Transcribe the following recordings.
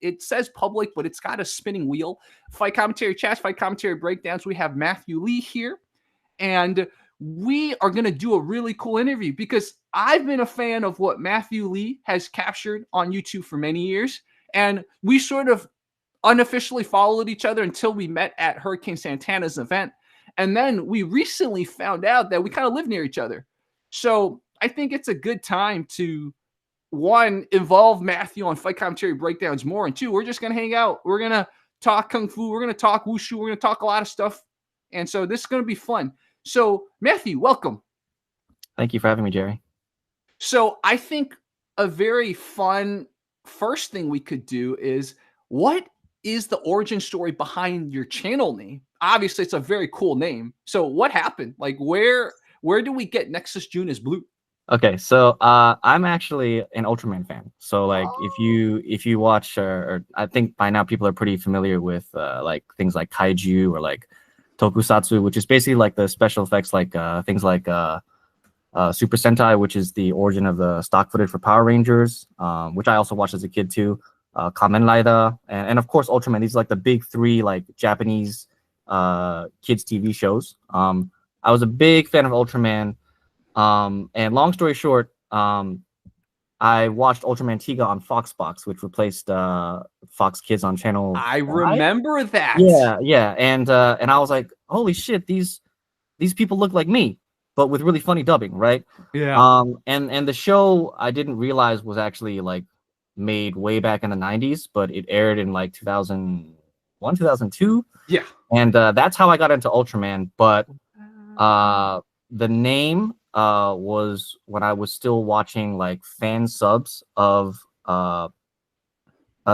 it says public, but it's got a spinning wheel. Fight commentary chats, fight commentary breakdowns. We have Matthew Lee here, and we are going to do a really cool interview because I've been a fan of what Matthew Lee has captured on YouTube for many years, and we sort of unofficially followed each other until we met at Hurricane Santana's event. And then we recently found out that we kind of live near each other. So I think it's a good time to, one, involve Matthew on fight commentary breakdowns more. And two, we're just going to hang out. We're going to talk Kung Fu. We're going to talk Wushu. We're going to talk a lot of stuff. And so this is going to be fun. So Matthew, welcome. Thank you for having me, Jerry. So I think a very fun first thing we could do is, what is the origin story behind your channel name? Obviously, it's a very cool name. So what happened? Like, where do we get NexusJunisBlue? Okay, so I'm actually an Ultraman fan. So like, if you watch, or I think by now people are pretty familiar with like things like kaiju or like tokusatsu, which is basically like the special effects, like things like Super Sentai, which is the origin of the stock footage for Power Rangers, which I also watched as a kid too. Kamen Rider, and of course Ultraman. These are like the big three like Japanese kids TV shows. I was a big fan of Ultraman, and long story short, I watched Ultraman Tiga on Foxbox, which replaced Fox Kids on channel 5. I remember that. Yeah, and I was like, holy shit, these people look like me, but with really funny dubbing, right? Yeah. And the show I didn't realize was actually like made way back in the 90s, but it aired in like 2001, 2002. Yeah. And that's how I got into Ultraman. But the name was when I was still watching like fan subs of a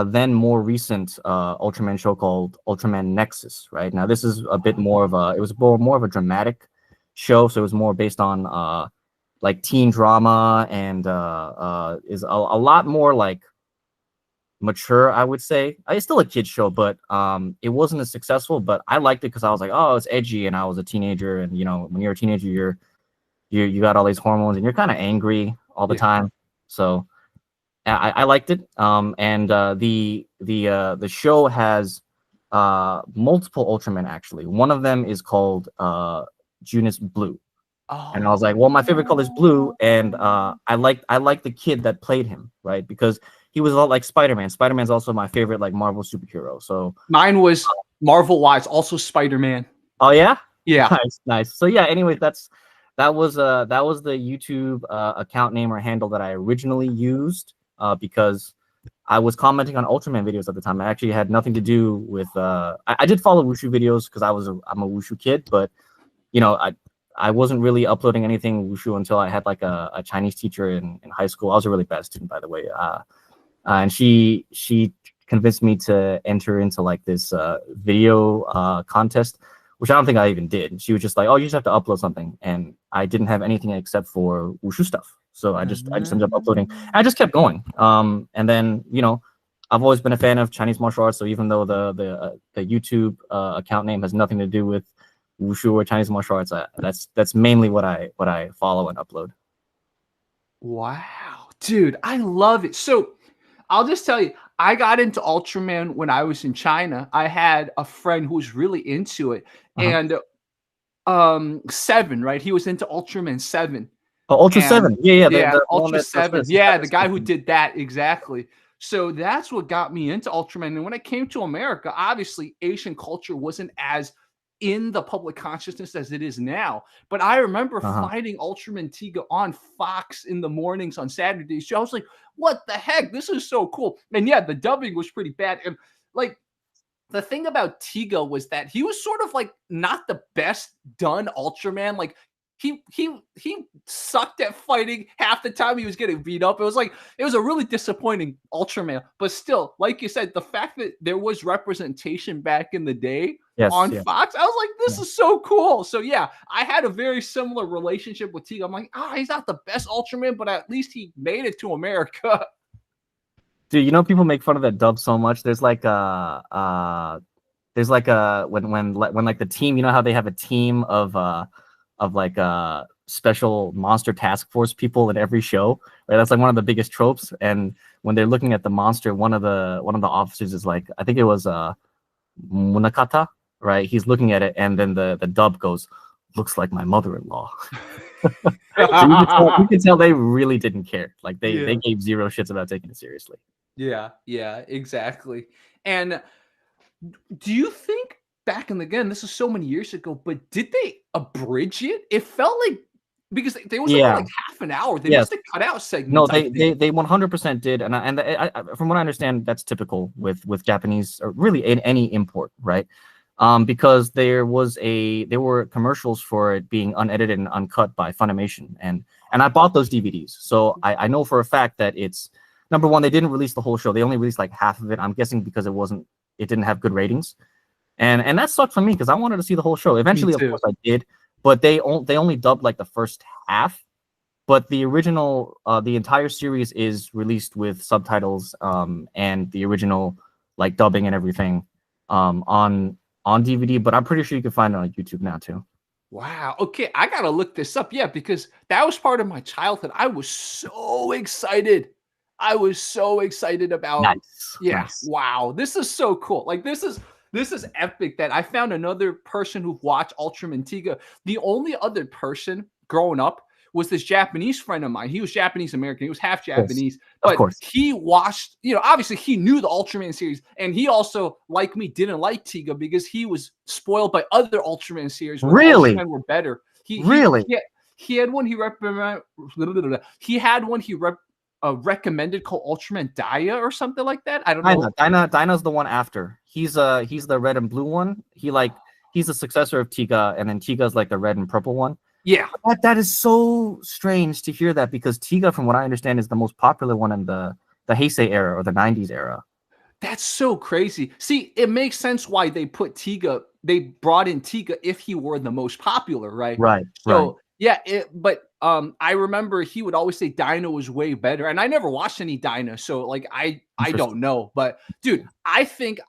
then more recent Ultraman show called Ultraman Nexus, right? Now this is a bit more of it was more of a dramatic show, so it was more based on like teen drama, and is a lot more like mature, I would say. It's still a kid's show, but it wasn't as successful, but I liked it because I was like, oh, it's edgy, and I was a teenager, and you know, when you're a teenager, you got all these hormones and you're kind of angry all the time. So I liked it. And the show has multiple Ultramen actually. One of them is called JunisBlue. And I was like, well, my favorite color is blue, and I like the kid that played him, right? Because he was a lot like Spider-Man. Spider-Man's also my favorite like Marvel superhero. So mine was Marvel-wise also Spider-Man. Oh yeah? Yeah. Nice. So yeah, anyways, that was the YouTube account name or handle that I originally used because I was commenting on Ultraman videos at the time. I actually had nothing to do with I did follow Wushu videos because I'm a Wushu kid, but you know, I wasn't really uploading anything Wushu until I had like a Chinese teacher in high school. I was a really bad student, by the way. And she convinced me to enter into like this video contest, which I don't think I even did. She was just like, oh, you just have to upload something. And I didn't have anything except for Wushu stuff. So I just ended up uploading. I just kept going. And then, you know, I've always been a fan of Chinese martial arts. So even though the YouTube account name has nothing to do with Wushu or Chinese martial arts, that's mainly what I follow and upload. Wow, dude, I love it. So I'll just tell you, I got into Ultraman when I was in China. I had a friend who was really into it, and Seven, right? He was into Ultraman 7. Oh, Ultra 7. Yeah, the Ultra 7. Yeah, the guy who did that, exactly. So that's what got me into Ultraman. And when I came to America, obviously Asian culture wasn't as in the public consciousness as it is now. But I remember finding Ultraman Tiga on Fox in the mornings on Saturdays. So I was like, what the heck? This is so cool. And yeah, the dubbing was pretty bad. And like, the thing about Tiga was that he was sort of like not the best done Ultraman. Like he sucked at fighting half the time. He was getting beat up. It was a really disappointing Ultraman. But still, like you said, the fact that there was representation back in the day on Fox, I was like, this is so cool. So yeah, I had a very similar relationship with Tiga. I'm like, he's not the best Ultraman, but at least he made it to America. Dude, you know, people make fun of that dub so much. There's like when like the team, you know how they have a team of like special monster task force people in every show, right? That's like one of the biggest tropes. And when they're looking at the monster, one of the officers is like, I think it was Munakata, right? He's looking at it, and then the dub goes, "Looks like my mother-in-law." So you can tell they really didn't care. Like they gave zero shits about taking it seriously. Yeah, exactly. And do you think back in again, this is so many years ago, but did they abridge it? It felt like because there was only like half an hour. They must have cut out segments. No, they 100% did, and from what I understand, that's typical with Japanese or really in any import, right? Because there were commercials for it being unedited and uncut by Funimation, and I bought those DVDs, so I know for a fact that it's number one, they didn't release the whole show. They only released like half of it. I'm guessing because it didn't have good ratings, and that sucked for me because I wanted to see the whole show. Eventually, of course, I did, but they only dubbed like the first half. But the original, the entire series is released with subtitles and the original like dubbing and everything on DVD. But I'm pretty sure you can find it on YouTube now too. Wow. Okay, I gotta look this up. Yeah, because that was part of my childhood. I was so excited. I was so excited about. Nice. Yeah. Nice. Wow. This is so cool. Like this is epic. That I found another person who watched Ultraman Tiga. The only other person growing up was this Japanese friend of mine. He was Japanese American. He was half Japanese, but he watched, obviously he knew the Ultraman series, and he also, like me, didn't like Tiga because he was spoiled by other Ultraman series. Really? Ultraman were better. He had one he recommended called Ultraman Daya or something like that. I don't know. Dyna's the one after. He's the red and blue one. He's the successor of Tiga, and then Tiga's like the red and purple one. Yeah, that is so strange to hear that because Tiga, from what I understand, is the most popular one in the Heisei era or the 90s era. That's so crazy. See, it makes sense why they put Tiga. They brought in Tiga if he were the most popular, right? Right. So yeah, but I remember he would always say Dino was way better, and I never watched any Dino, so like I don't know. But dude, I think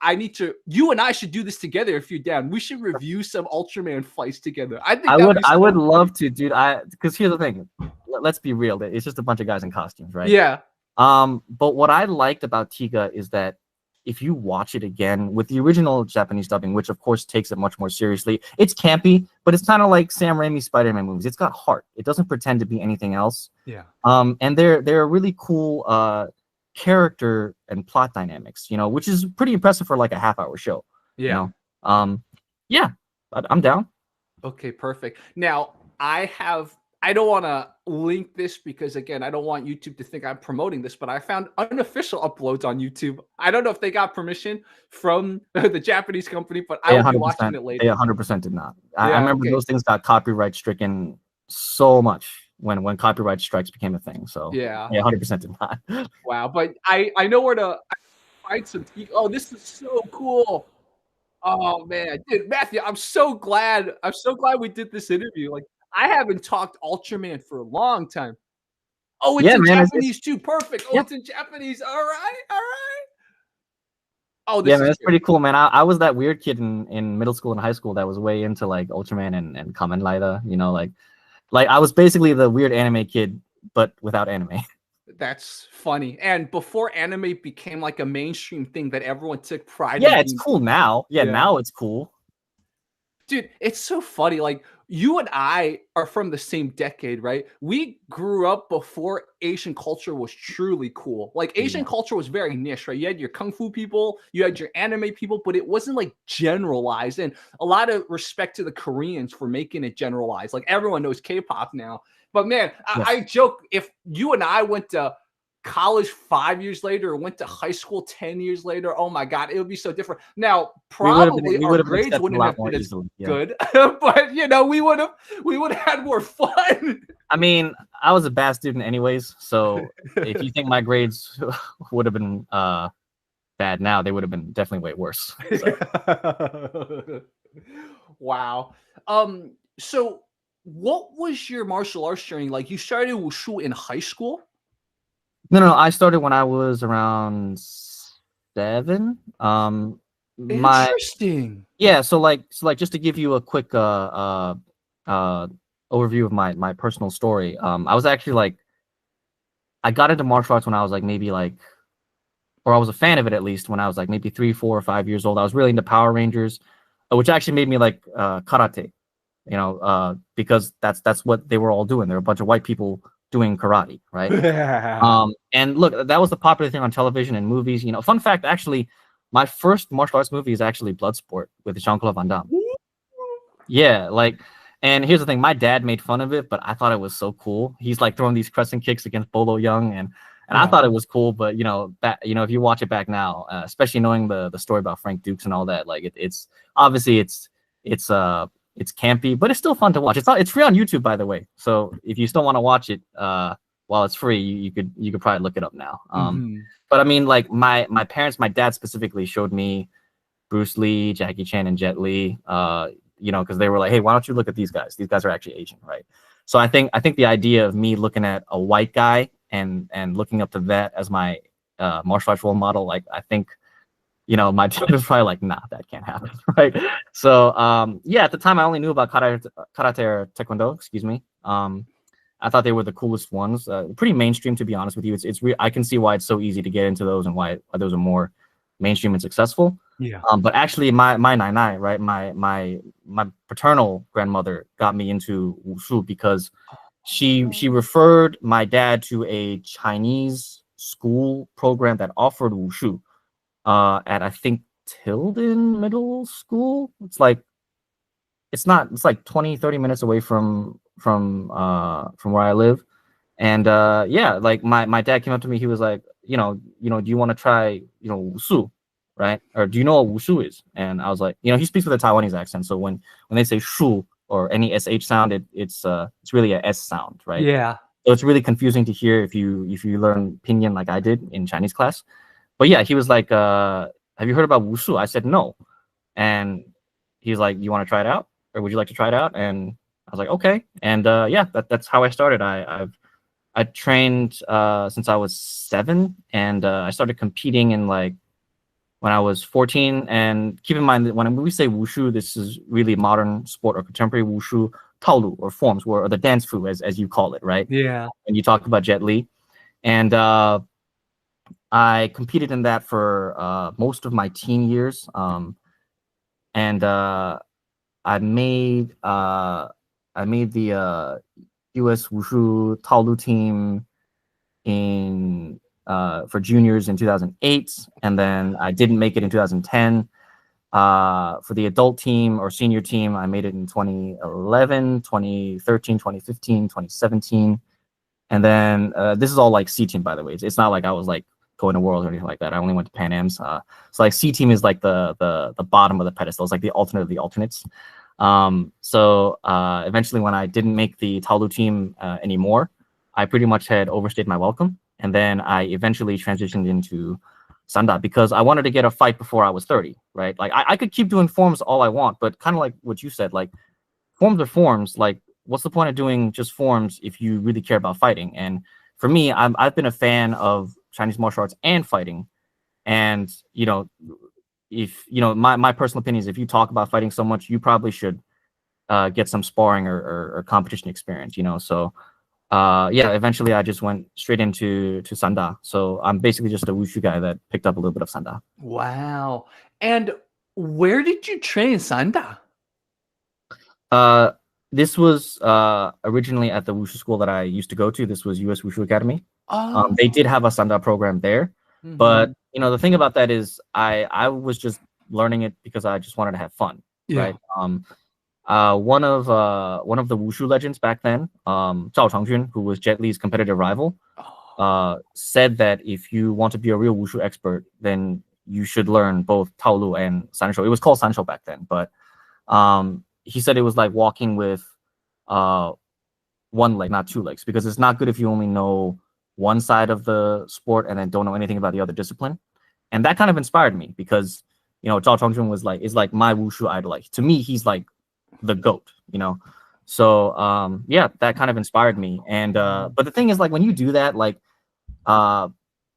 you and I should do this together if you're down. We should review some Ultraman fights together. I would love to, dude. Because here's the thing. Let's be real. It's just a bunch of guys in costumes, right? Yeah. But what I liked about Tiga is that if you watch it again with the original Japanese dubbing, which of course takes it much more seriously, it's campy, but it's kind of like Sam Raimi's Spider-Man movies. It's got heart. It doesn't pretend to be anything else. Yeah. And they're really cool character and plot dynamics, which is pretty impressive for like a half-hour show. Yeah. Yeah, I'm down. Okay, perfect. Now I don't want to link this because, again, I don't want YouTube to think I'm promoting this, but I found unofficial uploads on YouTube. I don't know if they got permission from the Japanese company, but I will be watching it later. They 100% did not. I remember those things got copyright stricken so much when copyright strikes became a thing. So yeah, 100% did not. Wow, but I know where to find some. Oh, this is so cool. Oh man, dude, Matthew, I'm so glad we did this interview. Like, I haven't talked Ultraman for a long time. Oh, it's in Japanese too. Perfect. Oh, it's in Japanese. All right. Oh, this man, it's pretty cool, man. I was that weird kid in middle school and high school that was way into like Ultraman and Kamen Rider. Like I was basically the weird anime kid, but without anime. That's funny. And before anime became like a mainstream thing that everyone took pride in. Yeah, it's cool now. Yeah, now it's cool. Dude, it's so funny. Like, you and I are from the same decade, right? We grew up before Asian culture was truly cool. Like, Asian culture was very niche, right? You had your kung fu people, you had your anime people, but it wasn't like generalized. And a lot of respect to the Koreans for making it generalized. Like, everyone knows K-pop now. But man, I joke, if you and I went to college 5 years later or went to high school 10 years later, oh my god, it would be so different. Now probably our grades wouldn't have been as good, but we would have had more fun. I mean, I was a bad student anyways, so if you think my grades would have been bad now, they would have been definitely way worse. So. Wow. So what was your martial arts journey like? You started Wushu in high school? No. I started when I was around 7. Interesting. So like just to give you a quick overview of my personal story. I was actually like, I got into martial arts when I was like maybe like or I was a fan of it at least when I was like maybe 3, 4, or 5 years old. I was really into Power Rangers, which actually made me like karate, because that's what they were all doing. There were a bunch of white people doing karate, right? And look, that was the popular thing on television and movies. Fun fact, actually, my first martial arts movie is actually Bloodsport with Jean-Claude Van Damme. Yeah, like, and here's the thing, my dad made fun of it, but I thought it was so cool. He's like throwing these crescent kicks against Bolo Young, and I thought it was cool. But if you watch it back now, especially knowing the story about Frank Dukes and all that, like it's obviously it's campy, but it's still fun to watch. It's free on YouTube, by the way. So if you still want to watch it while it's free, you could probably look it up now. But I mean, like my parents, my dad specifically showed me Bruce Lee, Jackie Chan, and Jet Li. Because they were like, hey, why don't you look at these guys? These guys are actually Asian, right? So I think the idea of me looking at a white guy and looking up to that as my martial arts role model, like I think, my dad was probably like, nah, that can't happen, right? So at the time I only knew about karate or taekwondo, excuse me. I thought they were the coolest ones. Pretty mainstream, to be honest with you. I can see why it's so easy to get into those and why those are more mainstream and successful. Yeah. But actually, my nai, right, my paternal grandmother got me into Wushu because she referred my dad to a Chinese school program that offered Wushu at, I think, Tilden Middle School. It's like 20, 30 minutes away from where I live. And like my dad came up to me. He was like, do you want to try, Wushu, right? Or do you know what Wushu is? And I was like, he speaks with a Taiwanese accent. So when they say shu or any sh sound, it's really a s sound, right? Yeah. So it's really confusing to hear if you learn pinyin like I did in Chinese class. But yeah, he was like, have you heard about Wushu? I said no. And he's like, you want to try it out? Or would you like to try it out? And I was like, okay. And that's how I started. I trained since I was 7, and I started competing in when I was 14. And keep in mind that when we say Wushu, this is really modern sport or contemporary Wushu, Taolu or forms, or the dance fu as you call it, right? Yeah. And you talk about Jet Li. And I competed in that for most of my teen years. And I made the U.S. Wushu Taolu team for juniors in 2008, and then I didn't make it in 2010. For the adult team or senior team, I made it in 2011, 2013, 2015, 2017, and then this is all like C team, by the way. It's not like I was like going to Worlds or anything like that. I only went to Pan Am's. So like C team is like the bottom of the pedestal. It's like the alternate of the alternates. So eventually, when I didn't make the Taolu team anymore, I pretty much had overstayed my welcome, and then I eventually transitioned into Sanda because I wanted to get a fight before I was 30, right? Like I could keep doing forms all I want, but kind of like what you said, like forms are forms. Like what's the point of doing just forms if you really care about fighting? And for me, I've been a fan of Chinese martial arts and fighting, and if my personal opinion is if you talk about fighting so much, you probably should get some sparring or competition experience. So eventually I just went straight into Sanda. So I'm basically just a Wushu guy that picked up a little bit of Sanda. Wow. And where did you train Sanda? This was originally at the Wushu school that I used to go to. This was US Wushu Academy. Oh. They did have a Sanda program there, but the thing about that is I was just learning it because I just wanted to have fun, right? One of the Wushu legends back then, Zhao Changjun, who was Jet Li's competitive rival, said that if you want to be a real Wushu expert, then you should learn both Taolu and Sanshou. It was called Sanshou back then, but he said it was like walking with one leg, not two legs, because it's not good if you only know one side of the sport and then don't know anything about the other discipline. And that kind of inspired me because Zhao Changjun is like my Wushu idol. Like to me, he's like the GOAT, So that kind of inspired me. And but the thing is, like when you do that, like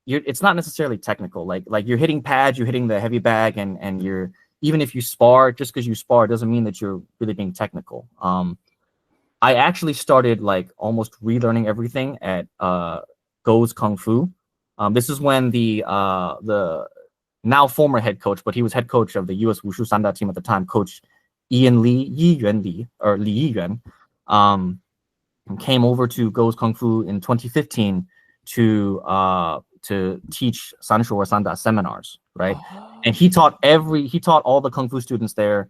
it's not necessarily technical. Like you're hitting pads, you're hitting the heavy bag, and you're, even if you spar, just because you spar doesn't mean that you're really being technical. I actually started like almost relearning everything at Go's Kung Fu. This is when the now former head coach, but he was head coach of the U.S. Wushu Sanda team at the time, Coach Yi Yuan Li, or Li Yiyuan, came over to Go's Kung Fu in 2015 to teach Sanshu or Sanda seminars, right? And he taught all the Kung Fu students there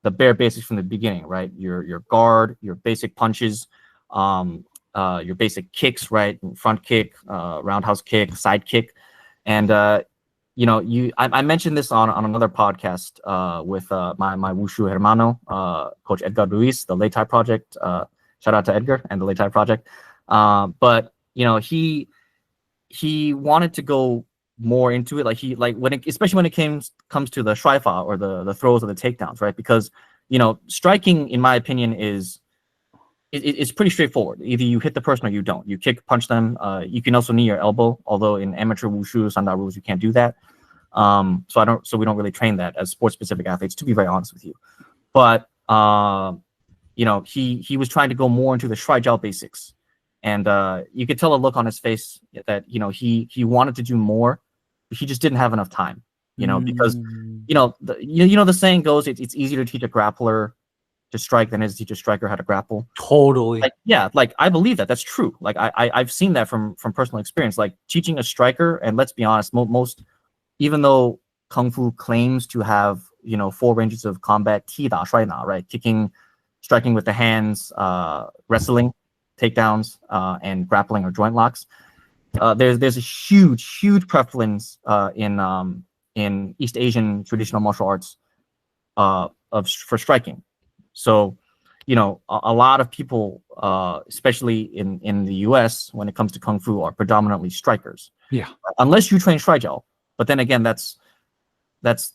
the bare basics from the beginning, right? Your guard, your basic punches, your basic kicks, right? Front kick, roundhouse kick, side kick, and I mentioned this on another podcast with my Wushu hermano, Coach Edgar Ruiz, the Lei Tai Project. Shout out to Edgar and the Lei Tai Project. But he wanted to go more into it, especially when it comes to the Shrifa or the throws or the takedowns, right? Because striking, in my opinion, it's pretty straightforward. Either you hit the person or you don't. You kick, punch them. You can also knee your elbow, although in amateur Wushu Sanda rules you can't do that. So we don't really train that as sports specific athletes, to be very honest with you. But he was trying to go more into the Shrijiao basics. And you could tell a look on his face that he wanted to do more, but he just didn't have enough time. Because the saying goes, it's easier to teach a grappler to strike than it is to teach a striker how to grapple. Totally. I believe that. That's true. I've seen that from personal experience. Like teaching a striker, and let's be honest, most even though Kung Fu claims to have 4 ranges of combat, 踢打摔拿, right? Kicking, striking with the hands, wrestling, takedowns, and grappling or joint locks. There's a huge prevalence in East Asian traditional martial arts for striking. So, a lot of people, especially in the U.S., when it comes to Kung Fu, are predominantly strikers. Yeah. Unless you train Shrijiao, but then again, that's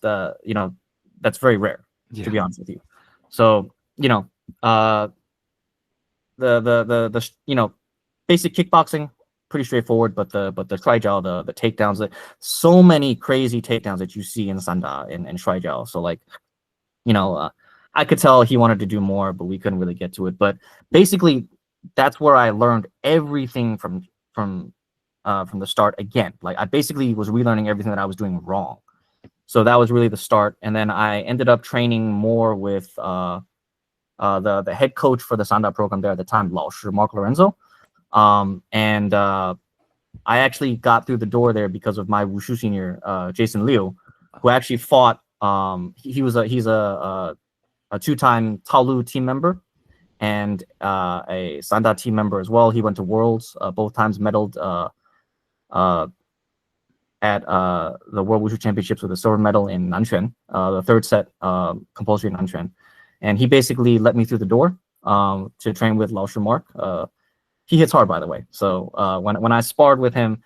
very rare, to be honest with you. So, the basic kickboxing, pretty straightforward, but the Shrijiao, the takedowns, so many crazy takedowns that you see in Sanda and Shrijiao. So I could tell he wanted to do more, but we couldn't really get to it. But basically, that's where I learned everything from the start again. I basically was relearning everything that I was doing wrong. So that was really the start. And then I ended up training more with the head coach for the Sanda program there at the time, Mark Lorenzo. And I actually got through the door there because of my Wushu senior, Jason Liu, who actually fought. He's a 2-time Taolu team member and a Sanda team member as well. He went to Worlds, both times medaled at the World Wushu Championships with a silver medal in Nanquan, the 3rd set compulsory in Nanquan. And he basically let me through the door to train with Lao Mark. He hits hard, by the way. So when I sparred with him,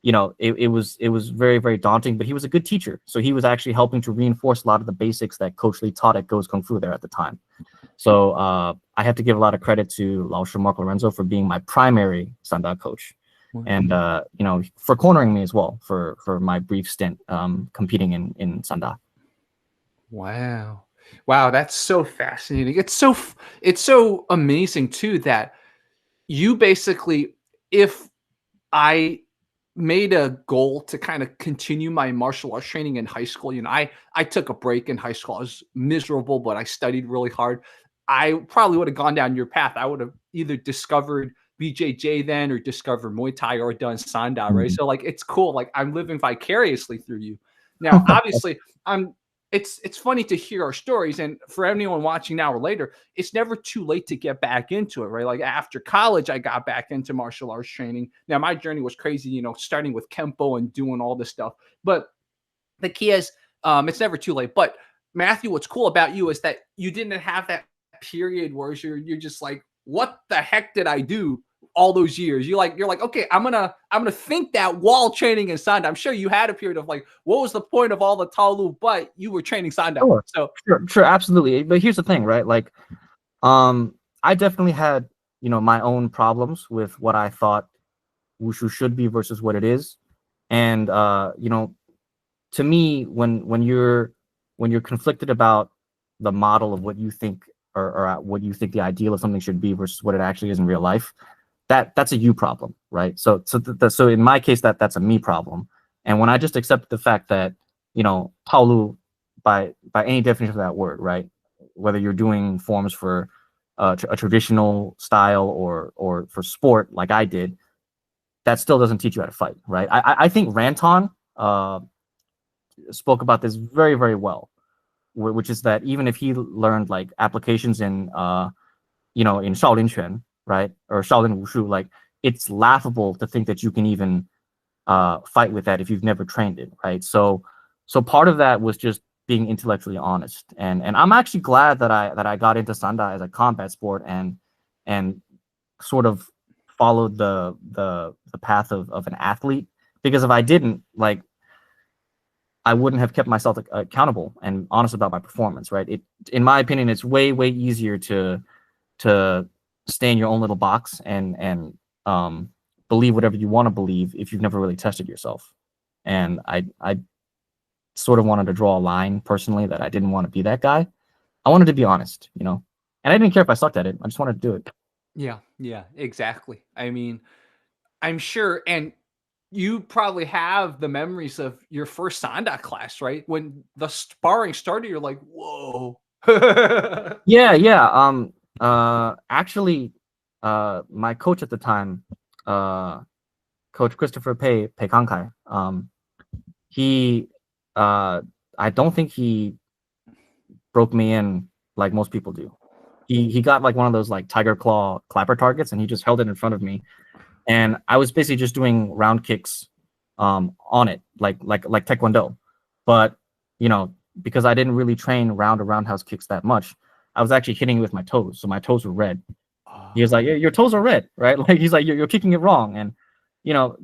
it was very, very daunting, but he was a good teacher. So he was actually helping to reinforce a lot of the basics that Coach Lee taught at Go's Kung Fu there at the time. So I have to give a lot of credit to Lao Mark Lorenzo for being my primary Sanda coach. And for cornering me as well for my brief stint competing in Sanda. Wow, that's so fascinating. It's so amazing too that you basically, if I made a goal to kind of continue my martial arts training in high school, I took a break in high school. I was miserable, but I studied really hard. I probably would have gone down your path. I would have either discovered BJJ then or discovered Muay Thai or done Sanda, right? So it's cool. I'm living vicariously through you. Now, obviously, it's funny to hear our stories, and for anyone watching now or later, it's never too late to get back into it, right? After college, I got back into martial arts training. Now, my journey was crazy, starting with Kempo and doing all this stuff. But the key is, it's never too late. But Matthew, what's cool about you is that you didn't have that period where you're just like, what the heck did I do all those years? You're like, okay, I'm gonna think that while training in Sanda. I'm sure you had a period of what was the point of all the Taolu, but you were training Sanda. Sure. So sure, absolutely. But here's the thing, right? I definitely had my own problems with what I thought Wushu should be versus what it is. And to me, when you're conflicted about the model of what you think or what you think the ideal of something should be versus what it actually is in real life, that's a you problem, right? So so in my case, that's a me problem. And when I just accept the fact that, you know, Taolu, by any definition of that word, right? Whether you're doing forms for a traditional style or for sport like I did, that still doesn't teach you how to fight, right? I think Ranton spoke about this very, very well, which is that even if he learned like applications in you know, in Shaolin Quan, right, or Shaolin Wushu, like it's laughable to think that you can even fight with that if you've never trained it, right? So part of that was just being intellectually honest, and I'm actually glad that I got into Sanda as a combat sport and sort of followed the path of an athlete, because if I didn't, like, I wouldn't have kept myself accountable and honest about my performance, right? In my opinion, it's way easier to stay in your own little box and believe whatever you want to believe if you've never really tested yourself. And I sort of wanted to draw a line personally that I didn't want to be that guy. I wanted to be honest, you know, and I didn't care if I sucked at it. I just wanted to do it. Yeah, exactly. I mean, I'm sure, and you probably have the memories of your first Sanda class, right? When the sparring started, you're like, whoa. Yeah. Actually, my coach at the time, Coach Christopher Pei Kankai, he, I don't think he broke me in like most people do. He got like one of those like tiger claw clapper targets, and he just held it in front of me, and I was basically just doing round kicks on it, like Taekwondo. But you know, because I didn't really train round or roundhouse kicks that much, I was actually hitting it with my toes, so my toes were red. He was like, your toes are red, right? Like he's like, you're kicking it wrong, and you know,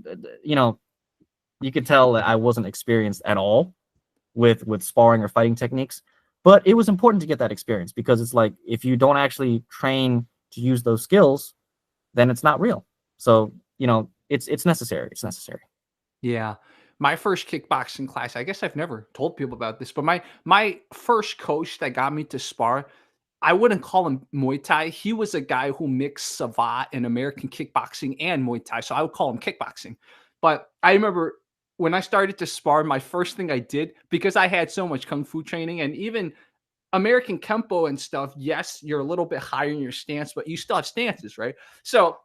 you could tell that I wasn't experienced at all with sparring or fighting techniques. But it was important to get that experience, because it's like, if you don't actually train to use those skills, then it's not real. So, you know, it's necessary. It's necessary. Yeah. My first kickboxing class, I guess I've never told people about this, but my first coach that got me to spar, I wouldn't call him Muay Thai. He was a guy who mixed Savate and American kickboxing and Muay Thai, so I would call him kickboxing. But I remember when I started to spar, my first thing I did, because I had so much kung fu training and even American Kempo and stuff, yes, you're a little bit higher in your stance, but you still have stances, right? So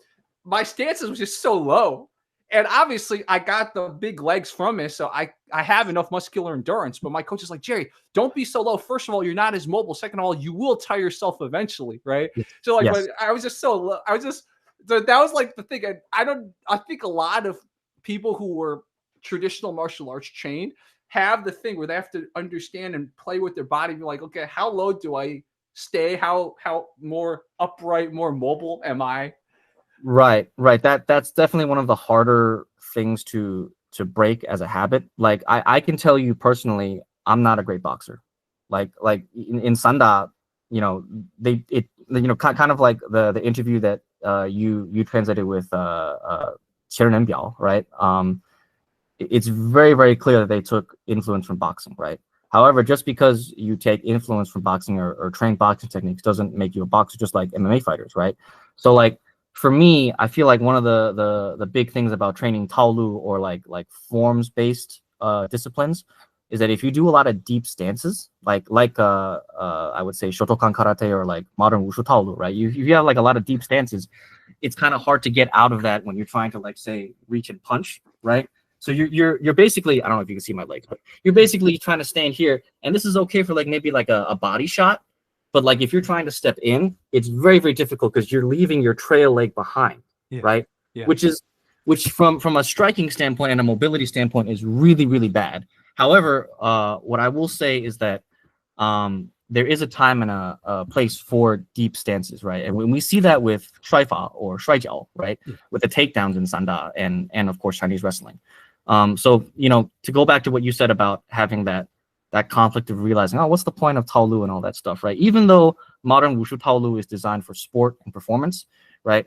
my stances was just so low. And obviously, I got the big legs from it, so I have enough muscular endurance. But my coach is like, Jerry, don't be so low. First of all, you're not as mobile. Second of all, you will tire yourself eventually, right? So like, Yes. when I was just so low, so that was like the thing. And I think a lot of people who were traditional martial arts trained have the thing where they have to understand and play with their body. Be like, okay, how low do I stay? How more upright, more mobile am I? Right. That's definitely one of the harder things to break as a habit. Like I can tell you personally, I'm not a great boxer. Like in Sanda, you know, kind of like the interview that you translated with Qiren Biao, right? It's very clear that they took influence from boxing, right? However, just because you take influence from boxing or train boxing techniques doesn't make you a boxer, just like MMA fighters, right? So like, for me, I feel like one of the big things about training Taolu or like forms based disciplines is that if you do a lot of deep stances, like I would say Shotokan karate or like modern Wushu Taolu, right? If you have like a lot of deep stances, it's kind of hard to get out of that when you're trying to, like, say, reach and punch, right? So you're basically, I don't know if you can see my legs, but you're basically trying to stand here, and this is okay for like maybe like a body shot. But like if you're trying to step in, it's very difficult because you're leaving your trail leg behind, right? Yeah. Which from a striking standpoint and a mobility standpoint is really bad. However, what I will say is that there is a time and a place for deep stances, right? And when we see that with Shaifa or Shuaijiao, right, with the takedowns in Sanda and of course Chinese wrestling. So, you know, to go back to what you said about having that conflict of realizing, oh, what's the point of Taolu and all that stuff, right? Even though modern Wushu Taolu is designed for sport and performance, right?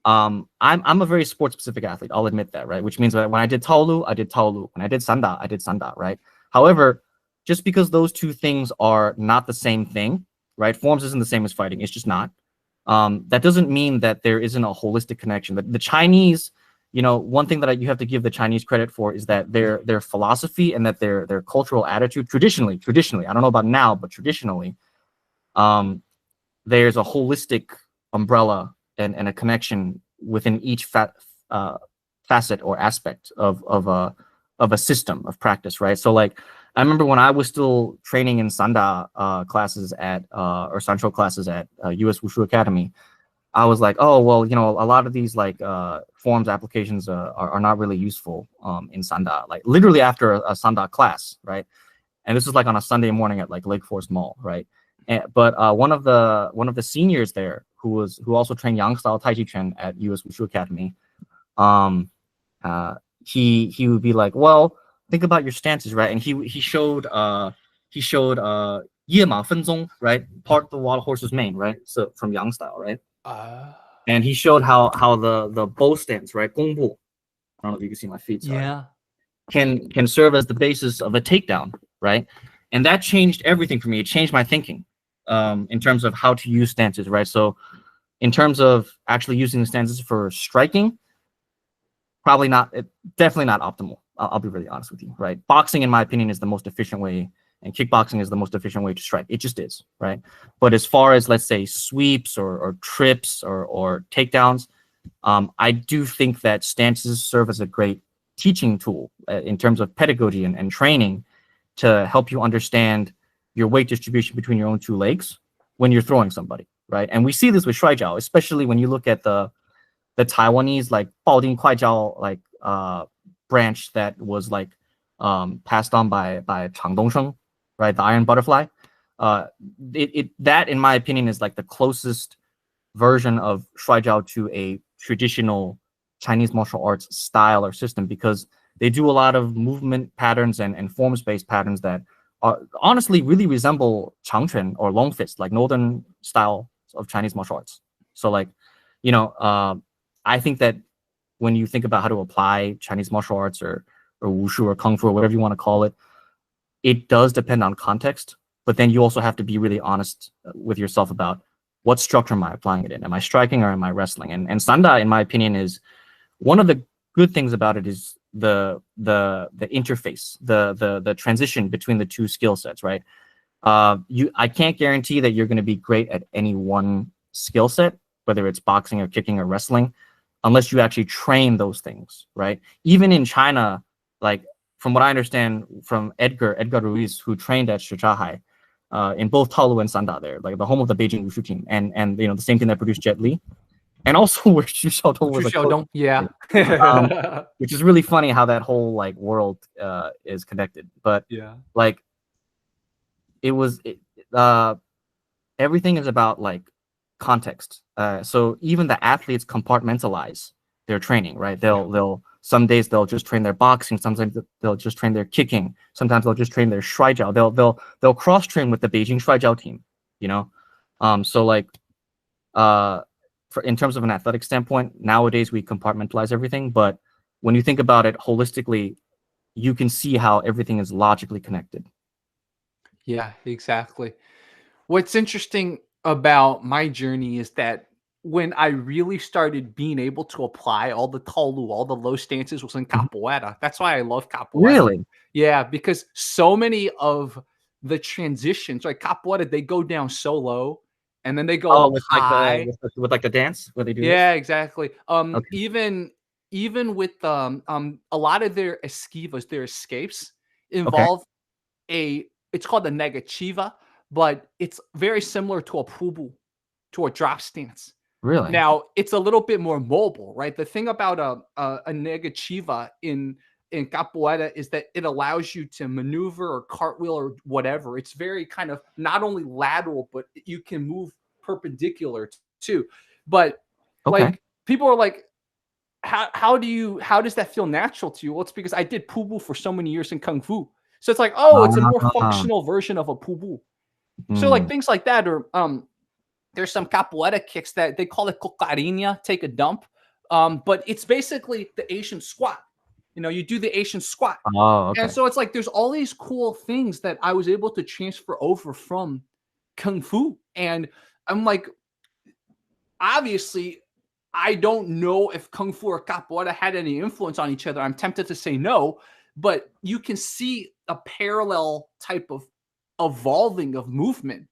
I'm a very sport specific athlete. I'll admit that, right? Which means that when I did Taolu, I did Taolu. When I did Sanda, I did Sanda, right? However, just because those two things are not the same thing, right? Forms isn't the same as fighting. It's just not. That doesn't mean that there isn't a holistic connection. The Chinese, one thing that you have to give the Chinese credit for is that their philosophy and that their cultural attitude, traditionally, I don't know about now, but traditionally, there's a holistic umbrella and a connection within each facet or aspect of a system of practice, right? So like, I remember when I was still training in Sanda classes or Sancho classes at US Wushu Academy, I was like, oh, well, a lot of these like forms applications are not really useful in Sanda, like literally after a Sanda class, right? And this was like on a Sunday morning at like Lake Forest Mall, right? But one of the seniors there who also trained Yang style Tai Chi Chuan at US Wushu Academy, he would be like, well, think about your stances, right? And he showed Ye Ma Fen Zong, right? Part the wild horse's mane, right? So from Yang style, right? And he showed how the bow stance, right? Gongbu. I don't know if you can see my feet. Sorry. Yeah. Can serve as the basis of a takedown, right? And that changed everything for me. It changed my thinking in terms of how to use stances, right? So in terms of actually using the stances for striking, definitely not optimal. I'll be really honest with you, right? Boxing, in my opinion, is the most efficient way, and kickboxing is the most efficient way to strike. It just is, right? But as far as, let's say, sweeps or trips or takedowns, I do think that stances serve as a great teaching tool in terms of pedagogy and training to help you understand your weight distribution between your own two legs when you're throwing somebody, right? And we see this with Shuai Jiao, especially when you look at the Taiwanese like Baoding Kuai Jiao like branch that was like passed on by Chang Dongsheng, right? The Iron Butterfly. That in my opinion is like the closest version of Shuai Jiao to a traditional Chinese martial arts style or system, because they do a lot of movement patterns and forms-based patterns that honestly really resemble Changquan or Long Fist, like northern style of Chinese martial arts. So like, I think that when you think about how to apply Chinese martial arts or Wushu or Kung Fu or whatever you want to call it, it does depend on context, but then you also have to be really honest with yourself about what structure am I applying it in? Am I striking or am I wrestling? And Sanda, in my opinion, is one of the good things about it is the interface, the transition between the two skill sets, right? I can't guarantee that you're going to be great at any one skill set, whether it's boxing or kicking or wrestling, unless you actually train those things, right? Even in China, like from what I understand from Edgar Ruiz, who trained at Shichahai, in both Taolu and Sanda there, like the home of the Beijing Wushu team, and the same thing that produced Jet Li, and also where Xu Xiaodong was a coach, yeah. Which is really funny how that whole like world is connected. But yeah, like everything is about like context. So even the athletes compartmentalize their training, right? They'll some days they'll just train their boxing, sometimes they'll just train their kicking, sometimes they'll just train their Shuai Jiao. They'll cross train with the Beijing Shuai Jiao team, So like in terms of an athletic standpoint, nowadays we compartmentalize everything, but when you think about it holistically, you can see how everything is logically connected. Yeah, exactly. What's interesting about my journey is that when I really started being able to apply all the taolu, all the low stances was in capoeira. That's why I love capoeira. Really? Yeah, because so many of the transitions, like capoeira, they go down so low and then they go up with high. Like the dance where they do Yeah, this? exactly. Okay. Even with a lot of their esquivas, their escapes Okay. involve it's called the negativa, but it's very similar to a pubu, to a drop stance. Really? Now it's a little bit more mobile, right? The thing about a negativa in capoeira is that it allows you to maneuver or cartwheel or whatever. It's very kind of not only lateral, but you can move perpendicular too. But Okay. like people are like, how does that feel natural to you? Well, it's because I did pubu for so many years in kung fu. So it's like, oh, it's a more functional version of a pubu. So like things like that, or there's some capoeira kicks that they call it cocarinha, take a dump. But it's basically the Asian squat. You do the Asian squat. Oh, okay. And so it's like there's all these cool things that I was able to transfer over from kung fu. And I'm like, obviously, I don't know if Kung Fu or Capoeira had any influence on each other. I'm tempted to say no, but you can see a parallel type of evolving of movement.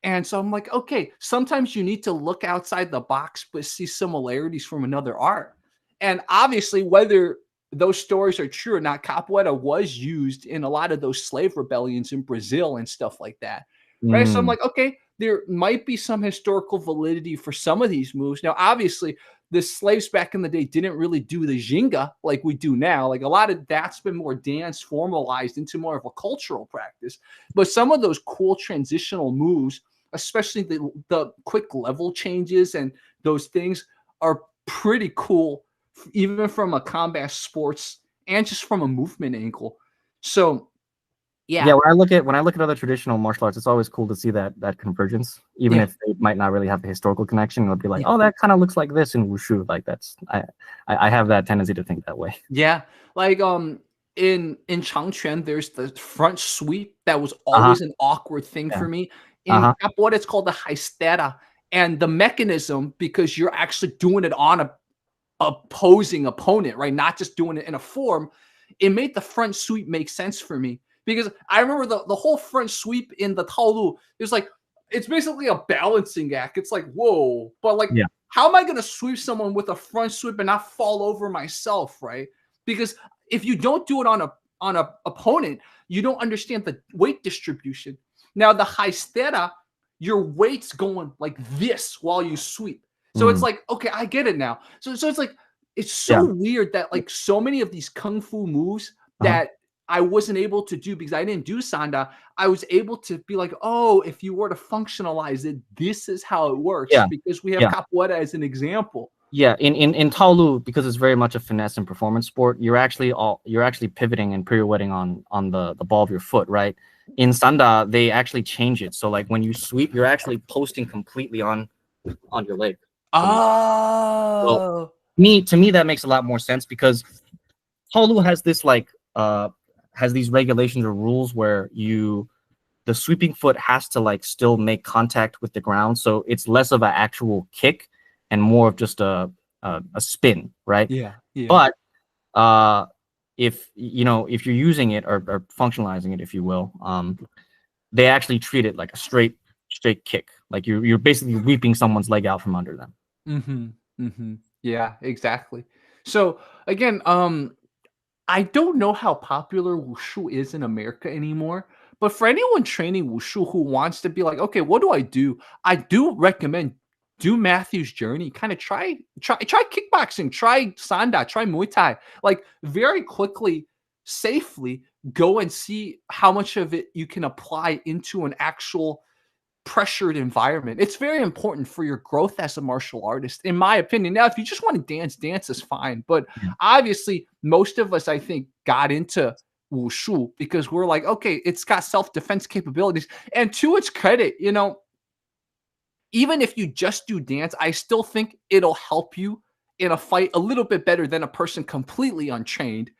And so I'm like, okay, sometimes you need to look outside the box, but see similarities from another art. And obviously, whether those stories are true or not, capoeira was used in a lot of those slave rebellions in Brazil and stuff like that. Right. So I'm like, okay, there might be some historical validity for some of these moves. Now, obviously, the slaves back in the day didn't really do the ginga like we do now. Like a lot of that's been more dance formalized into more of a cultural practice. But some of those cool transitional moves, especially the quick level changes and those things, are pretty cool, even from a combat sports and just from a movement angle. So yeah, when I look at other traditional martial arts, it's always cool to see that convergence, even if they might not really have the historical connection. It'll be like, oh, that kind of looks like this in Wushu. Like I have that tendency to think that way. Yeah, like in Changquan, there's the front sweep that was always an awkward thing for me. In capoeira, it's called the haistera, and the mechanism, because you're actually doing it on a opposing opponent, right? Not just doing it in a form. It made the front sweep make sense for me, because I remember the whole front sweep in the Taolu. It was like, it's basically a balancing act. It's like, whoa, but like, how am I going to sweep someone with a front sweep and not fall over myself, right? Because if you don't do it on a opponent, you don't understand the weight distribution. Now the haistera, your weight's going like this while you sweep. So it's like, okay, I get it now. So it's like, it's so weird that like so many of these kung fu moves that I wasn't able to do because I didn't do Sanda, I was able to be like, oh, if you were to functionalize it, this is how it works, because we have capoeira as an example. Yeah, in Taolu, because it's very much a finesse and performance sport, you're actually pivoting and pirouetting on the ball of your foot, right? In Sanda, they actually change it. So like when you sweep, you're actually posting completely on your leg. Oh, so, to me that makes a lot more sense, because Taolu has this like has these regulations or rules where the sweeping foot has to like still make contact with the ground, so it's less of an actual kick and more of just a spin, right? But if you're using it or functionalizing it, if you will, they actually treat it like a straight kick, like you're basically reaping someone's leg out from under them. Yeah, exactly. So again, I don't know how popular Wushu is in America anymore, but for anyone training Wushu who wants to be like, okay, what do? I do recommend do Matthew's journey. Kind of try kickboxing, try Sanda, try Muay Thai. Like very quickly, safely go and see how much of it you can apply into an actual pressured environment. It's very important for your growth as a martial artist, in my opinion. Now, if you just want to dance is fine. But obviously, most of us, I think, got into Wushu because we're like, okay, it's got self-defense capabilities. And to its credit, even if you just do dance, I still think it'll help you in a fight a little bit better than a person completely untrained.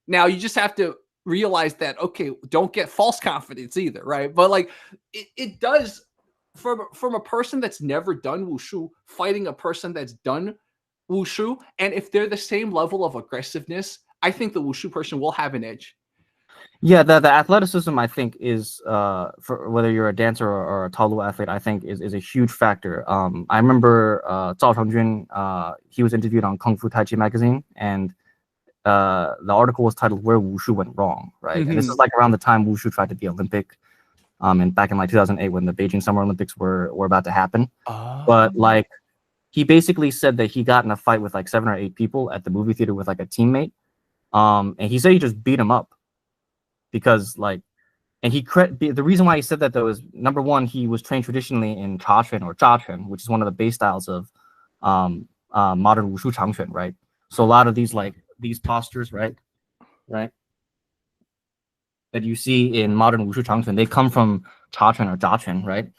Now, you just have to realize that, okay, don't get false confidence either, right? But like it does, from a person that's never done Wushu fighting a person that's done Wushu, and if they're the same level of aggressiveness, I think the Wushu person will have an edge. Yeah, the athleticism, I think, is for whether you're a dancer or a Taolu athlete, I think is a huge factor. I remember Zhao Changjun, he was interviewed on Kung Fu Tai Chi magazine, and the article was titled "Where Wushu Went Wrong," right? And this is like around the time Wushu tried to be Olympic, and back in like 2008 when the Beijing Summer Olympics were about to happen. But like he basically said that he got in a fight with like 7 or 8 people at the movie theater with like a teammate, and he said he just beat him up because like, and the reason why he said that though is, number one, he was trained traditionally in Chachuan or Jiachuan, which is one of the base styles of modern Wushu Changchuan, right? So a lot of these postures, right, that you see in modern Wushu Changchuan, they come from Chachuan or Jiachuan, right?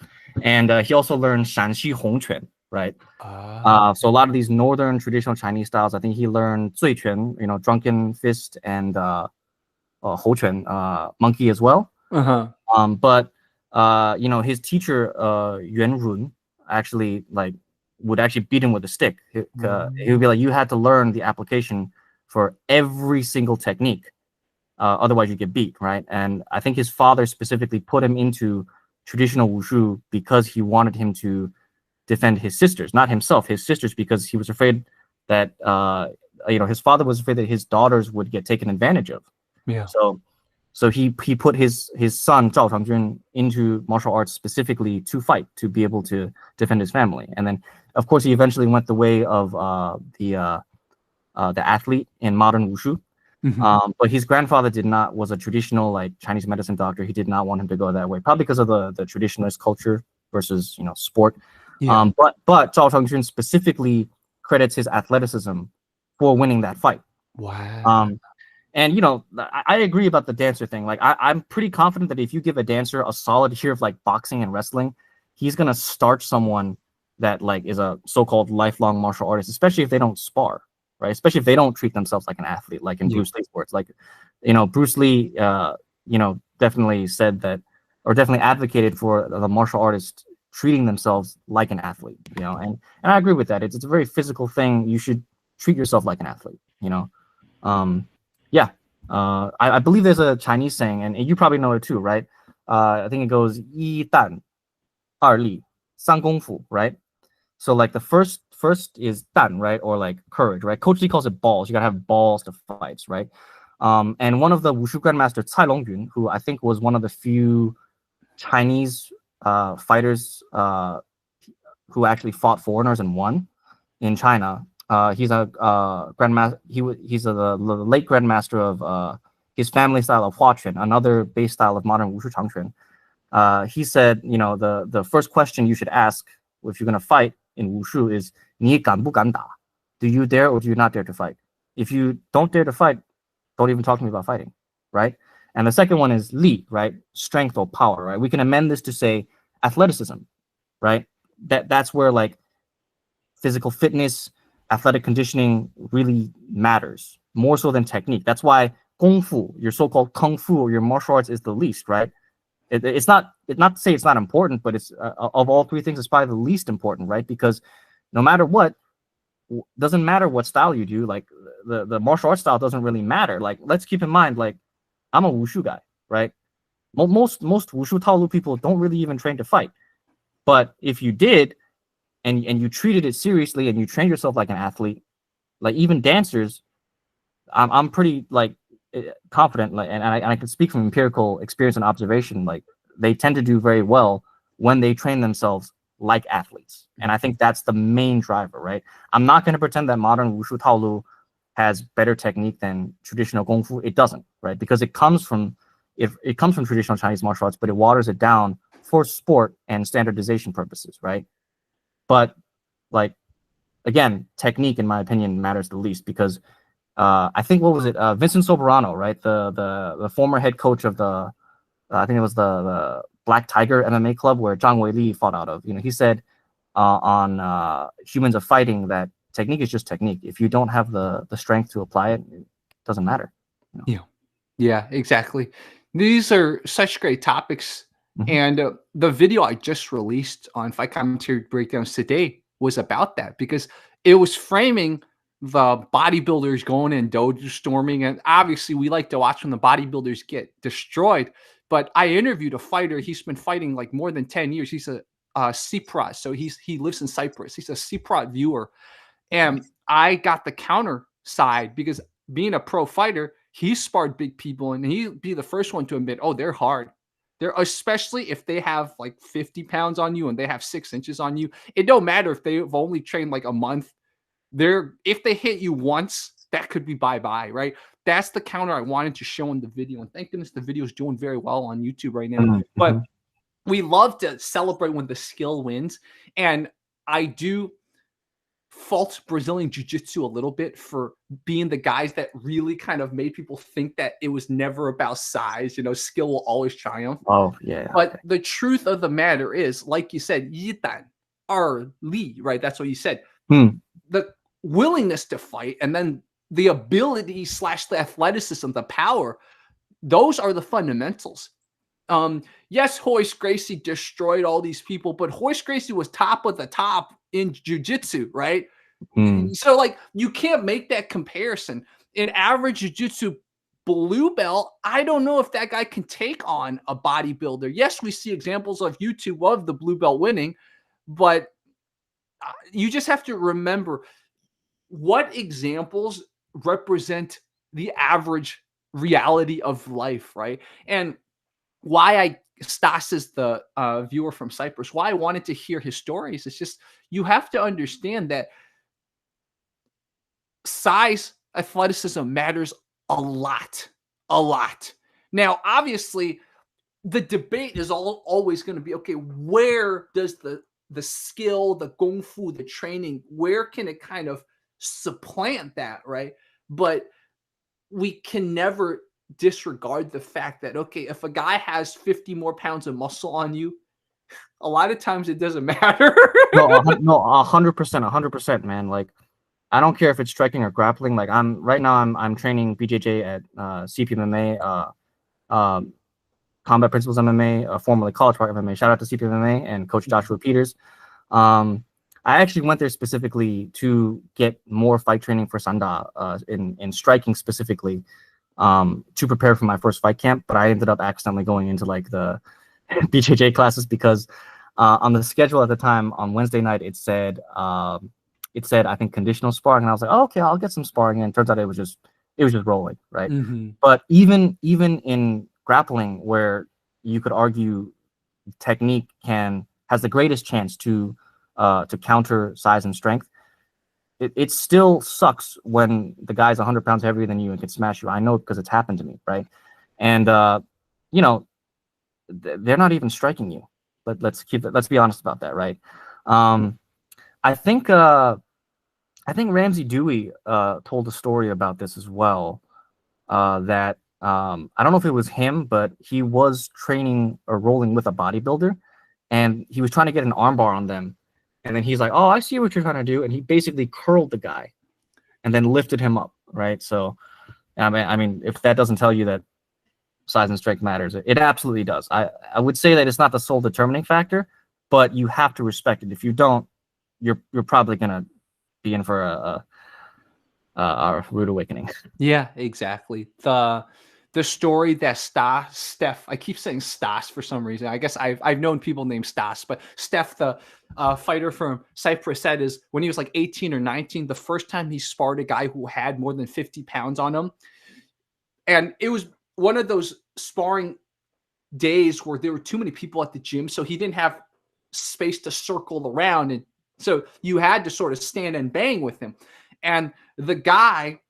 And he also learned Shanxi Hongquan, right? So a lot of these northern traditional Chinese styles, I think he learned Zuiquan, drunken fist, and Houquan, monkey as well. But his teacher Yuan Run actually like would actually beat him with a stick. He would be like, you had to learn the application for every single technique. Otherwise you get beat, right? And I think his father specifically put him into traditional wushu because he wanted him to defend his sisters, not himself, his sisters, because he was afraid that his father was afraid that his daughters would get taken advantage of. Yeah. So he put his son Zhao Changjun into martial arts specifically to fight, to be able to defend his family. And then of course he eventually went the way of the athlete in modern wushu. But his grandfather was a traditional like Chinese medicine doctor. He did not want him to go that way, probably because of the traditionalist culture versus sport. Yeah. But Zhao Changjun specifically credits his athleticism for winning that fight. Wow. And I agree about the dancer thing. Like I'm pretty confident that if you give a dancer a solid year of like boxing and wrestling, he's gonna starch someone that like is a so-called lifelong martial artist, especially if they don't spar. Right, especially if they don't treat themselves like an athlete, like in Bruce Lee sports. Like, Bruce Lee, definitely said that, or definitely advocated for the martial artist treating themselves like an athlete. And I agree with that. It's a very physical thing. You should treat yourself like an athlete. I believe there's a Chinese saying, and you probably know it too, right? I think it goes 一蛋二力三功夫, right? So like the first is dan, right? Or like courage, right? Coach Lee calls it balls. You gotta have balls to fight, right? And one of the Wushu grandmaster Cai Longyun, who I think was one of the few Chinese fighters who actually fought foreigners and won in China. He's a grandmaster. He's the late grandmaster of his family style of Huaquan, another base style of modern Wushu Changquan. He said, the first question you should ask if you're gonna fight in wushu is 你敢不敢打? Do you dare or do you not dare to fight? If you don't dare to fight, don't even talk to me about fighting, right? And the second one is li, right? Strength or power, right? We can amend this to say athleticism, right? That's where like physical fitness, athletic conditioning really matters more so than technique. That's why kungfu, your so-called kung fu or your martial arts, is the least, right? It's not to say it's not important, but it's of all three things, it's probably the least important, right? Because no matter what, doesn't matter what style you do, like the martial arts style doesn't really matter. Like, let's keep in mind, like, I'm a wushu guy, right? Most wushu taolu people don't really even train to fight. But if you did, and you treated it seriously and you trained yourself like an athlete, like even dancers, I'm pretty like confident, like, and I can speak from empirical experience and observation, like they tend to do very well when they train themselves like athletes. And I think that's the main driver, right? I'm not going to pretend that modern wushu taolu has better technique than traditional kungfu. It doesn't, right? Because it comes from traditional Chinese martial arts, but it waters it down for sport and standardization purposes, right? But like, again, technique, in my opinion, matters the least, because I think, what was it? Vincent Soberano, right? The former head coach of the, I think it was the Black Tiger MMA club where Zhang Weili fought out of. He said on Humans of Fighting that technique is just technique. If you don't have the strength to apply it, it doesn't matter. Yeah, exactly. These are such great topics. And the video I just released on Fight Commentary Breakdowns today was about that, because it was framing the bodybuilders going in dojo storming. And obviously we like to watch when the bodybuilders get destroyed. But I interviewed a fighter. He's been fighting like more than 10 years. He's a CPROT. So he lives in Cyprus. He's a CPROT viewer. And I got the counter side, because being a pro fighter, he sparred big people, and he'd be the first one to admit, oh, they're hard. They're, especially if they have like 50 pounds on you and they have 6 inches on you. It don't matter if they've only trained like a month. If they hit you once, that could be bye-bye, right? That's the counter I wanted to show in the video. And thank goodness the video is doing very well on YouTube right now. But we love to celebrate when the skill wins. And I do fault Brazilian Jiu-Jitsu a little bit for being the guys that really kind of made people think that it was never about size. Skill will always triumph. Oh, yeah. But the truth of the matter is, like you said, yidan, er, li, right? That's what you said. The willingness to fight, and then the ability / the athleticism, the power, those are the fundamentals. Yes, Hoist Gracie destroyed all these people, but Hoist Gracie was top of the top in jiu-jitsu, right? Mm. So like you can't make that comparison. An average jiu-jitsu blue belt, I don't know if that guy can take on a bodybuilder. Yes, we see examples of YouTube of the blue belt winning, but you just have to remember what examples represent the average reality of life, right? And why Stas is the viewer from Cyprus, why I wanted to hear his stories. It's just, you have to understand that size, athleticism matters a lot, a lot. Now, obviously, the debate is always going to be, okay, where does the skill, the kungfu, the training, where can it kind of supplant that, right? But we can never disregard the fact that, okay, if a guy has 50 more pounds of muscle on you, a lot of times it doesn't matter. No, 100%, man. Like, I don't care if it's striking or grappling. Like, I'm training BJJ at CPMMA, Combat Principles MMA, formerly College Park MMA. Shout out to CPMMA and Coach Joshua Peters. I actually went there specifically to get more fight training for Sanda, in striking specifically, to prepare for my first fight camp. But I ended up accidentally going into like the BJJ classes because on the schedule at the time on Wednesday night it said I think conditional sparring, and I was like, oh, okay, I'll get some sparring in. Turns out it was just rolling, right? Mm-hmm. But even in grappling, where you could argue technique has the greatest chance to counter size and strength, it still sucks when the guy's 100 pounds heavier than you and can smash you. I know because it's happened to me, right? And you know, they're not even striking you. But let's be honest about that, right? I think Ramsey Dewey told a story about this as well. That I don't know if it was him, but he was training or rolling with a bodybuilder, and he was trying to get an armbar on them. And then he's like, oh, I see what you're trying to do. And he basically curled the guy and then lifted him up, right? So, I mean, if that doesn't tell you that size and strength matters, it absolutely does. I would say that it's not the sole determining factor, but you have to respect it. If you don't, you're probably going to be in for a rude awakening. Yeah, exactly. The story that Steph, I keep saying Stas for some reason. I guess I've known people named Stas, but Steph, the fighter from Cyprus, said is when he was like 18 or 19, the first time he sparred a guy who had more than 50 pounds on him. And it was one of those sparring days where there were too many people at the gym, so he didn't have space to circle around. And so you had to sort of stand and bang with him. And the guy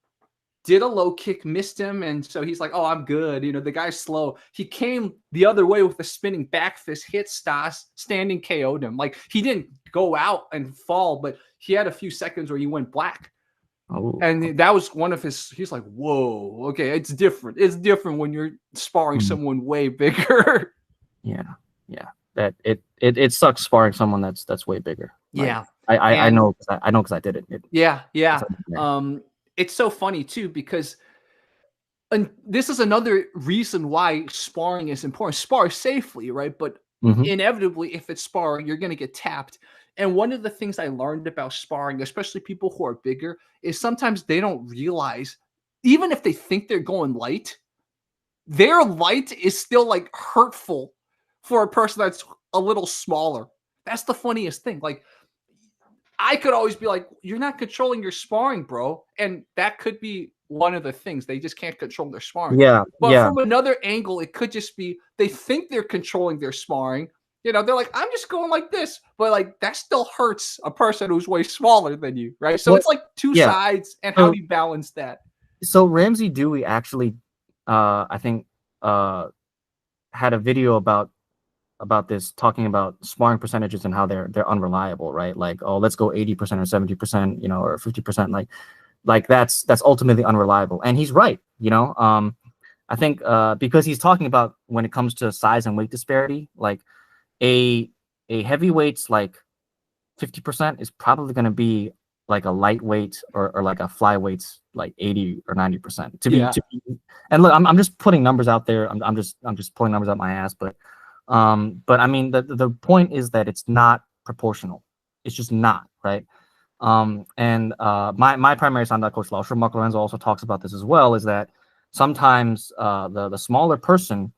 did a low kick, missed him, and so he's like, oh, I'm good. You know, the guy's slow. He came the other way with a spinning back fist, hit Stas, standing KO'd him. Like, he didn't go out and fall, but he had a few seconds where he went black. Oh. And that was one of his, he's like, whoa, okay, it's different. It's different when you're sparring someone way bigger. Yeah. That it sucks sparring someone that's way bigger. Like, Yeah. I know because I did it. Yeah. It's so funny too, because and this is another reason why sparring is important. Spar safely, right? But inevitably, if it's sparring, you're going to get tapped. And one of the things I learned about sparring, especially people who are bigger, is sometimes they don't realize, even if they think they're going light, their light is still like hurtful for a person that's a little smaller. That's the funniest thing. Like, I could always be like, you're not controlling your sparring, bro. And that could be one of the things. They just can't control their sparring. But from another angle, it could just be they think they're controlling their sparring. You know, they're like, I'm just going like this. But like, that still hurts a person who's way smaller than you, right? So it's like two sides. And how do you balance that? So Ramsey Dewey actually, I think, had a video about this, talking about sparring percentages and how they're unreliable, right? Like, oh, let's go 80% or 70%, you know, or 50%. Like that's ultimately unreliable. And he's right, you know. I think because he's talking about when it comes to size and weight disparity, like a heavyweight's like 50% is probably going to be like a lightweight or like a flyweight's like 80 or 90% to be. And look, I'm just putting numbers out there. I'm just pulling numbers out my ass, but I mean the point is that it's not proportional. It's just not, right? And my primary Sanda coach, Marco Lorenzo, also talks about this as well, is that sometimes the smaller person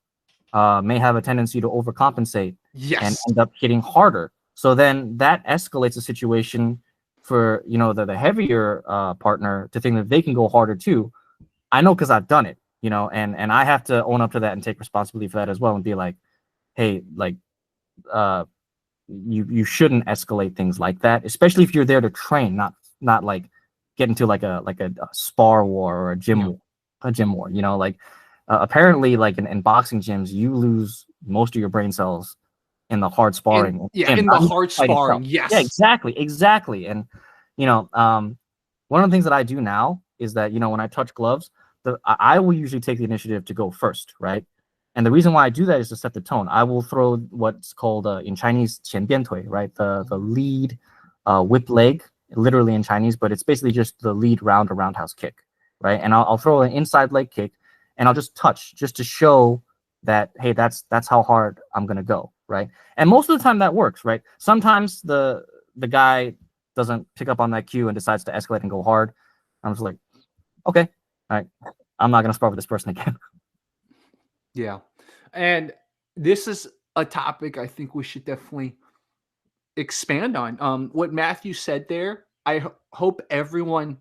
may have a tendency to overcompensate and end up hitting harder. So then that escalates the situation for, you know, the heavier partner to think that they can go harder too. I know because I've done it, you know, and I have to own up to that and take responsibility for that as well and be like, hey, like, you shouldn't escalate things like that, especially if you're there to train, not like get into like a spar war or a gym war, you know, like apparently like in boxing gyms, you lose most of your brain cells in the hard sparring. In the hard sparring, yes. Yeah, exactly. And, you know, one of the things that I do now is that, you know, when I touch gloves, I will usually take the initiative to go first, right? And the reason why I do that is to set the tone. I will throw what's called in Chinese 前边腿, right? The lead whip leg, literally in Chinese, but it's basically just the lead round or roundhouse kick, right? And I'll throw an inside leg kick, and I'll just touch just to show that, hey, that's how hard I'm gonna go, right? And most of the time that works, right? Sometimes the guy doesn't pick up on that cue and decides to escalate and go hard. I'm just like, okay, all right, I'm not gonna spar with this person again. Yeah. And this is a topic I think we should definitely expand on. What Matthew said there, I hope everyone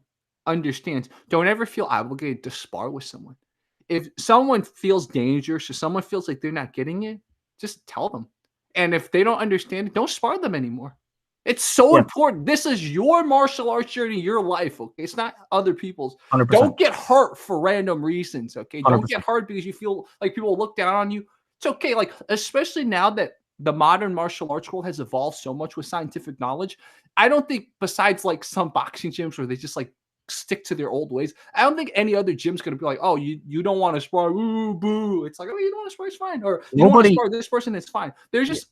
understands. Don't ever feel obligated to spar with someone. If someone feels dangerous or someone feels like they're not getting it, just tell them. And if they don't understand it, don't spar them anymore. It's so important. This is your martial arts journey, your life, okay? It's not other people's. 100%. Don't get hurt for random reasons, okay? Don't 100%. get hurt because you feel like people look down on you. It's okay, like, especially now that the modern martial arts world has evolved so much with scientific knowledge. I don't think, besides like some boxing gyms where they just like stick to their old ways, I don't think any other gym's going to be like, oh, you don't want to spar, ooh, boo. It's like, oh, you don't want to spar, it's fine. Or you don't want to spar this person, it's fine. There's just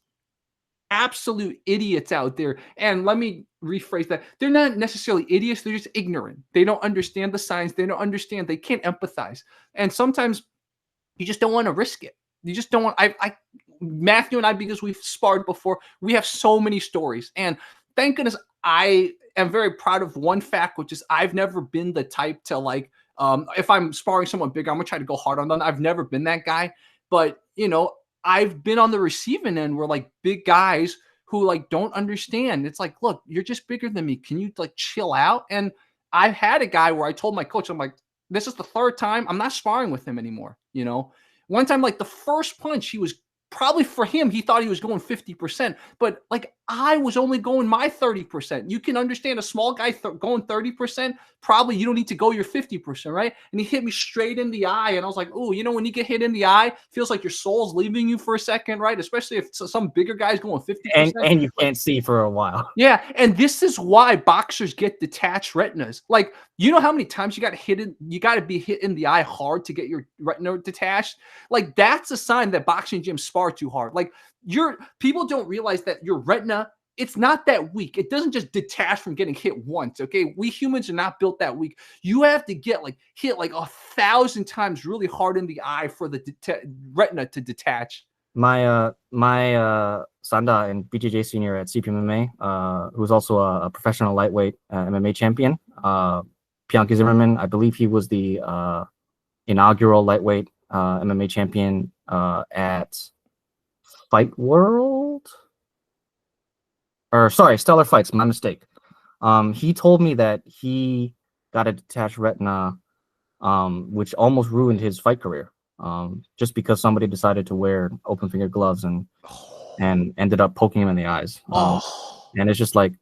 absolute idiots out there. And let me rephrase that. They're not necessarily idiots. They're just ignorant. They don't understand the science. They don't understand. They can't empathize. And sometimes you just don't want to risk it. You just don't want, Matthew and I, because we've sparred before, we have so many stories. And thank goodness I am very proud of one fact, which is I've never been the type to like, if I'm sparring someone bigger, I'm gonna try to go hard on them. I've never been that guy. But, you know, I've been on the receiving end where like big guys who like don't understand. It's like, look, you're just bigger than me. Can you like chill out? And I've had a guy where I told my coach, I'm like, this is the third time I'm not sparring with him anymore. You know, one time, like the first punch, he was probably, for him, he thought he was going 50%, but like I was only going my 30%. You can understand a small guy going 30%, probably you don't need to go your 50%, right? And he hit me straight in the eye. And I was like, oh, you know, when you get hit in the eye, feels like your soul's leaving you for a second, right? Especially if some bigger guy's going 50%. And you can't see for a while. Yeah. And this is why boxers get detached retinas. Like, you know how many times you got to be hit in the eye hard to get your retina detached? Like, that's a sign that boxing gyms spar too hard. Like, people don't realize that your retina, it's not that weak. It doesn't just detach from getting hit once. Okay. We humans are not built that weak. You have to get like hit like 1,000 times really hard in the eye for the retina to detach. My Sanda and BJJ senior at CPMMA, who's also a professional lightweight MMA champion, Bianchi Zimmerman, I believe he was the inaugural lightweight MMA champion at Fight World, or sorry, Stellar Fights, my mistake. He told me that he got a detached retina, which almost ruined his fight career, just because somebody decided to wear open finger gloves and ended up poking him in the eyes. And it's just like,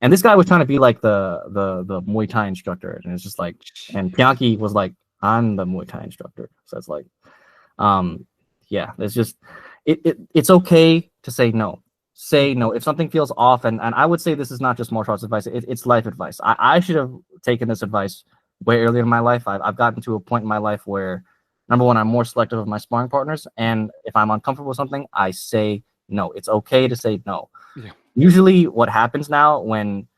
and this guy was trying to be like the Muay Thai instructor, and it's just like, and Bianchi was like, I'm the Muay Thai instructor. So it's like, yeah, it's just, it's okay to say no. Say no if something feels off, and I would say this is not just martial arts advice, it's life advice. I should have taken this advice way earlier in my life. I've gotten to a point in my life where, number one, I'm more selective of my sparring partners, and if I'm uncomfortable with something, I say no. It's okay to say no. Yeah. Usually what happens now when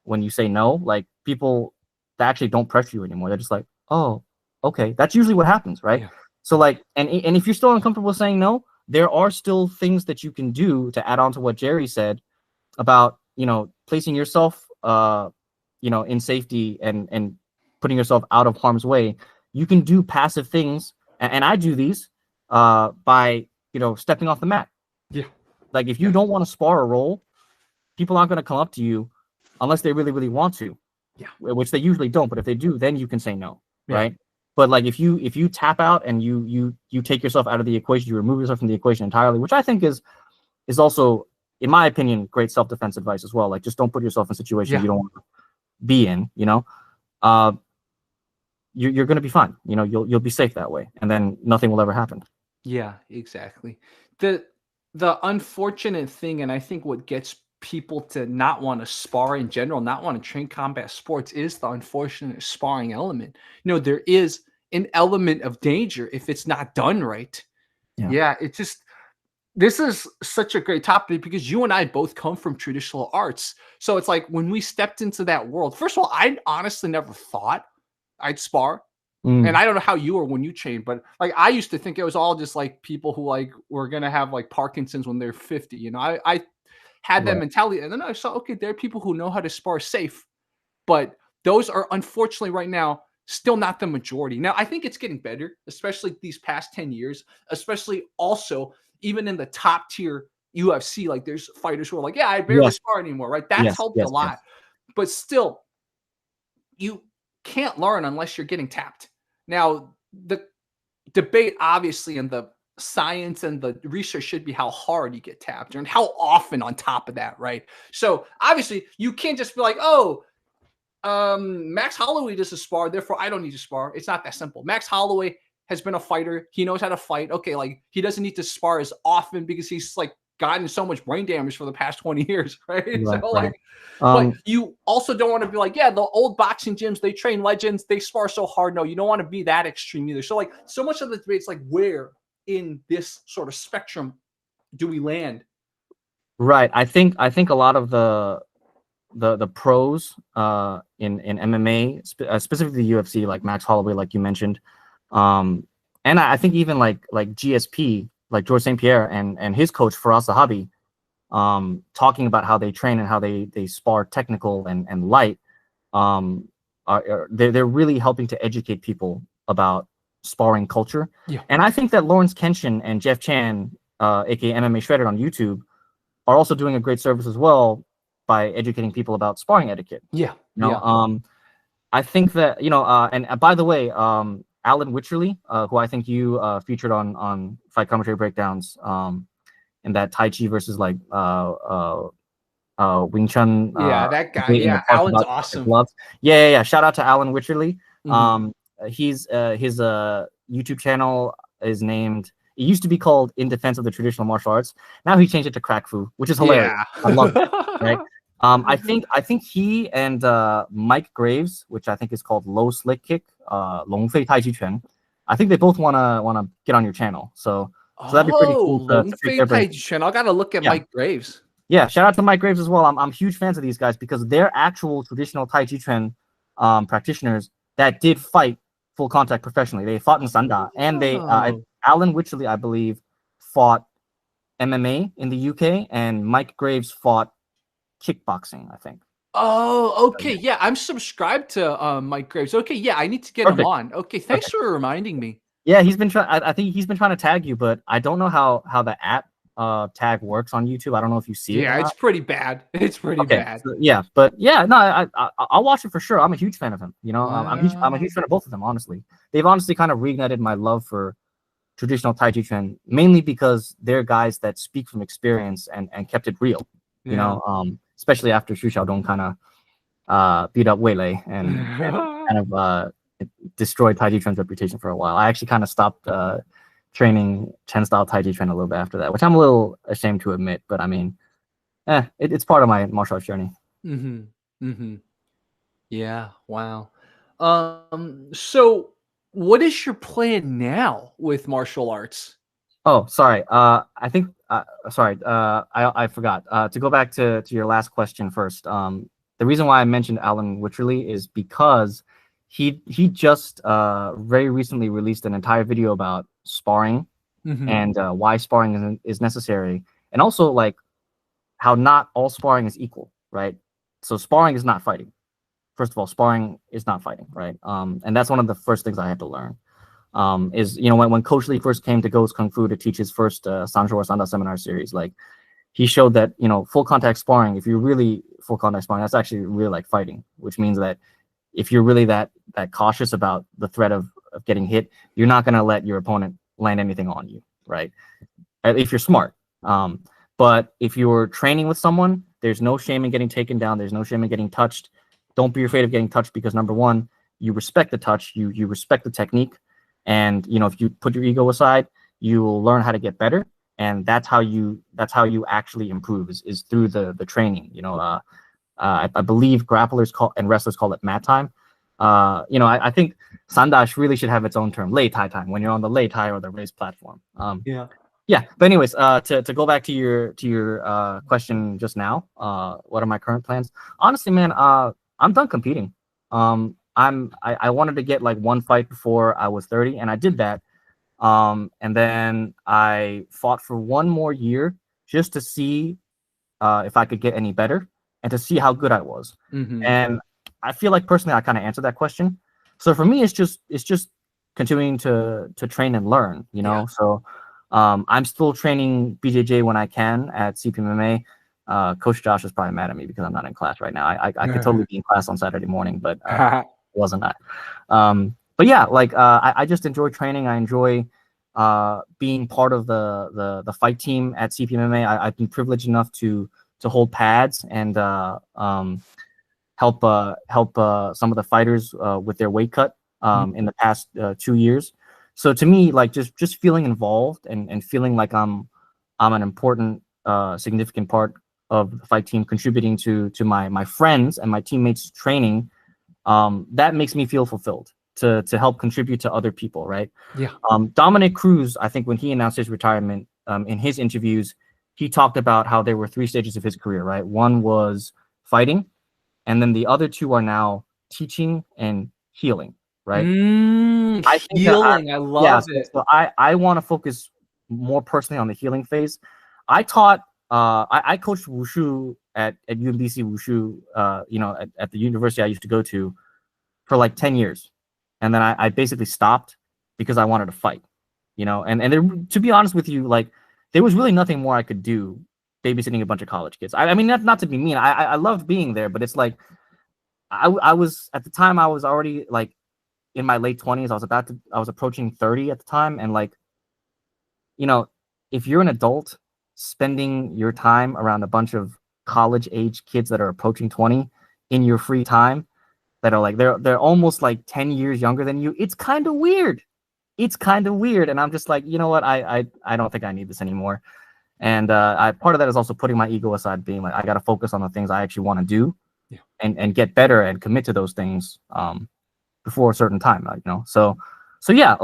you say no, like people that actually don't pressure you anymore, they're just like, oh, okay. That's usually what happens, right? Yeah. So like, and if you're still uncomfortable saying no, there are still things that you can do to add on to what Jerry said about placing yourself, in safety and putting yourself out of harm's way, you can do passive things, and I do these by stepping off the mat. Yeah. Like if you don't want to spar a roll, people aren't going to come up to you unless they really, really want to. Yeah. Which they usually don't, but if they do, then you can say no, Yeah. right? But like if you tap out and you take yourself out of the equation, you remove yourself from the equation entirely, which I think is also, in my opinion, great self-defense advice as well. Like just don't put yourself in situations you don't want to be in. You're going to be fine. You'll be safe that way, and then nothing will ever happen. Yeah, exactly. The unfortunate thing, and I think what gets people to not want to spar in general, not want to train combat sports, is the unfortunate sparring element. There is an element of danger if it's not done right. Yeah, it's just, this is such a great topic because you and I both come from traditional arts. So it's like when we stepped into that world, first of all, I honestly never thought I'd spar. And I don't know how you were when you trained, but like I used to think it was all just like people who like were gonna have like Parkinson's when they're 50. I had that mentality, and then I saw, okay, there are people who know how to spar safe, but those are unfortunately right now still not the majority. Now I think it's getting better, especially these past 10 years, especially also even in the top tier UFC. Like there's fighters who are like, yeah, I barely spar anymore, right? That's helped a lot, but still, you can't learn unless you're getting tapped. Now, the debate, obviously, and the science and the research should be how hard you get tapped and how often on top of that, right? So, obviously, you can't just be like, oh, Max Holloway does a spar, therefore I don't need to spar. It's not that simple. Max Holloway has been a fighter. He knows how to fight. Okay, like, he doesn't need to spar as often because he's, like, gotten so much brain damage for the past 20 years, right? But you also don't want to be like, yeah, the old boxing gyms, they train legends, they spar so hard. No, you don't want to be that extreme either. So like so much of the debate's like, where in this sort of spectrum do we land? Right. I think a lot of the pros in MMA, specifically the UFC, like Max Holloway, like you mentioned, and I think even like GSP, like George St. Pierre and his coach Faraz Zahabi, talking about how they train and how they spar technical and light, they're really helping to educate people about sparring culture. Yeah. And I think that Lawrence Kenshin and Jeff Chan, aka MMA Shredded on YouTube, are also doing a great service as well by educating people about sparring etiquette. Yeah. I think that, and by the way, Alan Witcherly, who I think you featured on Fight Commentary Breakdowns, in that Tai Chi versus like Wing Chun. That guy. Yeah, Alan's awesome. Gloves. Yeah. Shout out to Alan Witcherly. His YouTube channel is named. It used to be called In Defense of the Traditional Martial Arts. Now he changed it to Crack Fu, which is hilarious. I love it. Right. I think he and Mike Graves, which I think is called Low Slick Kick, Long Fei Tai Chi Chuan. I think they both wanna get on your channel. So that'd be pretty cool. I gotta look at Mike Graves. Yeah, shout out to Mike Graves as well. I'm huge fans of these guys because they're actual traditional Tai Chi Chuan practitioners that did fight full contact professionally. They fought in Sanda, and they Alan Witcherly, I believe, fought MMA in the UK, and Mike Graves fought kickboxing, I think. Oh, okay. Yeah, I'm subscribed to Mike Graves. Okay, yeah, I need to get him on. Okay, thanks for reminding me. Yeah, he's been trying. I think he's been trying to tag you, but I don't know how the tag works on YouTube. I don't know if you see it. Yeah, it's pretty bad. It's pretty bad. So, yeah, but yeah, no, I'll watch it for sure. I'm a huge fan of him. I'm a huge fan of both of them. Honestly, they've honestly kind of reignited my love for traditional Tai Chi Chuan, mainly because they're guys that speak from experience and kept it real. Especially after Xu Xiaodong kind of beat up Wei Lei and kind of destroyed Tai Chi Chuan's reputation for a while. I actually kind of stopped training Chen style Tai Chi Chuan a little bit after that, which I'm a little ashamed to admit, but I mean, it's part of my martial arts journey. Yeah. Wow. So what is your plan now with martial arts? Oh, sorry. I think. Sorry. I forgot. To go back to your last question first. The reason why I mentioned Alan Witcherly is because he just very recently released an entire video about sparring and why sparring is necessary, and also like how not all sparring is equal, right? So sparring is not fighting. First of all, sparring is not fighting, right? And that's one of the first things I had to learn. Is, you know, when Coach Lee first came to Ghost Kung Fu to teach his first Sanshou or Sanda seminar series, like he showed that, you know, full contact sparring, if you're really full contact sparring, that's actually really like fighting, which means that if you're really that cautious about the threat of getting hit, you're not going to let your opponent land anything on you, right? If you're smart. But if you're training with someone, there's no shame in getting taken down. There's no shame in getting touched. Don't be afraid of getting touched, because number one, you respect the touch, you respect the technique, and you know, if you put your ego aside, you will learn how to get better, and that's how you actually improve is through the training. You know, I believe grapplers and wrestlers call it mat time. You know, I think Sanda really should have its own term, lei tai time, when you're on the lei tai or the raised platform. Yeah. But anyways, to go back to your question just now, what are my current plans? Honestly, man, I'm done competing. I wanted to get like one fight before I was 30, and I did that. And then I fought for one more year just to see if I could get any better and to see how good I was. And I feel like personally I kind of answered that question. So for me, it's just continuing to train and learn, you know. So I'm still training BJJ when I can at CPMMA. Coach Josh is probably mad at me because I'm not in class right now. I could totally be in class on Saturday morning, but wasn't I? But yeah, like I just enjoy training. I enjoy being part of the fight team at CPMMA. I've been privileged enough to hold pads and help some of the fighters with their weight cut in the past 2 years. So to me, like just feeling involved and feeling like I'm an important significant part of the fight team, contributing to my friends and my teammates training, that makes me feel fulfilled to help contribute to other people, right? Dominic Cruz, I think when he announced his retirement, in his interviews, he talked about how there were 3 stages of his career, right? One was fighting, and then the other 2 are now teaching and healing, right? Healing, I love it. So I want to focus more personally on the healing phase. I taught, I coached Wushu at UMBC Wushu, you know, at the university I used to go to for like 10 years. And then I basically stopped because I wanted to fight, you know, and there, to be honest with you, like there was really nothing more I could do babysitting a bunch of college kids. I mean, not to be mean. I loved being there, but it's like, I was, at the time I was already like in my late 20s. I was approaching 30 at the time. And like, you know, if you're an adult spending your time around a bunch of college age kids that are approaching 20 in your free time, that are like, they're almost like 10 years younger than you, it's kind of weird. And I'm just like, you know what, I don't think I need this anymore. And part of that is also putting my ego aside, being like, I got to focus on the things I actually want to do, and get better and commit to those things before a certain time, you know. So yeah,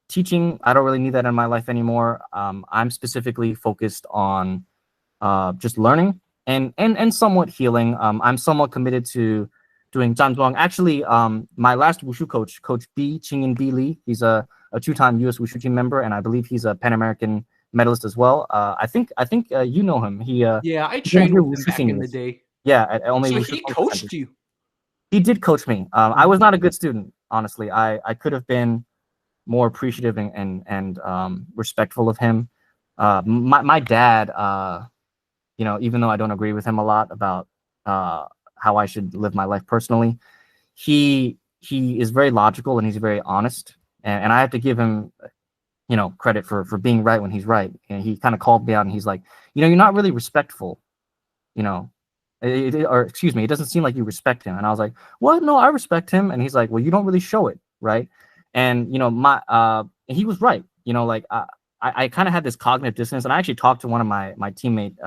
teaching, I don't really need that in my life anymore. I'm specifically focused on just learning and somewhat healing. I'm somewhat committed to doing Zhanzhuang. Actually, my last Wushu coach, Coach B, Qingyin B Lee, he's a 2-time U.S. Wushu team member, and I believe he's a Pan American medalist as well. I think you know him. I trained with him back in the day. Yeah, at only. So he coached you. He did coach me. I was not a good student, honestly. I could have been more appreciative and respectful of him. My dad, you know, even though I don't agree with him a lot about how I should live my life personally, he is very logical and he's very honest, and I have to give him, you know, credit for being right when he's right. And he kind of called me out, and he's like, you know, you're not really respectful, you know, or excuse me, it doesn't seem like you respect him. And I was like, what? No, I respect him. And he's like, well, you don't really show it, right? And you know, he was right. You know, like I kind of had this cognitive dissonance, and I actually talked to one of my teammate,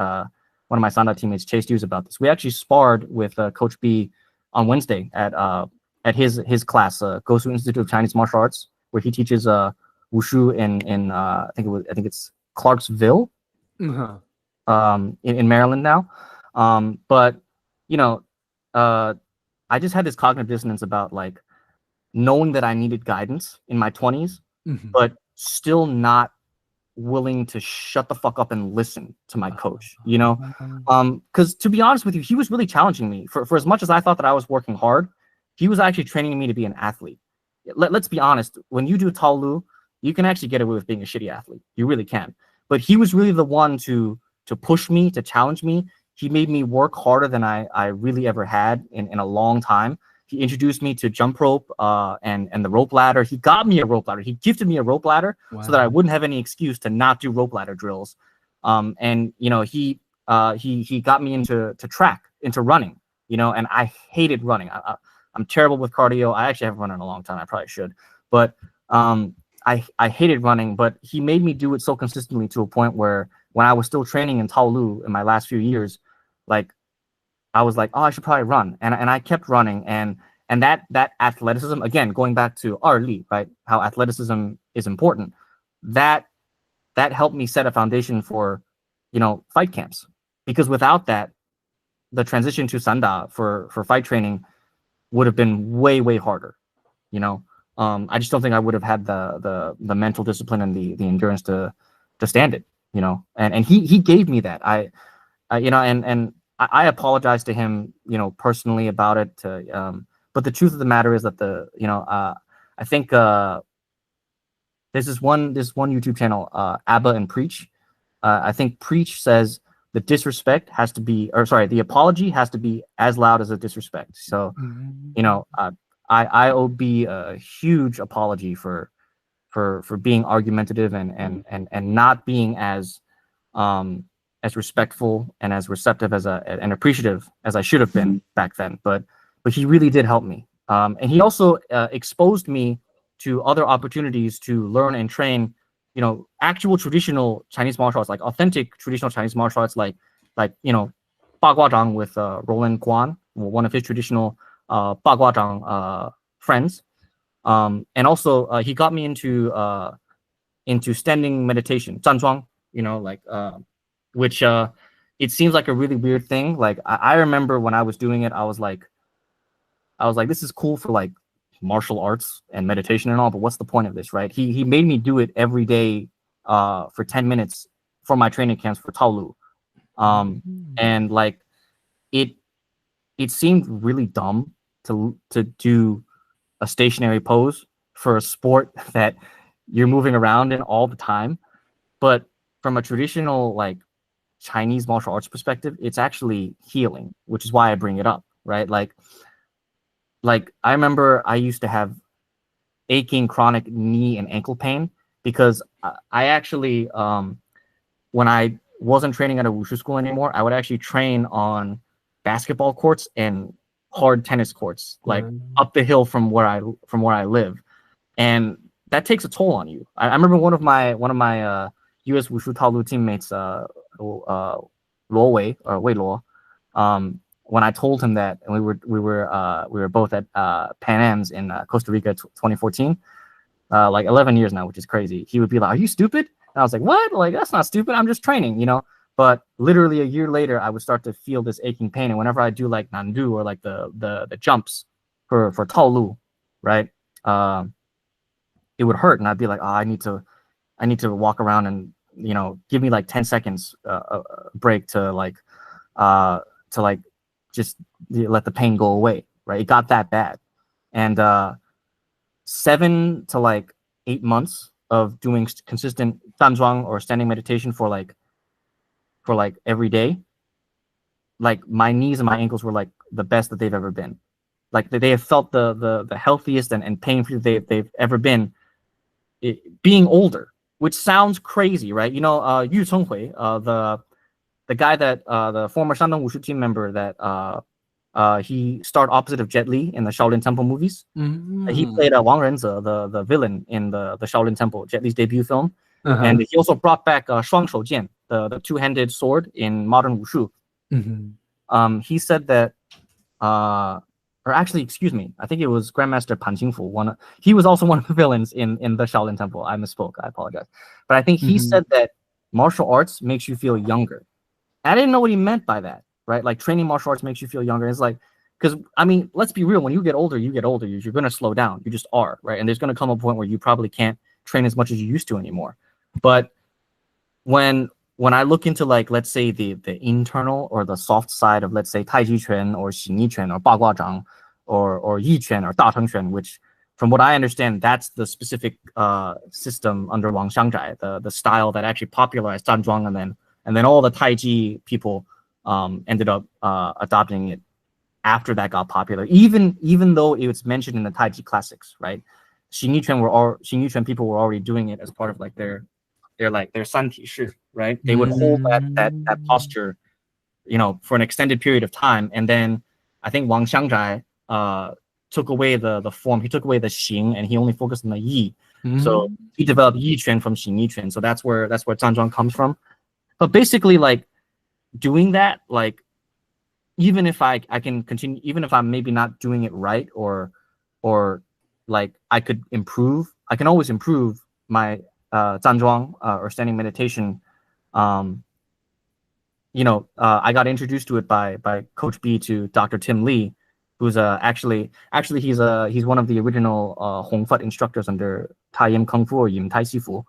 one of my Sanda teammates, Chase Hughes, about this. We actually sparred with Coach B on Wednesday at his class, Gosu Institute of Chinese Martial Arts, where he teaches Wushu in I think it's Clarksville, in Maryland now. But you know, I just had this cognitive dissonance about like knowing that I needed guidance in my 20s, but still not willing to shut the fuck up and listen to my coach, you know? Because to be honest with you, he was really challenging me. For as much as I thought that I was working hard, he was actually training me to be an athlete. Let's be honest, when you do Taolu, you can actually get away with being a shitty athlete. You really can. But he was really the one to push me, to challenge me. He made me work harder than I really ever had in a long time. He introduced me to jump rope and the rope ladder. He got me a rope ladder. He gifted me a rope ladder so that I wouldn't have any excuse to not do rope ladder drills. And you know, he got me into track, into running. You know, and I hated running. I'm terrible with cardio. I actually haven't run in a long time. I probably should, but I hated running. But he made me do it so consistently to a point where when I was still training in Taolu in my last few years, like I was like, oh, I should probably run, and I kept running, and that athleticism, again, going back to Li, right? How athleticism is important. That helped me set a foundation for, you know, fight camps, because without that, the transition to Sanda for fight training would have been way harder, you know. I just don't think I would have had the mental discipline and the endurance to stand it, you know. And he gave me that. I you know, and I apologize to him, you know, personally about it. But the truth of the matter is that I think there's this one YouTube channel, Abba and Preach. I think Preach says the disrespect has to be, or sorry, the apology has to be as loud as the disrespect. So, you know, I owe B a huge apology for being argumentative and not being as respectful and as receptive and appreciative as I should have been back then. But he really did help me. And he also exposed me to other opportunities to learn and train, you know, actual traditional Chinese martial arts, like authentic traditional Chinese martial arts, like you know, Ba Gua Zhang with Roland Guan, one of his traditional Ba Gua Zhang friends. And also he got me into standing meditation, Zhanzhuang, you know, like which it seems like a really weird thing. Like I remember when I was doing it, I was like, this is cool for like martial arts and meditation and all, but what's the point of this, right? He made me do it every day for 10 minutes for my training camps for Taolu. And like it seemed really dumb to do a stationary pose for a sport that you're moving around in all the time. But from a traditional like Chinese martial arts perspective, it's actually healing, which is why I bring it up, right? Like I remember I used to have aching chronic knee and ankle pain because I actually, when I wasn't training at a Wushu school anymore, I would actually train on basketball courts and hard tennis courts, like up the hill from where I live, and that takes a toll on you. I remember one of my U.S. Wushu Taolu teammates, Luo Wei or Wei Luo, when I told him that, and we were both at Pan Am's in Costa Rica 2014, like 11 years now, which is crazy. He would be like, "Are you stupid?" And I was like, "What? Like, that's not stupid. I'm just training, you know." But literally a year later, I would start to feel this aching pain, and whenever I do like Nandu or like the jumps for Taolu, right, it would hurt, and I'd be like, "Oh, I need to walk around and, you know, give me like 10 seconds break to just let the pain go away," right? It got that bad. And 7 to like 8 months of doing consistent danzhuang or standing meditation for like every day, like my knees and my ankles were like the best that they've ever been. Like they have felt the healthiest and pain-free they've ever been, being older, which sounds crazy, right? You know, Yu Conghui, the guy that the former Shandong Wushu team member that he starred opposite of Jet Li in the Shaolin Temple movies. He played Wang Renze, the villain in the Shaolin Temple, Jet Li's debut film. And he also brought back Shuang Shou Jian, the two-handed sword in modern Wushu. He said that, or actually, excuse me, I think it was Grandmaster Pan Qingfu. He was also one of the villains in the Shaolin Temple. I misspoke. I apologize. But I think he said that martial arts makes you feel younger. I didn't know what he meant by that, right? Like training martial arts makes you feel younger. It's like, because I mean, let's be real. When you get older, you're going to slow down. You just are, right? And there's going to come a point where you probably can't train as much as you used to anymore. But when I look into, like, let's say the internal or the soft side of, let's say, Tai Chi Chuan or Xing Yi Chuan or Ba Gua Zhang or Yi Chuan or Da Cheng Chuan, which from what I understand, that's the specific system under Wang Xiangzhai, the style that actually popularized Zhanzhuang, and then all the Tai Chi people ended up adopting it after that got popular. Even though it was mentioned in the Tai Chi classics, right? Xing Yi Chuan people were already doing it as part of like their san ti shi, right? They would hold that posture, you know, for an extended period of time, and then I think Wang Xiangzhai took away the form. He took away the Xing, and he only focused on the Yi. So he developed Yi Chuan from Xing Yi Chuan. So that's where Zhanzhuang comes from. But basically, like, doing that, like, even if I can continue, even if I'm maybe not doing it right, or like I could improve, I can always improve my Zhanzhuang or standing meditation. You know, I got introduced to it by Coach B to Dr. Tim Lee, who's actually he's one of the original Hong Fut instructors under Tai Yim Kung Fu or Yim Tai Si Fu,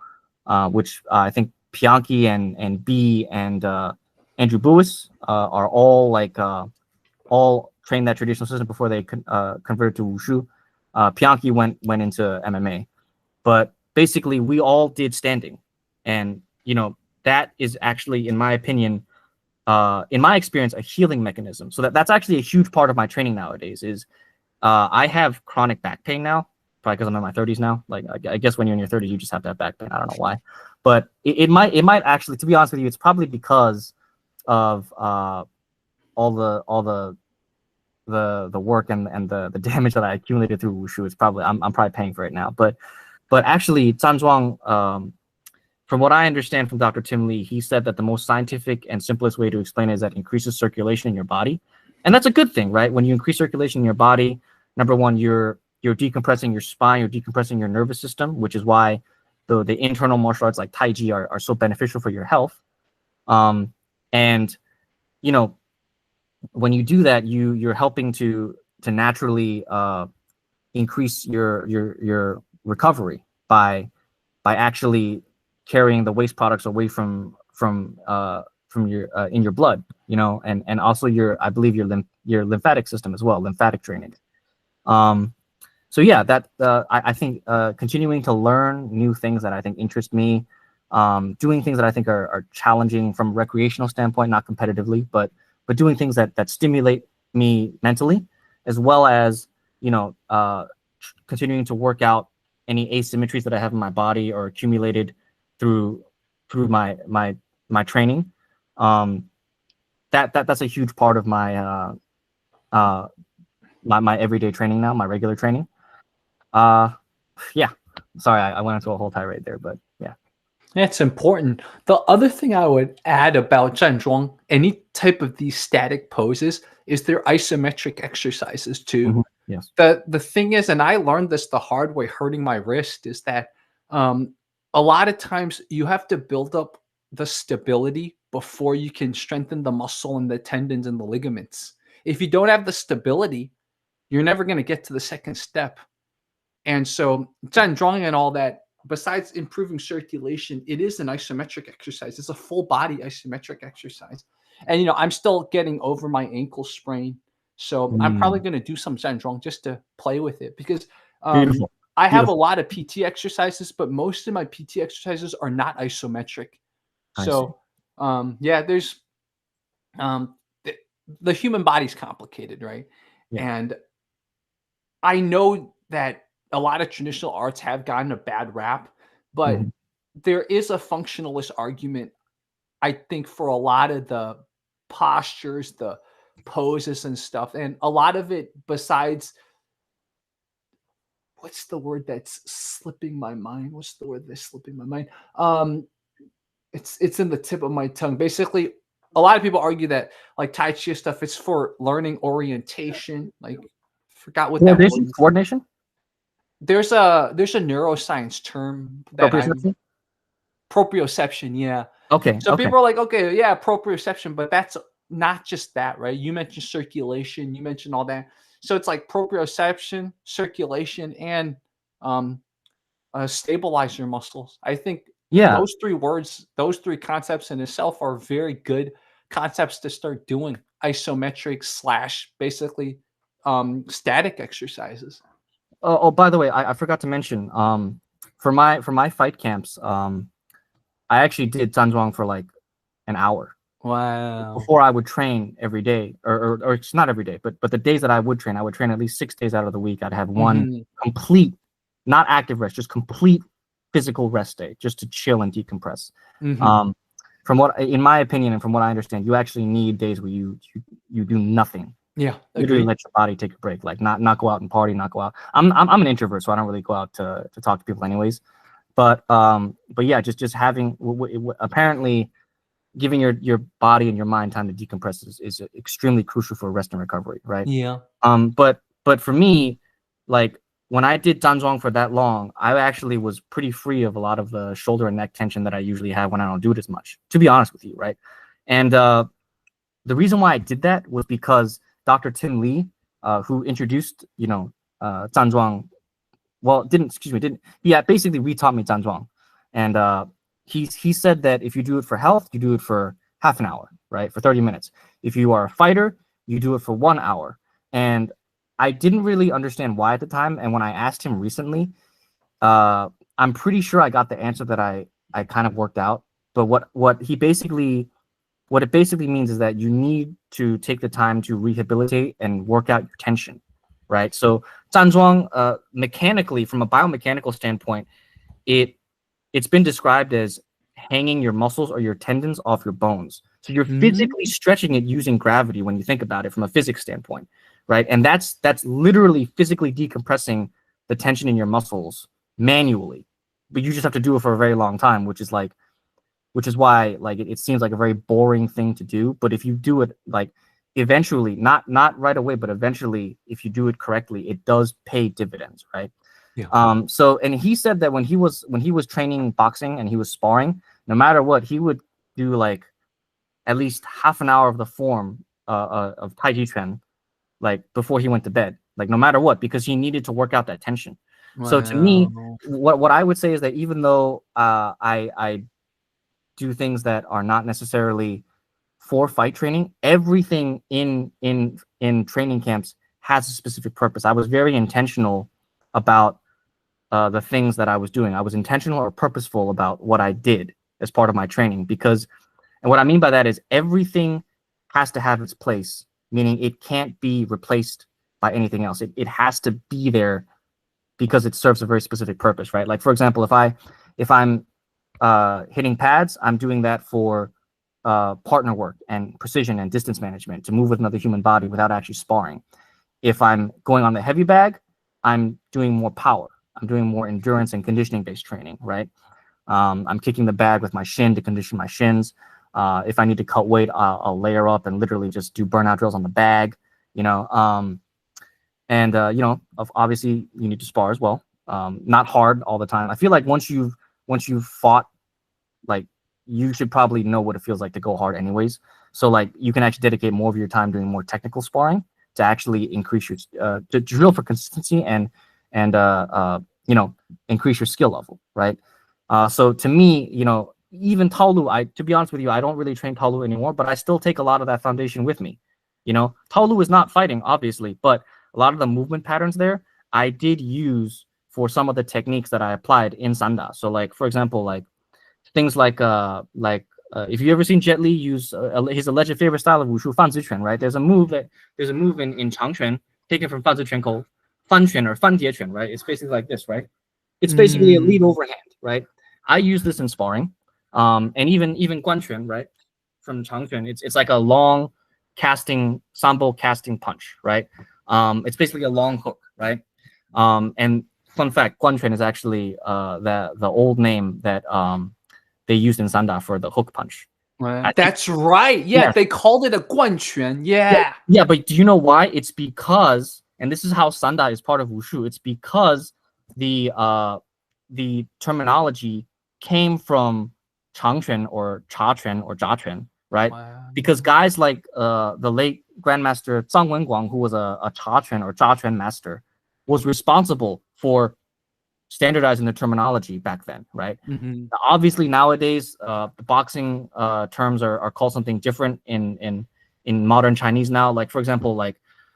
which I think Pianki and B and Andrew Bouis are all like all trained that traditional system before they converted to Wushu. Pianki went into MMA, but basically we all did standing, and you know that is actually, in my opinion, in my experience, a healing mechanism. So that's actually a huge part of my training nowadays. Is I have chronic back pain now, probably because I'm in my 30s now. Like I guess when you're in your 30s, you just have that back pain. I don't know why, but it might actually, to be honest with you, it's probably because of all the work and the damage that I accumulated through Wushu. It's probably I'm probably paying for it now. But actually, Zhanzhuang, from what I understand from Dr. Tim Lee, he said that the most scientific and simplest way to explain it is that it increases circulation in your body. And that's a good thing, right? When you increase circulation in your body, number one, you're decompressing your spine, you're decompressing your nervous system, which is why the internal martial arts like Tai Chi are so beneficial for your health. And, you know, when you do that, you're helping to naturally increase your recovery by actually carrying the waste products away from your in your blood, you know, and also I believe your lymphatic system as well, lymphatic drainage. So yeah, that I think continuing to learn new things that I think interest me, doing things that I think are challenging from a recreational standpoint, not competitively, but doing things that stimulate me mentally, as well as, you know, continuing to work out any asymmetries that I have in my body or accumulated through my training. That's a huge part of my my everyday training now, my regular training. Yeah, sorry, I went into a whole tirade there, but yeah. That's important. The other thing I would add about Zhanzhuang, any type of these static poses, is their isometric exercises too. Mm-hmm. Yes. The thing is, and I learned this the hard way, hurting my wrist, is that a lot of times you have to build up the stability before you can strengthen the muscle and the tendons and the ligaments. If you don't have the stability, you're never going to get to the second step. And so Zhanzhuang and all that, besides improving circulation, it is an isometric exercise. It's a full body isometric exercise. And, you know, I'm still getting over my ankle sprain. So I'm probably going to do some Zhanzhuang just to play with it, because I have a lot of PT exercises, but most of my PT exercises are not isometric. So, yeah, there's the human body's complicated, right? Yeah. And I know that a lot of traditional arts have gotten a bad rap, but there is a functionalist argument, I think, for a lot of the postures, the poses and stuff. And a lot of it, besides, what's the word that's slipping my mind? What's the word that's slipping my mind? It's in the tip of my tongue. Basically, a lot of people argue that like Tai Chi stuff, it's for learning orientation. Like, forgot what that word is. Coordination. There's a neuroscience term that proprioception. Yeah. Okay. So people are like, okay, yeah, proprioception, but that's not just that, right? You mentioned circulation, you mentioned all that. So it's like proprioception, circulation, and stabilize your muscles. I think Yeah. Those three words, those three concepts in itself are very good concepts to start doing isometric / basically static exercises. Oh, by the way, I forgot to mention, for my fight camps, I actually did Zanzhuang for like an hour. Wow. Before I would train every day, or it's not every day, but the days that I would train at least 6 days out of the week. I'd have one complete, not active rest, just complete physical rest day, just to chill and decompress. From what, in my opinion, and from what I understand, you actually need days where you do nothing. Yeah, literally let your body take a break, like not go out and party, not go out. I'm an introvert, so I don't really go out to talk to people anyways. But yeah, just having apparently giving your body and your mind time to decompress is extremely crucial for rest and recovery, right? Yeah. But for me, like when I did Danzhuang for that long, I actually was pretty free of a lot of the shoulder and neck tension that I usually have when I don't do it as much, to be honest with you, right? And the reason why I did that was because Dr. Tim Lee, who introduced, Zanzhuang, well, didn't basically retaught me Zanzhuang. And he said that if you do it for health, you do it for half an hour, right? For 30 minutes. If you are a fighter, you do it for 1 hour. And I didn't really understand why at the time. And when I asked him recently, I'm pretty sure I got the answer that I kind of worked out. But what it basically means is that you need to take the time to rehabilitate and work out your tension, right? So Zanzhuang, mechanically, from a biomechanical standpoint, it's been described as hanging your muscles or your tendons off your bones. So you're physically stretching it using gravity when you think about it from a physics standpoint, right? And that's literally physically decompressing the tension in your muscles manually. But you just have to do it for a very long time, which is why like it seems like a very boring thing to do. But if you do it like eventually, not right away, but eventually, if you do it correctly, it does pay dividends, right? Yeah. So, and he said that when he was training boxing and he was sparring, no matter what, he would do like at least half an hour of the form of Tai Chi Chuan, like before he went to bed, like no matter what, because he needed to work out that tension. Wow. So to me, what I would say is that even though I do things that are not necessarily for fight training, everything in training camps has a specific purpose. I was very intentional about the things that I was doing. I was intentional or purposeful about what I did as part of my training, because, and what I mean by that is everything has to have its place, meaning it can't be replaced by anything else. It has to be there because it serves a very specific purpose, right? Like, for example, if I'm hitting pads, I'm doing that for partner work and precision and distance management, to move with another human body without actually sparring. If I'm going on the heavy bag, I'm doing more power. I'm doing more endurance and conditioning based training, right? I'm kicking the bag with my shin to condition my shins. If I need to cut weight, I'll layer up and literally just do burnout drills on the bag, and obviously you need to spar as well. Not hard all the time. I feel like once you've fought, like, you should probably know what it feels like to go hard anyways. So like you can actually dedicate more of your time doing more technical sparring to actually increase your to drill for consistency and increase your skill level, right? So to me, even Taolu, to be honest with you, I don't really train Taolu anymore, but I still take a lot of that foundation with me. Taolu is not fighting, obviously, but a lot of the movement patterns there, I did use for some of the techniques that I applied in Sanda. So like, for example, like things like if you ever seen Jet Li use his alleged favorite style of Wushu, Fan Ziquan, right? There's a move in Changquan taken from Fan Ziquan called Fan Quan or Fan Tie Quan, right? It's basically like this, right? It's basically a lead overhand, right? I use this in sparring, and even Guan Quan, right? From Changquan, it's like a long sambo casting punch, right? It's basically a long hook, right? And fun fact, Guan Quan is actually the old name that they used in Sanda for the hook punch. That's right. Yeah, they called it a Guan Quan. Yeah. Yeah, but do you know why? It's because, and this is how Sanda is part of Wushu. It's because the terminology came from Changquan or Chaquan or Jiaquan, right? Wow. Because guys like the late Grandmaster Zhang Wenguang, who was a Chaquan or Jiaquan master, was responsible for standardizing the terminology back then, right? Mm-hmm. Obviously, nowadays, the boxing terms are called something different in modern Chinese now. Like, for example, like,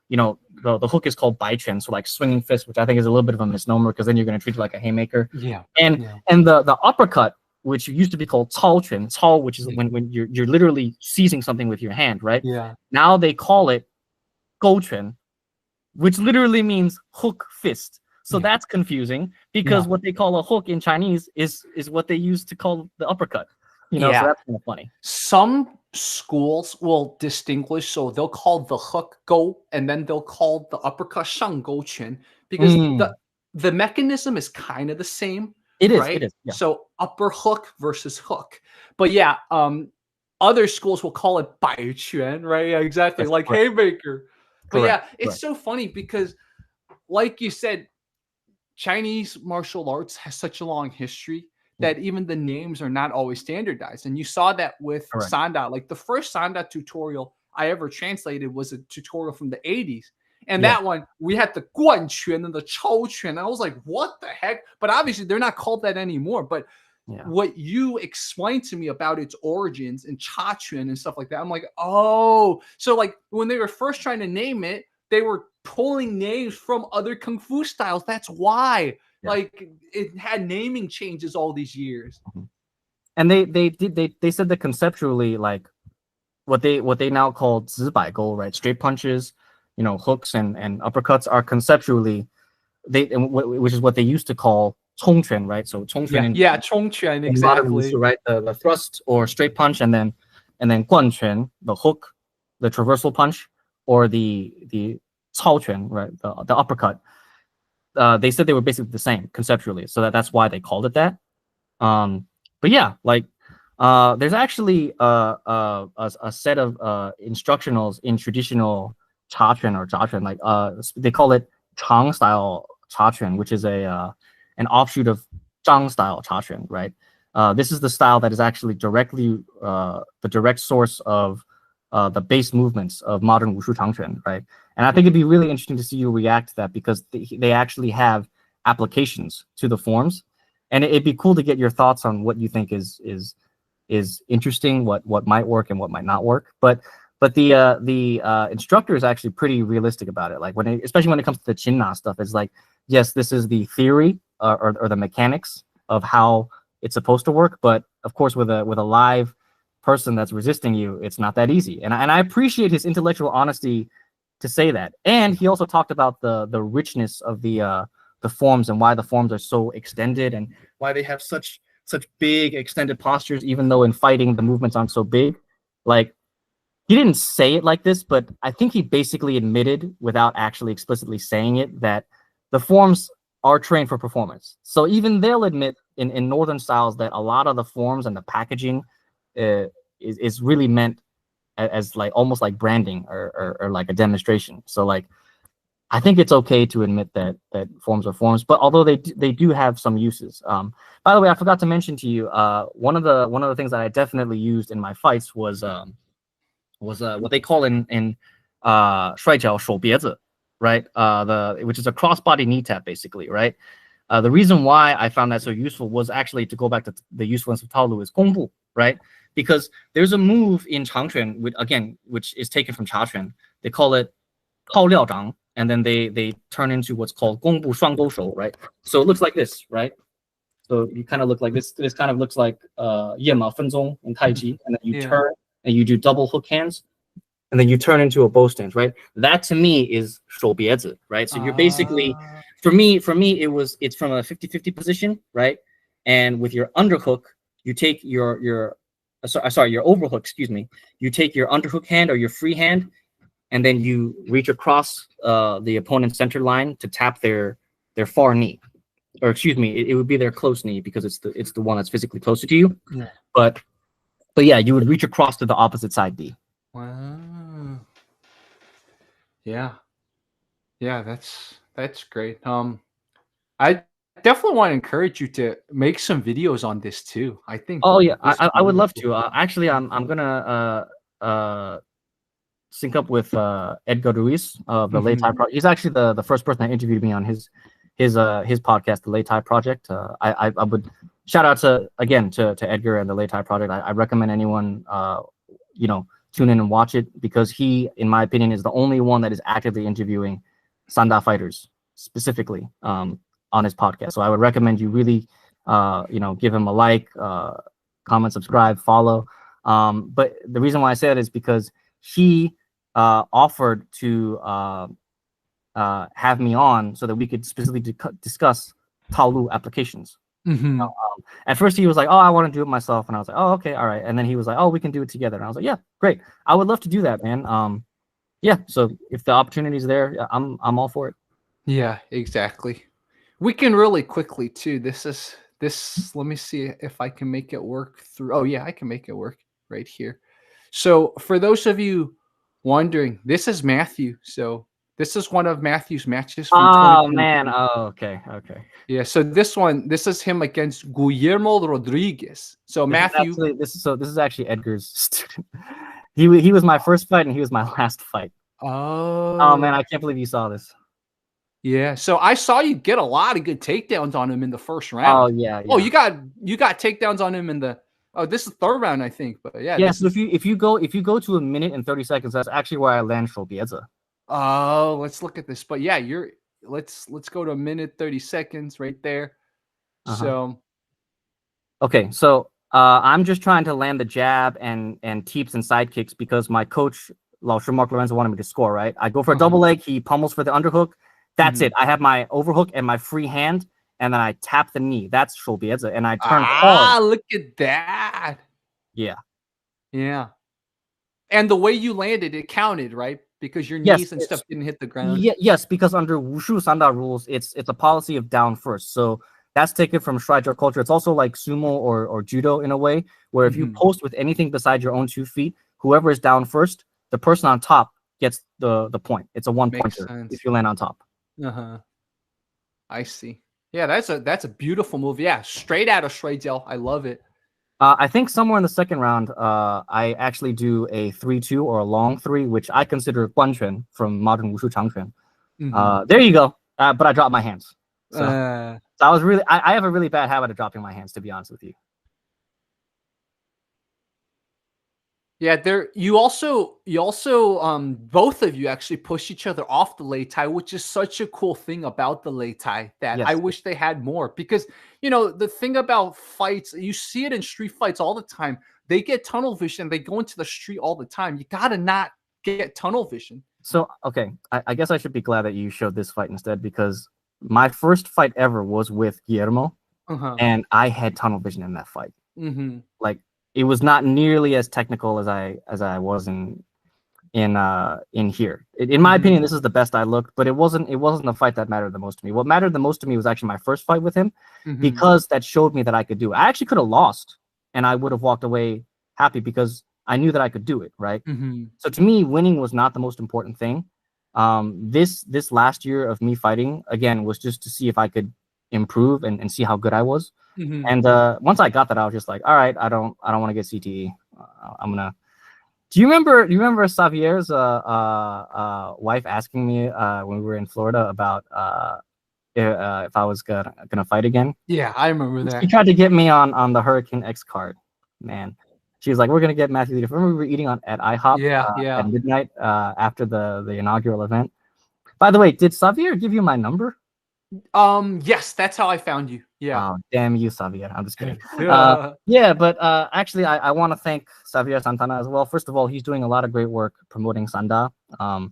the hook is called bai quan, so like swinging fist, which I think is a little bit of a misnomer because then you're going to treat it like a haymaker. Yeah. And the uppercut, which used to be called cao quan, cao, which is when you're literally seizing something with your hand, right? Yeah. Now they call it gou quan, which literally means hook fist. So that's confusing because what they call a hook in Chinese is what they use to call the uppercut. So that's kind of funny. Some schools will distinguish, so they'll call the hook go, and then they'll call the uppercut shang gou quan, because the mechanism is kind of the same. It is. Right? It is. Yeah. So upper hook versus hook. But other schools will call it bai quan, right? Yeah, exactly. Yes, like correct. haymaker. But Correct. It's so funny because, like you said, Chinese martial arts has such a long history that even the names are not always standardized. And you saw that with Sanda. Like the first Sanda tutorial I ever translated was a tutorial from the 80s. And that one, we had the guan quan and the chao quan. I was like, what the heck? But obviously, they're not called that anymore. But what you explained to me about its origins and cha quan and stuff like that, I'm like, oh. So like when they were first trying to name it, they were pulling names from other kung fu styles. That's why. Like it had naming changes all these years. And they said that conceptually, like what they now call 直摆勾, right? Straight punches, hooks and uppercuts are conceptually which is what they used to call 冲拳, right? So 冲拳 冲拳, exactly. Right? The thrust or straight punch, and then 贯拳, the hook, the traversal punch, or the 操拳, right? The uppercut. They said they were basically the same conceptually, so that's why they called it that. But yeah, like there's actually a set of instructionals in traditional cha quan or jia quan, like they call it Chang style cha quan, which is an offshoot of Zhang style cha quan, right? This is the style that is actually directly the direct source of the base movements of modern Wushu Changquan, right? And I think it'd be really interesting to see you react to that because they actually have applications to the forms, and it'd be cool to get your thoughts on what you think is interesting, what might work and what might not work. But the instructor is actually pretty realistic about it. Like especially when it comes to the Chinna stuff, it's like, yes, this is the theory or the mechanics of how it's supposed to work, but of course with a live person that's resisting you, it's not that easy. And I appreciate his intellectual honesty to say that. And he also talked about the richness of the forms and why the forms are so extended and why they have such big extended postures, even though in fighting the movements aren't so big. Like, he didn't say it like this, but I think he basically admitted, without actually explicitly saying it, that the forms are trained for performance. So even they'll admit in northern styles that a lot of the forms and the packaging is really meant as like almost like branding or like a demonstration. So like, I think it's okay to admit that forms are forms, but although they do have some uses. By the way, I forgot to mention to you, one of the things that I definitely used in my fights was what they call in 摔跤手别子, right? Which is a cross-body knee tap, basically, right? The reason why I found that so useful was actually to go back to the usefulness of Taolu is kungfu, right? Because there's a move in Changquan, which is taken from Chaquan. They call it 靠料掌, and then they turn into what's called 弓步双勾手, right? So it looks like this, right? So you kind of look like this. This kind of looks like 夜马分鬃 in Tai Chi, and then you turn and you do double hook hands, and then you turn into a bow stance, right? That to me is 手别子, right? So you're basically, for me, it's from a 50-50 position, right? And with your underhook, you take your overhook, excuse me. You take your underhook hand or your free hand, and then you reach across the opponent's center line to tap their far knee, or excuse me, it would be their close knee because it's the one that's physically closer to you. Yeah. But yeah, you would reach across to the opposite side knee. Wow. Yeah, that's great. I definitely want to encourage you to make some videos on this too. I think. Oh yeah, I would love to. Actually, I'm gonna sync up with Edgar Ruiz of the Late Time Project. He's actually the first person that interviewed me on his his podcast, the Late Tai Project. I would shout out to Edgar and the Late Tai Project. I recommend anyone tune in and watch it, because he, in my opinion, is the only one that is actively interviewing Sanda fighters specifically on his podcast. So I would recommend you really give him a like, comment, subscribe, follow. But the reason why I say that is because he offered to have me on so that we could specifically discuss Taolu applications. Mm-hmm. At first he was like, "Oh, I want to do it myself," and I was like, "Oh, okay, all right." And then he was like, "Oh, we can do it together," and I was like, "Yeah, great. I would love to do that, man." Yeah. So if the opportunity is there, I'm all for it. Yeah, exactly. We can really quickly too. This. Let me see if I can make it work through. Oh yeah, I can make it work right here. So for those of you wondering, this is Matthew. So this is one of Matthew's matches from 2022. Man. Oh, okay. Yeah. So this is him against Guillermo Rodriguez. So Matthew. This is actually Edgar's student. He was my first fight and he was my last fight. Oh man, I can't believe you saw this. Yeah, so I saw you get a lot of good takedowns on him in the first round. Oh yeah. Oh, you got takedowns on him in the this is the third round, I think. But yeah. Yeah, so if you go to a minute and 30 seconds, that's actually where I land Shobieza. Oh, let's look at this. But yeah, let's go to a minute 30 seconds right there. So okay, so I'm just trying to land the jab and teeps and sidekicks because my coach, Mark Lorenzo, wanted me to score, right? I go for a double leg, he pummels for the underhook. That's it. I have my overhook and my free hand, and then I tap the knee. That's Shobieza, and I turn hard. Look at that. Yeah. Yeah. And the way you landed, it counted, right? Because your knees and stuff didn't hit the ground. Yes, because under Wushu Sanda rules, it's a policy of down first. So that's taken from Strider culture. It's also like sumo or judo in a way, where if you post with anything besides your own 2 feet, whoever is down first, the person on top gets the point. It's a 1-pointer if you land on top. I see. Yeah, that's a beautiful move. Yeah, straight out of Shuijiao. I love it. I think somewhere in the second round, I actually do a 3-2 or a long 3, which I consider guanquan from modern Wushu Changquan. There you go. But I dropped my hands. So I was really I have a really bad habit of dropping my hands, to be honest with you. Yeah, you also both of you actually push each other off the Lei Tai, which is such a cool thing about the Lei Tai that I wish they had more, because the thing about fights, you see it in street fights all the time. They get tunnel vision, they go into the street all the time. You gotta not get tunnel vision. So okay, I guess I should be glad that you showed this fight instead, because my first fight ever was with Guillermo, and I had tunnel vision in that fight. Like, it was not nearly as technical as I was in here. In my opinion, this is the best I looked, but it wasn't the fight that mattered the most to me. What mattered the most to me was actually my first fight with him, because that showed me that I could do it. I actually could have lost, and I would have walked away happy because I knew that I could do it, right? So to me, winning was not the most important thing. This last year of me fighting, again, was just to see if I could improve and see how good I was. And once I got that, I was just like, all right, I don't want to get CTE. I'm gonna. Do you remember Xavier's wife asking me when we were in Florida about if I was gonna fight again? Yeah, I remember that. She tried to get me on the Hurricane X card, man. She was like, "We're gonna get Matthew." Remember we were eating at IHOP at midnight after the inaugural event. By the way, did Xavier give you my number? Yes, that's how I found you. Yeah. Oh, damn you, Xavier. I'm just kidding. Yeah, but actually, I want to thank Xavier Santana as well. First of all, he's doing a lot of great work promoting Sanda. And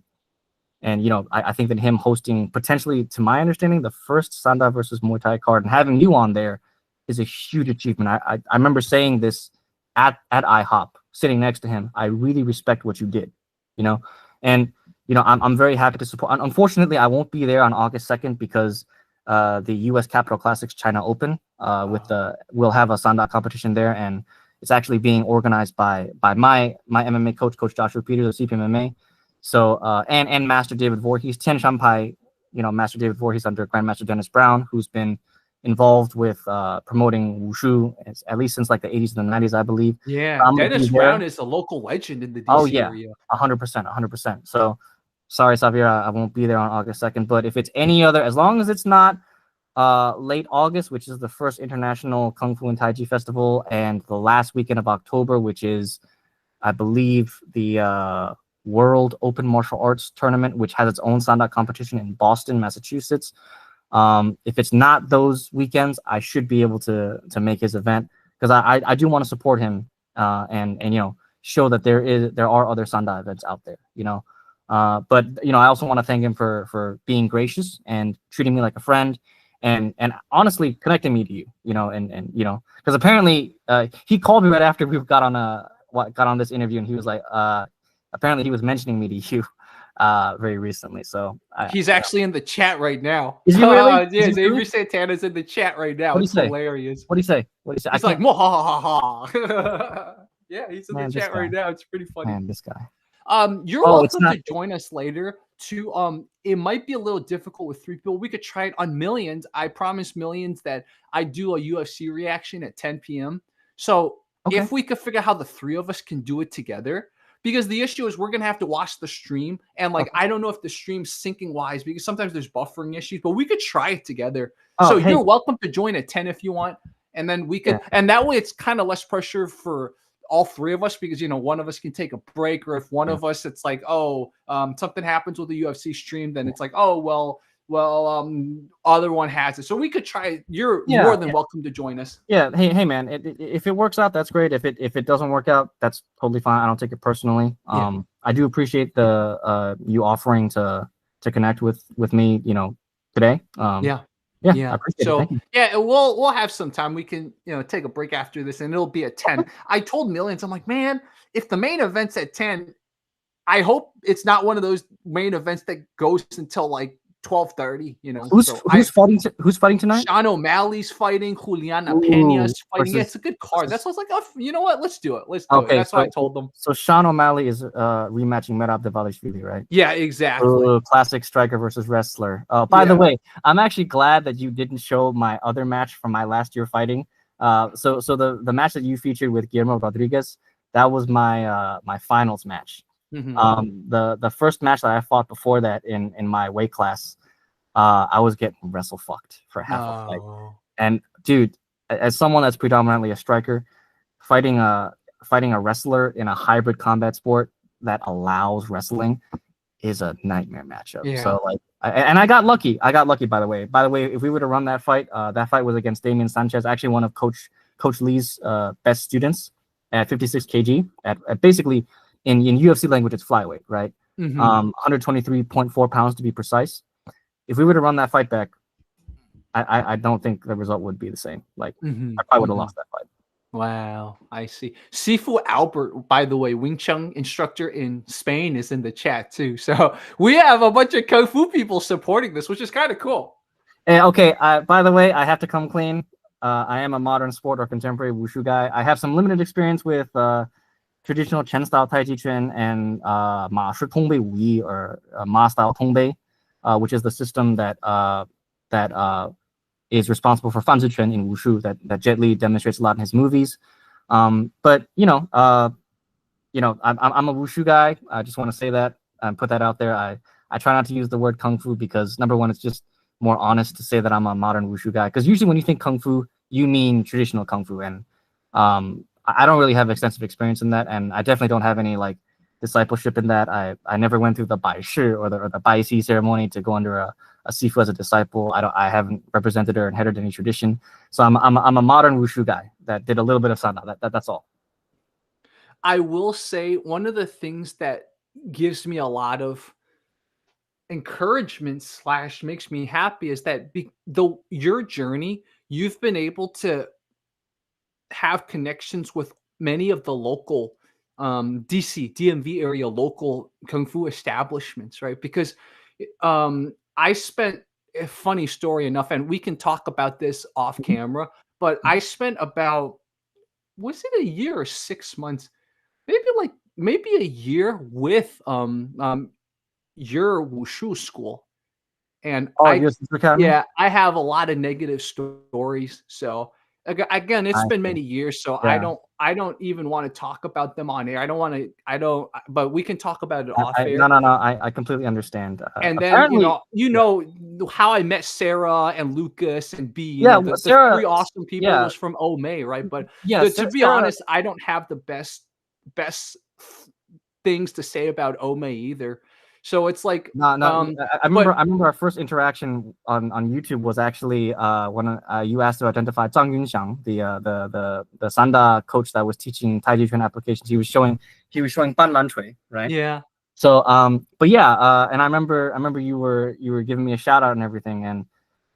I think that him hosting, potentially, to my understanding, the first Sanda versus Muay Thai card and having you on there is a huge achievement. I remember saying this at IHOP, sitting next to him. I really respect what you did, and I'm very happy to support. Unfortunately, I won't be there on August 2nd because the U.S. Capital Classics China Open we'll have a Sanda competition there, and it's actually being organized by my MMA coach Joshua Peters of CPMMA. So and Master David Voorhees, Tian Shanpai, Master David Voorhees under Grandmaster Dennis Brown, who's been involved with promoting Wushu at least since like the 80s and the 90s, I believe. Yeah, Dennis Brown is a local legend in the DC area. 100%. So sorry, Xavier, I won't be there on August 2nd. But if it's any other, as long as it's not late August, which is the first International Kung Fu and Tai Chi Festival, and the last weekend of October, which is, I believe, the World Open Martial Arts Tournament, which has its own Sanda competition in Boston, Massachusetts. If it's not those weekends, I should be able to make his event, because I do want to support him, and you know, show that there are other Sanda events out there, you know. But you know, I also want to thank him for being gracious and treating me like a friend, and honestly connecting me to you, you know, and you know, because apparently he called me right after we got on this interview, and he was like, apparently he was mentioning me to you very recently. So he's actually in the chat right now. Is he really? Yeah, Is he Avery really? Santana's in the chat right now. What It's hilarious. What do you say? What do you say? He's like, ha ha ha ha. Yeah, he's in the chat right now. It's pretty funny. Man, this guy. You're welcome to join us later. It might be a little difficult with 3 people. We could try it on Millions. I promise Millions that I do a UFC reaction at 10 p.m. So if we could figure out how the 3 of us can do it together, because the issue is we're gonna have to watch the stream, and like I don't know if the stream's syncing wise, because sometimes there's buffering issues, but we could try it together. So you're welcome to join at 10 if you want, and then we could, and that way it's kind of less pressure for all 3 of us, because you know, one of us can take a break, or if one of us, it's like, oh, something happens with the UFC stream, then it's like, oh well, other one has it, so we could try it. You're more than welcome to join us. Hey man, if it works out, that's great. If it doesn't work out, that's totally fine. I don't take it personally. I do appreciate the you offering to connect with me, you know, today. I appreciate it. Thank you. Yeah, we'll have some time. We can, you know, take a break after this, and it'll be at 10. I told Millions, I'm like, man, if the main event's at 10, I hope it's not one of those main events that goes until like 12:30. You know, who's fighting? Who's fighting tonight? Sean O'Malley's fighting. Juliana Peña's fighting. Yeah, it's a good card. That's what I was like. Oh, you know what? Let's do it. Let's do it. That's what I told them. So Sean O'Malley is rematching Merab Dvalishvili, right? Yeah, exactly. Classic striker versus wrestler. By the way, I'm actually glad that you didn't show my other match from my last year fighting. So the match that you featured with Guillermo Rodriguez, that was my my finals match. The first match that I fought before that in my weight class, I was getting wrestle fucked for half a fight. And dude, as someone that's predominantly a striker, fighting a wrestler in a hybrid combat sport that allows wrestling is a nightmare matchup. So like, I got lucky. By the way, if we were to run that fight was against Damian Sanchez, actually one of Coach Lee's best students at 56 kg at basically. In UFC language, it's flyweight, right? 123.4 pounds to be precise. If we were to run that fight back, I don't think the result would be the same. Like, I probably would have lost that fight. Wow, I see. Sifu Albert, by the way, Wing Chun instructor in Spain, is in the chat too. So we have a bunch of Kung Fu people supporting this, which is kind of cool. Okay, by the way, I have to come clean. I am a modern sport or contemporary Wushu guy. I have some limited experience with traditional Chen style Tai Chi Chuan and Ma Shi Tongbei Wu Yi, or Ma style Tongbei, which is the system that is responsible for Fan Zhi Chuan in Wushu that Jet Li demonstrates a lot in his movies. But you know, I'm a Wushu guy. I just want to say that and put that out there. I try not to use the word Kung Fu because number one, it's just more honest to say that I'm a modern Wushu guy. Because usually when you think Kung Fu, you mean traditional Kung Fu, and I don't really have extensive experience in that, and I definitely don't have any like discipleship in that. I never went through the Bai Shi or the Bai Si ceremony to go under a Sifu as a disciple. I haven't represented or inherited any tradition, so I'm a modern Wushu guy that did a little bit of Sanda. That's all. I will say one of the things that gives me a lot of encouragement / makes me happy is that your journey, you've been able to have connections with many of the local DC, DMV area local Kung Fu establishments, right? Because I spent, a funny story enough, and we can talk about this off camera, but I spent about, was it a year or 6 months? Maybe a year with your Wushu school. And I have a lot of negative stories. So Again, it's been many years, so Yeah. I don't even want to talk about them on air. But we can talk about it off air. No. I completely understand. And then Apparently, how I met Sarah and Lucas and B. yeah, The Sarah. three awesome people Yeah, was from Omei, right? But yeah. to be honest, I don't have the best things to say about Omei either. So it's like, No. I but remember our first interaction on YouTube was actually when you asked to identify Zhang Yunxiang, the Sanda coach that was teaching Tai Chi applications. He was showing Ban Lan Chui, right? yeah. So but yeah, and I remember you were giving me a shout out and everything, and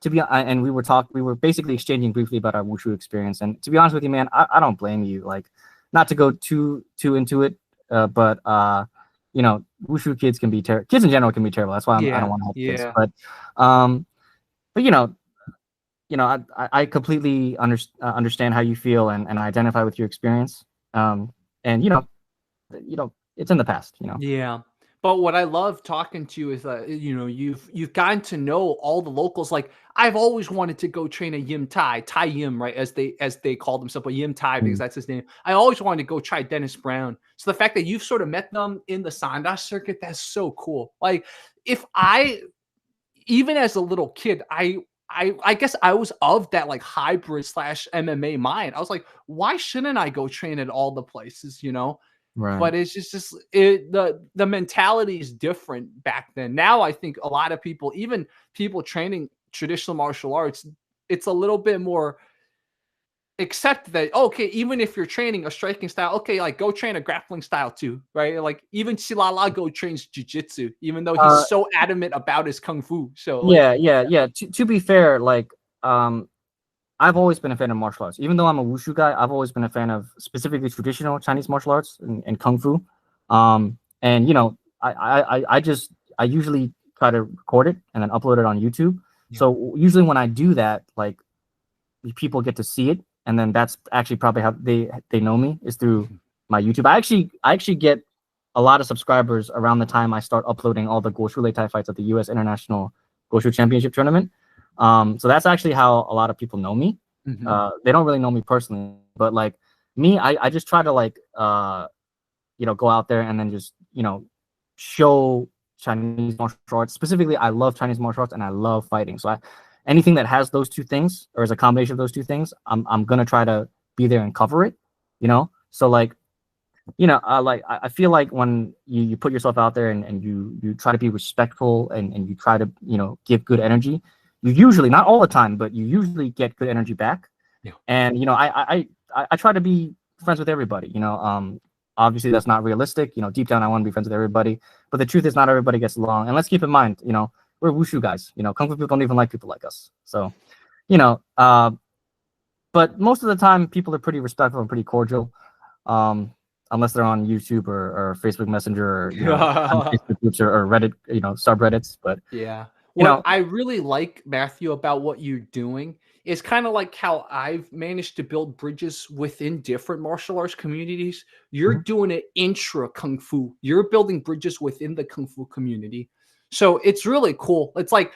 and we were basically exchanging briefly about our Wushu experience. And to be honest with you, man, I don't blame you. Like, not to go too into it, but Wushu kids can be terrible. Kids in general can be terrible. That's why I don't want to have kids. But I completely understand how you feel, and I identify with your experience. And it's in the past. Yeah. But what I love talking to you is that you've gotten to know all the locals. Like, I've always wanted to go train a Yim Tai Yim, right? As they call themselves, a Yim Tai, because that's his name. I always wanted to go try Dennis Brown. So the fact that you've sort of met them in the Sanda circuit, that's so cool. Like, even as a little kid, I guess I was of that like hybrid / MMA mind. I was like, why shouldn't I go train at all the places, Right. But it's just the mentality is different back then. Now I think a lot of people, even people training traditional martial arts, it's a little bit more accept that, okay, even if you're training a striking style, okay, like go train a grappling style too, right? Like even Silala go trains jiu-jitsu, even though he's so adamant about his kung fu. So like, yeah. To be fair, like I've always been a fan of martial arts. Even though I'm a Wushu guy, I've always been a fan of specifically traditional Chinese martial arts and kung fu. And I usually try to record it and then upload it on YouTube. Yeah. So usually when I do that, like, people get to see it, and then that's actually probably how they know me, is through my YouTube. I actually get a lot of subscribers around the time I start uploading all the Wushu Lei Tai fights at the U.S. International Wushu Championship Tournament. So that's actually how a lot of people know me. Mm-hmm. They don't really know me personally, but like me, I just try to like go out there and then just show Chinese martial arts. Specifically, I love Chinese martial arts and I love fighting. So anything that has those two things, or is a combination of those two things, I'm gonna try to be there and cover it. So like, I feel like when you put yourself out there and you try to be respectful and you try to give good energy, you usually, not all the time, but you usually get good energy back. Yeah. And I try to be friends with everybody. Obviously that's not realistic. Deep down I want to be friends with everybody, but the truth is not everybody gets along. And let's keep in mind, we're Wushu guys. Kung Fu people don't even like people like us. So, but most of the time people are pretty respectful and pretty cordial. Unless they're on YouTube or Facebook Messenger or Facebook groups or Reddit, subreddits. But yeah. What I really like, Matthew, about what you're doing is kind of like how I've managed to build bridges within different martial arts communities. You're doing it intra Kung Fu. You're building bridges within the Kung Fu community. So it's really cool. It's like,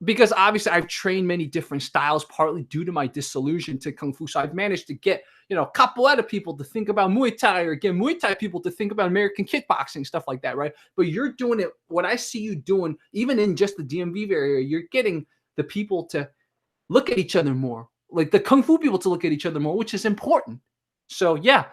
because obviously I've trained many different styles, partly due to my disillusion to Kung Fu. So I've managed to get, Capoeira people to think about Muay Thai, or get Muay Thai people to think about American kickboxing, stuff like that, right? But you're doing it, what I see you doing, even in just the DMV area, you're getting the people to look at each other more, like the Kung Fu people to look at each other more, which is important. So yeah,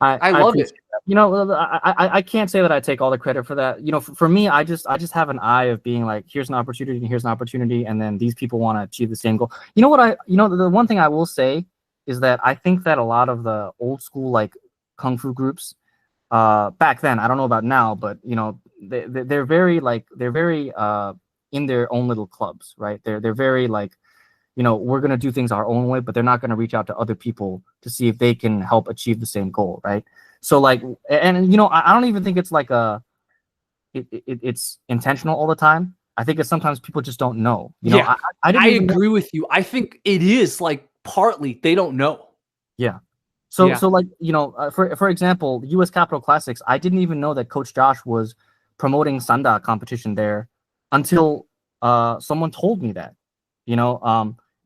I love it. I can't say that I take all the credit for that. For me, I just have an eye of being like, here's an opportunity, and then these people want to achieve the same goal. The one thing I will say is that I think that a lot of the old school like Kung Fu groups back then, I don't know about now, but they're very in their own little clubs, right? They're very like, we're going to do things our own way, but they're not going to reach out to other people to see if they can help achieve the same goal, right? So like, and I don't even think it's like it's intentional all the time. I think it's sometimes people just don't know. I agree with you. I think it is like partly they don't know. Yeah. So like, for example, U.S. Capitol Classics, I didn't even know that Coach Josh was promoting Sanda competition there until someone told me that,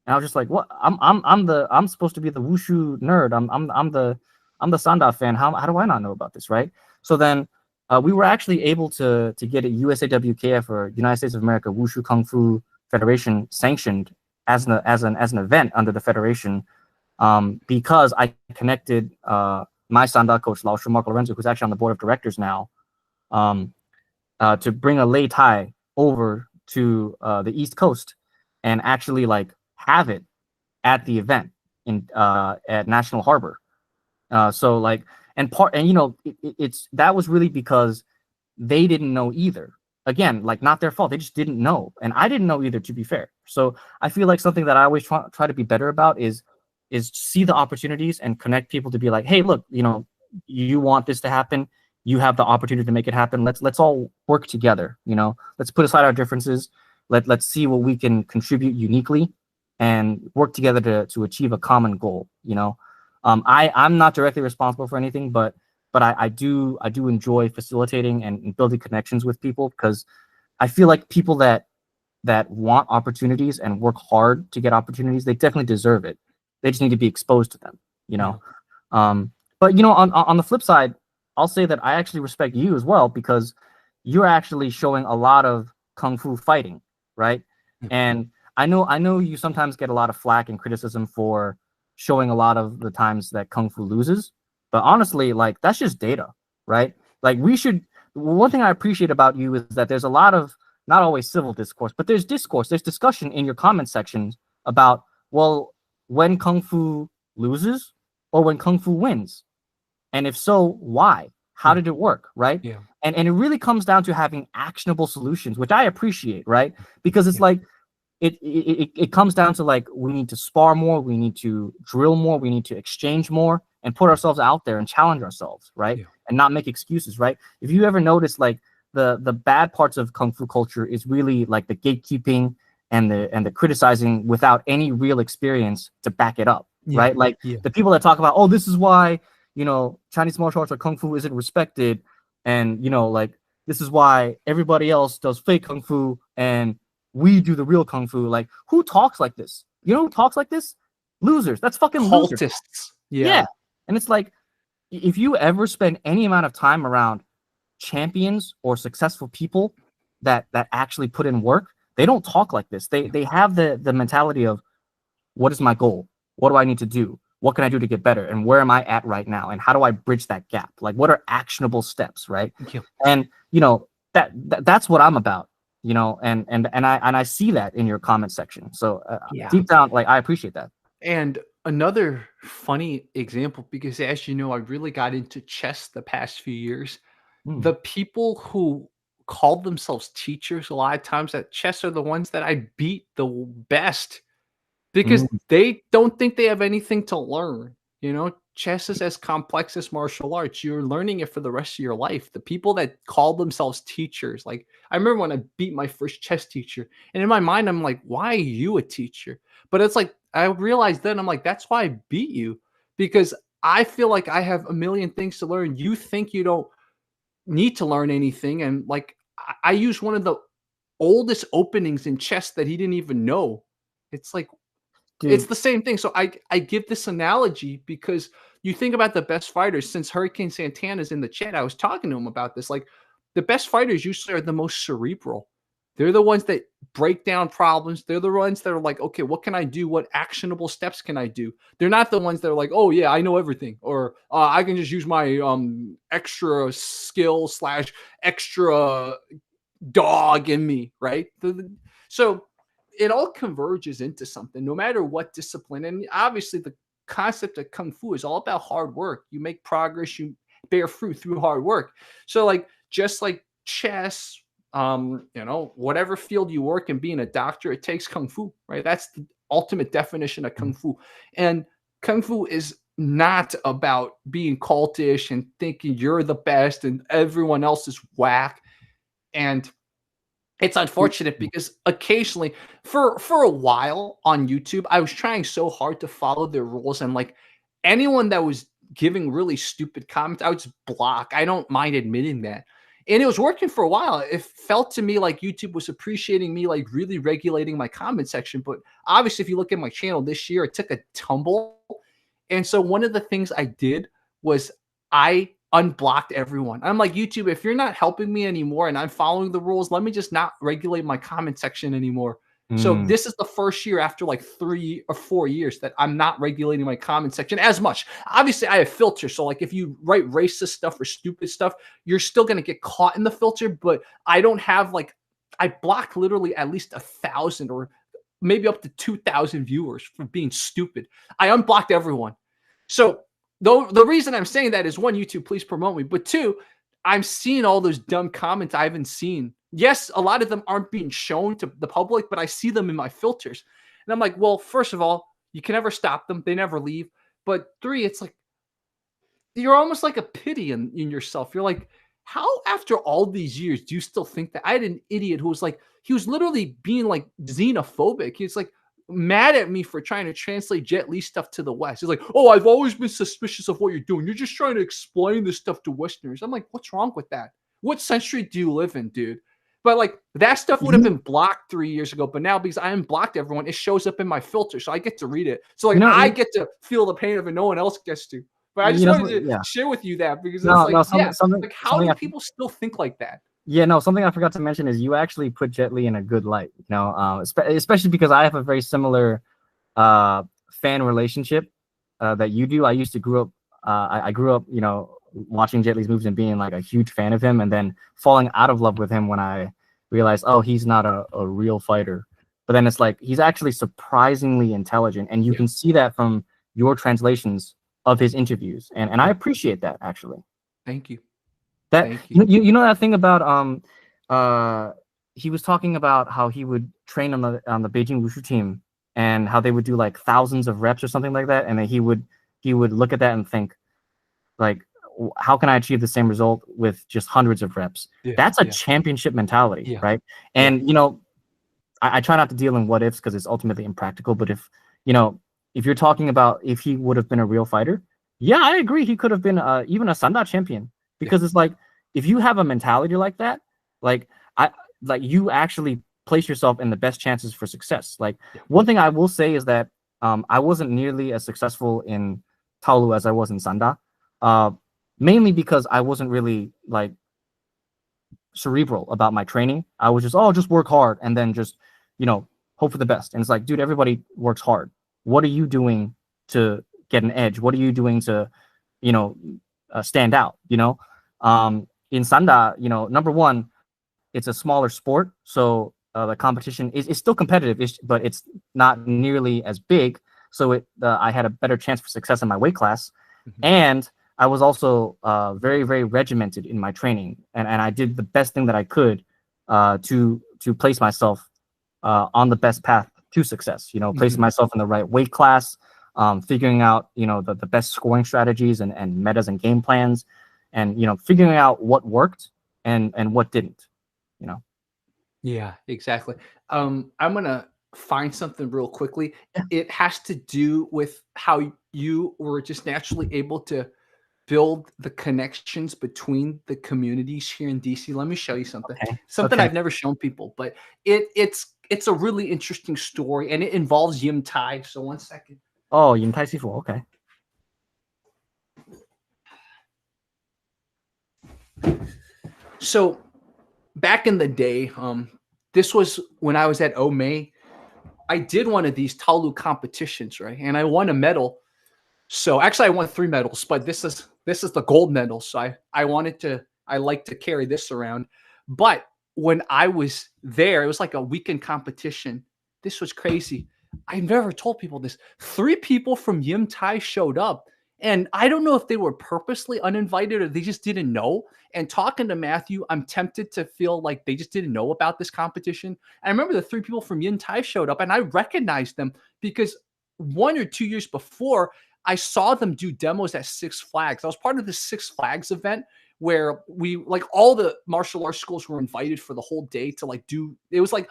And I was just like, what? I'm supposed to be the Wushu nerd. I'm the Sanda fan. How do I not know about this, right? So then we were actually able to get a USAWKF, or United States of America Wushu Kung Fu Federation, sanctioned as an event under the federation, because I connected my Sanda coach, Lao Shu Mark Lorenzo, who's actually on the board of directors now, to bring a Lei Tai over to the East Coast and actually like have it at the event in at National Harbor. So like, and it's that was really because they didn't know either. Again, like, not their fault. They just didn't know, and I didn't know either, to be fair. So I feel like something that I always try to be better about is see the opportunities and connect people to be like, hey, look, you want this to happen. You have the opportunity to make it happen. Let's all work together. Let's put aside our differences. Let's see what we can contribute uniquely and work together to achieve a common goal. I'm not directly responsible for anything, but I do enjoy facilitating and building connections with people, because I feel like people that want opportunities and work hard to get opportunities, they definitely deserve it. They just need to be exposed to them. Yeah. But on the flip side, I'll say that I actually respect you as well, because you're actually showing a lot of kung fu fighting, right? And I know you sometimes get a lot of flack and criticism for showing a lot of the times that kung fu loses, but honestly, like, that's just data, right? Like, one thing I appreciate about you is that there's a lot of, not always civil discourse, but there's discussion in your comment sections about, well, when kung fu loses or when kung fu wins, and if so, why? How did it work, right? Yeah. And it really comes down to having actionable solutions, which I appreciate, right? Because it's like, it comes down to, like, we need to spar more, we need to drill more, we need to exchange more, and put ourselves out there and challenge ourselves, right? And not make excuses, right? If you ever notice, like, the bad parts of kung fu culture is really like the gatekeeping and the criticizing without any real experience to back it up, right? Like, the people that talk about, oh, this is why Chinese martial arts or kung fu isn't respected, and like, this is why everybody else does fake kung fu and we do the real kung fu. Like, who talks like this? Who talks like this? Losers. That's fucking losers. Cultists. Yeah. And it's like, if you ever spend any amount of time around champions or successful people that actually put in work, they don't talk like this. They have the mentality of, what is my goal? What do I need to do? What can I do to get better? And where am I at right now? And how do I bridge that gap? Like, what are actionable steps, right? And that's what I'm about. And I see that in your comment section. So deep down, like, I appreciate that. And another funny example, because as you know, I really got into chess the past few years. The people who called themselves teachers a lot of times at chess are the ones that I beat the best, because they don't think they have anything to learn. Chess is as complex as martial arts. You're learning it for the rest of your life. The people that call themselves teachers, like, I remember when I beat my first chess teacher, and in my mind, I'm like, why are you a teacher? But it's like, I realized then, I'm like, that's why I beat you, because I feel like I have a million things to learn. You think you don't need to learn anything. And like, I use one of the oldest openings in chess that he didn't even know. It's like, Dude. It's the same thing. So I give this analogy because you think about the best fighters. Since Hurricane Santana's in the chat, I was talking to him about this. Like, the best fighters usually are the most cerebral. They're the ones that break down problems. They're the ones that are like, okay, what can I do? What actionable steps can I do? They're not the ones that are like, oh yeah, I know everything, or I can just use my extra skill / extra dog in me, right? So it all converges into something, no matter what discipline. And obviously, the concept of kung fu is all about hard work. You make progress, you bear fruit through hard work. So, like, just like chess, whatever field you work in, being a doctor, it takes kung fu, right? That's the ultimate definition of kung fu. And kung fu is not about being cultish and thinking you're the best and everyone else is whack. And it's unfortunate because occasionally, for a while on YouTube, I was trying so hard to follow their rules, and like, anyone that was giving really stupid comments, I would just block. I don't mind admitting that. And it was working for a while. It felt to me like YouTube was appreciating me, like really regulating my comment section. But obviously, if you look at my channel this year, it took a tumble. And so one of the things I did was I unblocked everyone. I'm like, YouTube, if you're not helping me anymore and I'm following the rules, let me just not regulate my comment section anymore. So this is the first year after like 3 or 4 years that I'm not regulating my comment section as much. Obviously, I have filters. So like if you write racist stuff or stupid stuff, you're still going to get caught in the filter. But I don't have like, I block literally at least 1,000 or maybe up to 2,000 viewers for being stupid. I unblocked everyone. So the reason I'm saying that is, one, YouTube, please promote me. But two, I'm seeing all those dumb comments I haven't seen. Yes, a lot of them aren't being shown to the public, but I see them in my filters. And I'm like, well, first of all, you can never stop them. They never leave. But three, it's like, you're almost like a pity in yourself. You're like, how after all these years do you still think that? I had an idiot who was like, he was literally being like xenophobic. He's like mad at me for trying to translate Jet Li stuff to the West. He's like, oh, I've always been suspicious of what you're doing. You're just trying to explain this stuff to Westerners. I'm like, what's wrong with that? What century do you live in, dude? But like that stuff would have been blocked 3 years ago. But now, because I unblocked everyone, it shows up in my filter. So I get to read it. So like I get to feel the pain of it. No one else gets to. But I just wanted to share with you that, because it's like, like how do people still think like that? Yeah, no, something I forgot to mention is you actually put Jet Li in a good light, you know, especially because I have a very similar fan relationship that you do. I used to grow up, I grew up, you know, watching Jet Li's moves and being like a huge fan of him, and then falling out of love with him when I realized, oh, he's not a real fighter. But then it's like, he's actually surprisingly intelligent, and you can see that from your translations of his interviews, and I appreciate that, actually. Thank you. That you know that thing about he was talking about how he would train on the Beijing Wushu team, and how they would do like thousands of reps or something like that, and then he would look at that and think, like, how can I achieve the same result with just hundreds of reps? That's a championship mentality, right? And you know, I try not to deal in what ifs because it's ultimately impractical. But if you know, if you're talking about if he would have been a real fighter, yeah, I agree. He could have been even a Sanda champion, because it's like, if you have a mentality like that, like you actually place yourself in the best chances for success. Like one thing I will say is that I wasn't nearly as successful in Taolu as I was in Sanda, mainly because I wasn't really like cerebral about my training. I was just work hard and then just, you know, hope for the best. And it's like, dude, everybody works hard. What are you doing to get an edge? What are you doing to, you know, stand out? You know, in Sanda, you know, number one, it's a smaller sport, so the competition is still competitive, but it's not nearly as big. So I had a better chance for success in my weight class, and I was also very, very regimented in my training, and I did the best thing that I could to place myself on the best path to success. You know, placing myself in the right weight class, figuring out, you know, the best scoring strategies and metas and game plans, and, you know, figuring out what worked and what didn't, you know. Yeah, exactly. I'm gonna find something real quickly. It has to do with how you were just naturally able to build the connections between the communities here in DC. Let me show you something. Something I've never shown people, but it's a really interesting story, and it involves Yim Tai. So 1 second. Oh, Yim Tai Sifu, okay. So back in the day, this was when I was at Omei. I did one of these Taolu competitions, right? And I won a medal. So actually I won 3 medals, but this is the gold medal. So I like to carry this around. But when I was there, it was like a weekend competition. This was crazy. I never told people this. 3 people from Yim Tai showed up. And I don't know if they were purposely uninvited or they just didn't know. And talking to Matthew, I'm tempted to feel like they just didn't know about this competition. I remember the 3 people from Yim Tai showed up, and I recognized them because 1 or 2 years before, I saw them do demos at Six Flags. I was part of the Six Flags event where we, like, all the martial arts schools were invited for the whole day to like do, it was like,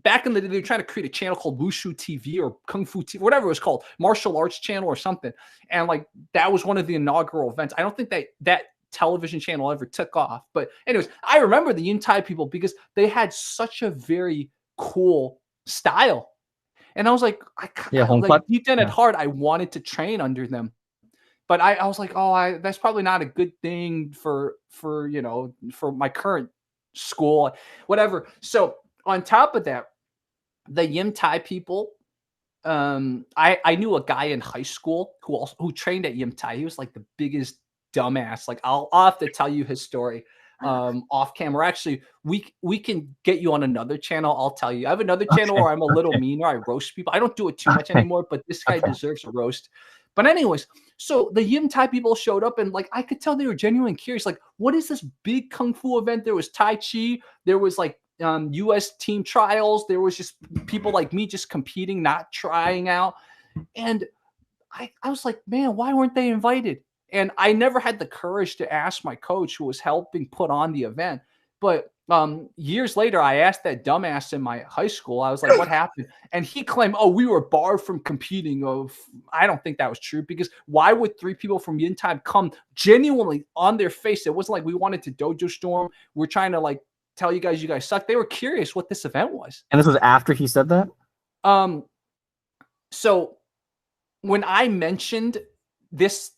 back in the day, they were trying to create a channel called Wushu TV or Kung Fu TV, whatever it was called, martial arts channel or something. And like, that was one of the inaugural events. I don't think that television channel ever took off. But anyways, I remember the Yin Tai people because they had such a very cool style. And I was like, like deep down at heart, I wanted to train under them. But I was like, oh, that's probably not a good thing for you know, for my current school, whatever. So on top of that, the Yim Tai people, I knew a guy in high school who trained at Yim Tai. He was like the biggest dumbass. Like I'll have to tell you his story off camera. Actually, we can get you on another channel. I'll tell you. I have another channel where I'm a little meaner. I roast people. I don't do it too much anymore, but this guy deserves a roast. But anyways, so the Yim Tai people showed up and like I could tell they were genuinely curious. Like, what is this big kung fu event? There was Tai Chi. There was like US team trials. There was just people like me just competing, not trying out. And I was like, man, why weren't they invited? And I never had the courage to ask my coach who was helping put on the event. But years later, I asked that dumbass in my high school, I was like, what happened? And he claimed, oh, we were barred from competing. I don't think that was true, because why would 3 people from Yin Tai come genuinely on their face? It wasn't like we wanted to dojo storm. We're trying to like tell you guys suck. They were curious what this event was. And this was after he said that? So when I mentioned this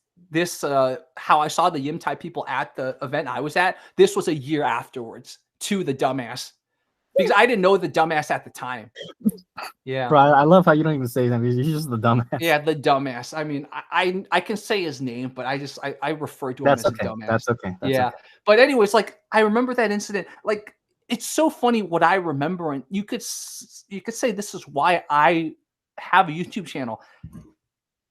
how I saw the Yim Tai people at the event I was at, this was a year afterwards to the dumbass, because I didn't know the dumbass at the time. Yeah. Bro, I love how you don't even say that. He's just the dumbass. Yeah, the dumbass. I mean, I can say his name, but I refer to him as a dumbass. That's okay. Yeah. But anyways, like I remember that incident. Like it's so funny what I remember, and you could say this is why I have a YouTube channel.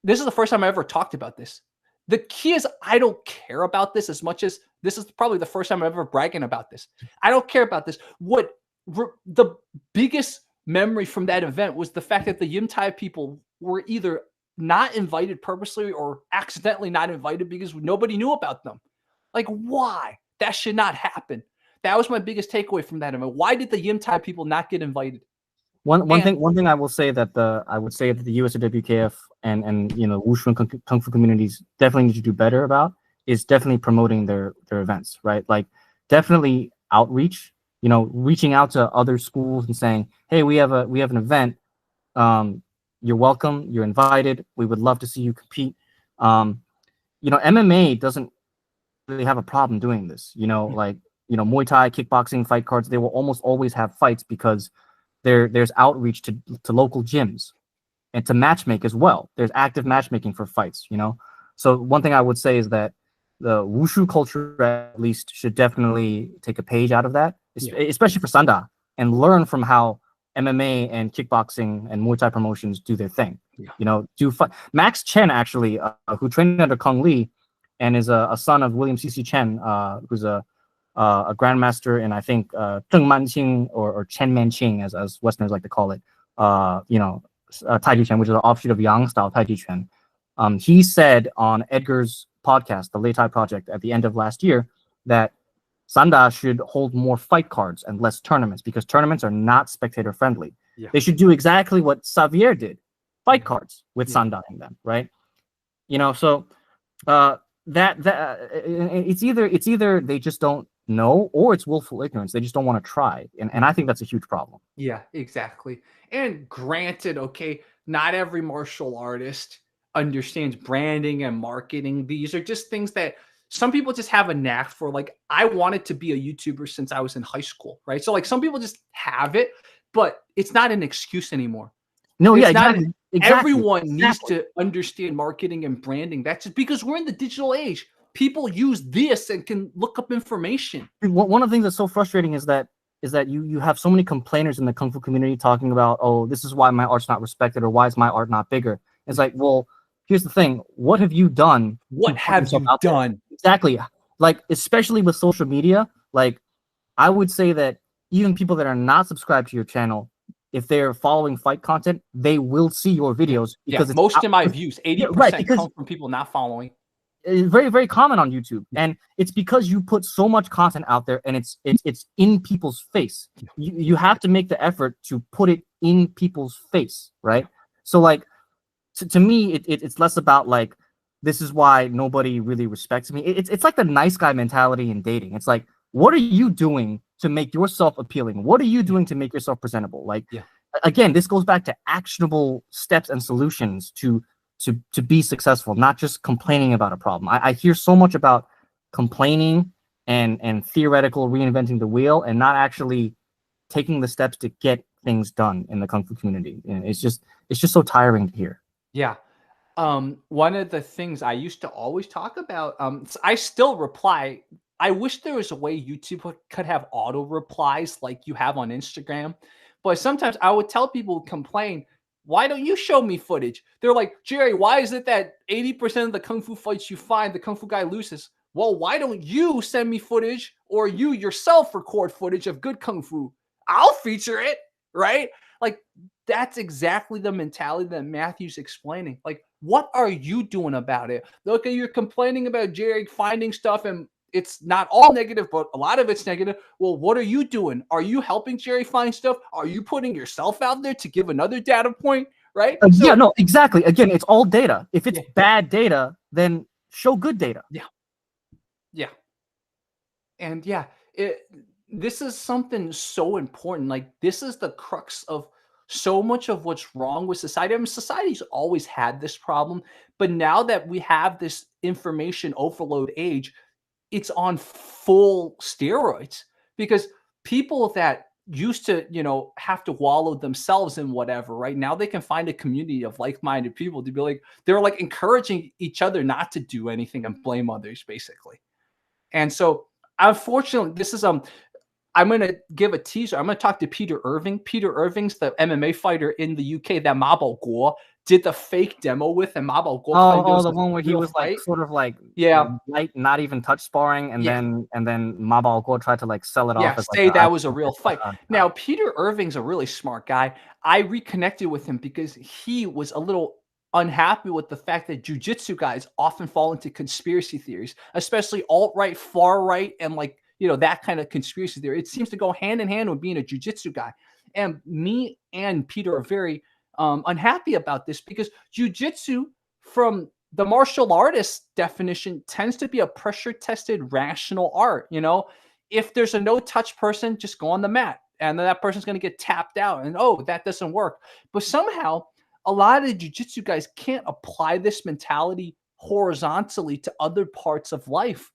This is the first time I ever talked about this. The key is I don't care about this as much as this is probably the first time I'm ever bragging about this. I don't care about this. What the biggest memory from that event was the fact that the Yim Tai people were either not invited purposely or accidentally not invited because nobody knew about them. Like, why? That should not happen. That was my biggest takeaway from that event. Why did the Yim Tai people not get invited? One thing I will say that the USWKF and you know Wushu and Kung Fu communities definitely need to do better about is definitely promoting their events, right? Like definitely outreach, you know, reaching out to other schools and saying, hey, we have an event. You're welcome. You're invited. We would love to see you compete. You know, MMA doesn't really have a problem doing this. You know, like you know, Muay Thai, kickboxing, fight cards. They will almost always have fights because there's outreach to local gyms and to matchmake as well. There's active matchmaking for fights, you know? So one thing I would say is that the Wushu culture at least should definitely take a page out of that, especially for Sanda, and learn from how MMA and kickboxing and Muay Thai promotions do their thing. Yeah. You know, Max Chen actually, who trained under Kung Lee and is a son of William C.C. Chen, who's a grandmaster in, I think, Zheng Manqing or Chen Manqing, as Westerners like to call it, you know, Tai Chi Chuan, which is an offshoot of Yang style Tai Chi Chuan. He said on Edgar's podcast, the Lei Tai Project, at the end of last year, that Sanda should hold more fight cards and less tournaments because tournaments are not spectator friendly. Yeah. They should do exactly what Xavier did, fight cards with Sanda in them, right? You know, so it's either they just don't know or it's willful ignorance. They just don't want to try, and I think that's a huge problem. Yeah, exactly. And granted, okay, not every martial artist understands branding and marketing. These are just things that some people just have a knack for. Like I wanted to be a YouTuber since I was in high school, right? So like some people just have it, but it's not an excuse anymore. No, it's exactly. Everyone needs to understand marketing and branding. That's just because we're in the digital age. People use this and can look up information. One of the things that's so frustrating is that you have so many complainers in the Kung Fu community talking about, oh, this is why my art's not respected, or why is my art not bigger? It's like, well, here's the thing. What have you done? What have you done? Exactly. Like, especially with social media, like, I would say that even people that are not subscribed to your channel, if they're following fight content, they will see your videos. Because most of my views, 80% come from people not following. It's very, very common on YouTube, and it's because you put so much content out there, and it's in people's face. You have to make the effort to put it in people's face, right? So, like, to me, it's less about like this is why nobody really respects me. It's like the nice guy mentality in dating. It's like, what are you doing to make yourself appealing? What are you doing to make yourself presentable? Like, again, this goes back to actionable steps and solutions to be successful, not just complaining about a problem. I hear so much about complaining and theoretical reinventing the wheel, and not actually taking the steps to get things done in the Kung Fu community. And it's just so tiring to hear. Yeah. One of the things I used to always talk about, I still reply. I wish there was a way YouTube could have auto replies like you have on Instagram. But sometimes I would tell people who complain, why don't you show me footage? They're like, Jerry, why is it that 80% of the Kung Fu fights you find, the Kung Fu guy loses? Well, why don't you send me footage, or you yourself record footage of good Kung Fu? I'll feature it, right? Like, that's exactly the mentality that Matthew's explaining. Like, what are you doing about it? Okay, you're complaining about Jerry finding stuff, and it's not all negative, but a lot of it's negative. Well, what are you doing? Are you helping Jerry find stuff? Are you putting yourself out there to give another data point, right? Yeah, no, exactly. Again, it's all data. If it's bad data, then show good data. Yeah. And this is something so important. Like, this is the crux of so much of what's wrong with society. I mean, society's always had this problem, but now that we have this information overload age, it's on full steroids, because people that used to, have to wallow themselves in whatever, right now they can find a community of like-minded people to be like, they're like encouraging each other not to do anything and blame others, basically. And so, unfortunately, this is I'm going to give a teaser. I'm going to talk to Peter Irving. Peter Irving's the MMA fighter in the UK that Mabal Guo did the fake demo with, and Mabal Guo the one where he was like sort of like light, not even touch sparring, and then Mabal Guo tried to like sell it off as say that was a real fight. Now, Peter Irving's a really smart guy. I reconnected with him because he was a little unhappy with the fact that jiu-jitsu guys often fall into conspiracy theories, especially alt-right, far-right, and like, that kind of conspiracy theory. It seems to go hand in hand with being a jiu-jitsu guy. And me and Peter are very unhappy about this, because jiu-jitsu, from the martial artist definition, tends to be a pressure-tested, rational art. If there's a no-touch person, just go on the mat, and then that person's going to get tapped out, and that doesn't work. But somehow, a lot of the jiu-jitsu guys can't apply this mentality horizontally to other parts of life.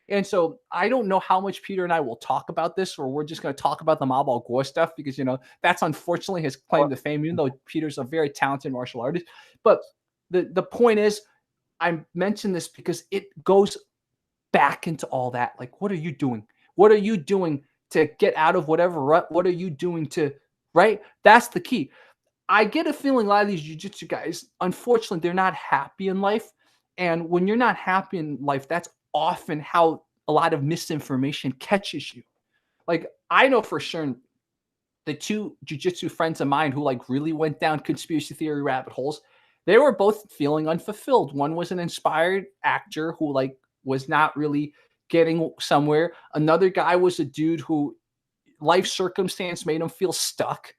And so I don't know how much Peter and I will talk about this, or we're just going to talk about the Mabal Guo stuff, because, that's unfortunately his claim to fame, even though Peter's a very talented martial artist. But the point is, I mentioned this because it goes back into all that. Like, what are you doing? What are you doing to get out of whatever rut? What are you doing to, right? That's the key. I get a feeling a lot of these jiu-jitsu guys, unfortunately, they're not happy in life. And when you're not happy in life, that's often how a lot of misinformation catches you. Like, I know for sure the two jiu-jitsu friends of mine who like really went down conspiracy theory rabbit holes, they were both feeling unfulfilled. One was an inspired actor who like was not really getting somewhere. Another guy was a dude who life circumstance made him feel stuck.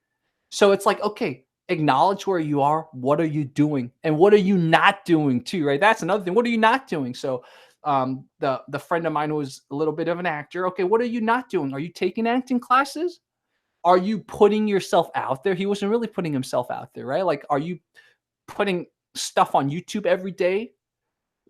So it's like, okay, acknowledge where you are. What are you doing? And what are you not doing too, right? That's another thing. What are you not doing? So the friend of mine who was a little bit of an actor. Okay, what are you not doing? Are you taking acting classes? Are you putting yourself out there? He wasn't really putting himself out there, right? Like, are you putting stuff on YouTube every day?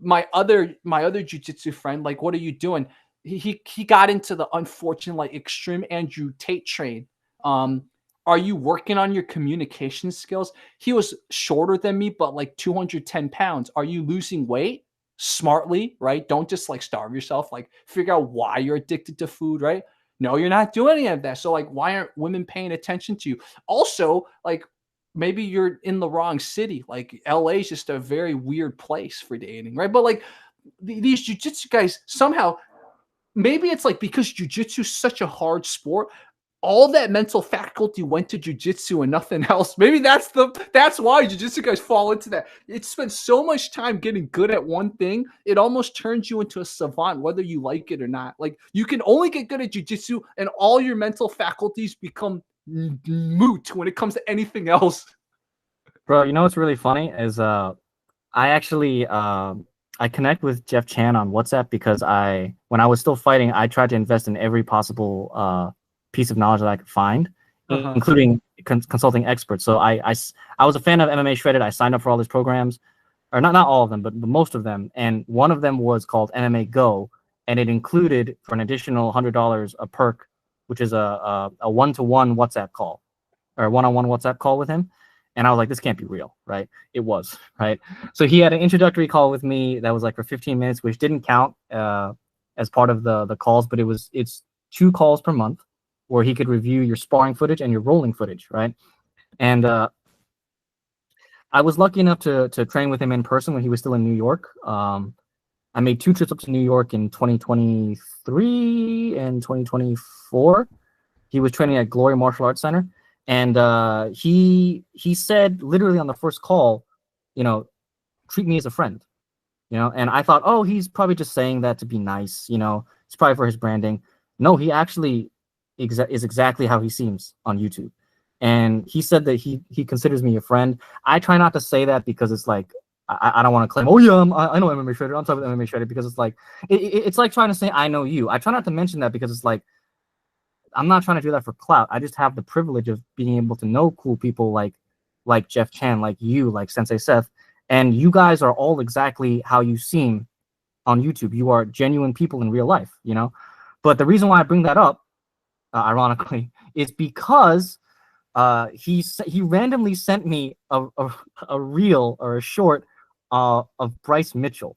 My other jiu-jitsu friend, like, what are you doing? He got into the unfortunate, like, extreme Andrew Tate train. Are you working on your communication skills? He was shorter than me, but like 210 pounds. Are you losing weight smartly, right? Don't just like starve yourself. Like, figure out why you're addicted to food, right? No, you're not doing any of that. So like, why aren't women paying attention to you? Also, like, maybe you're in the wrong city. Like, LA is just a very weird place for dating, right? But like, these jiu-jitsu guys somehow, maybe it's like because jiu-jitsu is such a hard sport, all that mental faculty went to jiu-jitsu and nothing else. Maybe that's why jiu-jitsu guys fall into that. It spends so much time getting good at one thing, it almost turns you into a savant, whether you like it or not. Like, you can only get good at jiu-jitsu, and all your mental faculties become moot when it comes to anything else. Bro, you know what's really funny is I actually I connect with Jeff Chan on WhatsApp because when I was still fighting, I tried to invest in every possible piece of knowledge that I could find, including consulting experts. So I was a fan of MMA Shredded. I signed up for all his programs, or not all of them, but most of them. And one of them was called MMA Go, and it included for an additional $100 a perk, which is a one-to-one WhatsApp call or one-on-one WhatsApp call with him. And I was like, this can't be real, right? It was, right? So he had an introductory call with me that was like for 15 minutes, which didn't count as part of the calls, but it's 2 calls per month where he could review your sparring footage and your rolling footage, right? And I was lucky enough to train with him in person when he was still in New York. I made 2 trips up to New York in 2023 and 2024. He was training at Glory Martial Arts Center. And he said literally on the first call, treat me as a friend, and I thought, oh, he's probably just saying that to be nice, it's probably for his branding. No, he actually is exactly how he seems on YouTube. And he said that he considers me a friend. I try not to say that because it's like, I don't want to claim, oh yeah, I know MMA Shredder, I'm talking about MMA Shredder, because it's like, it's like trying to say I know you. I try not to mention that because it's like, I'm not trying to do that for clout. I just have the privilege of being able to know cool people like Jeff Chan, like you, like Sensei Seth, and you guys are all exactly how you seem on YouTube. You are genuine people in real life, But the reason why I bring that up, ironically, is because he randomly sent me a reel or a short of Bryce Mitchell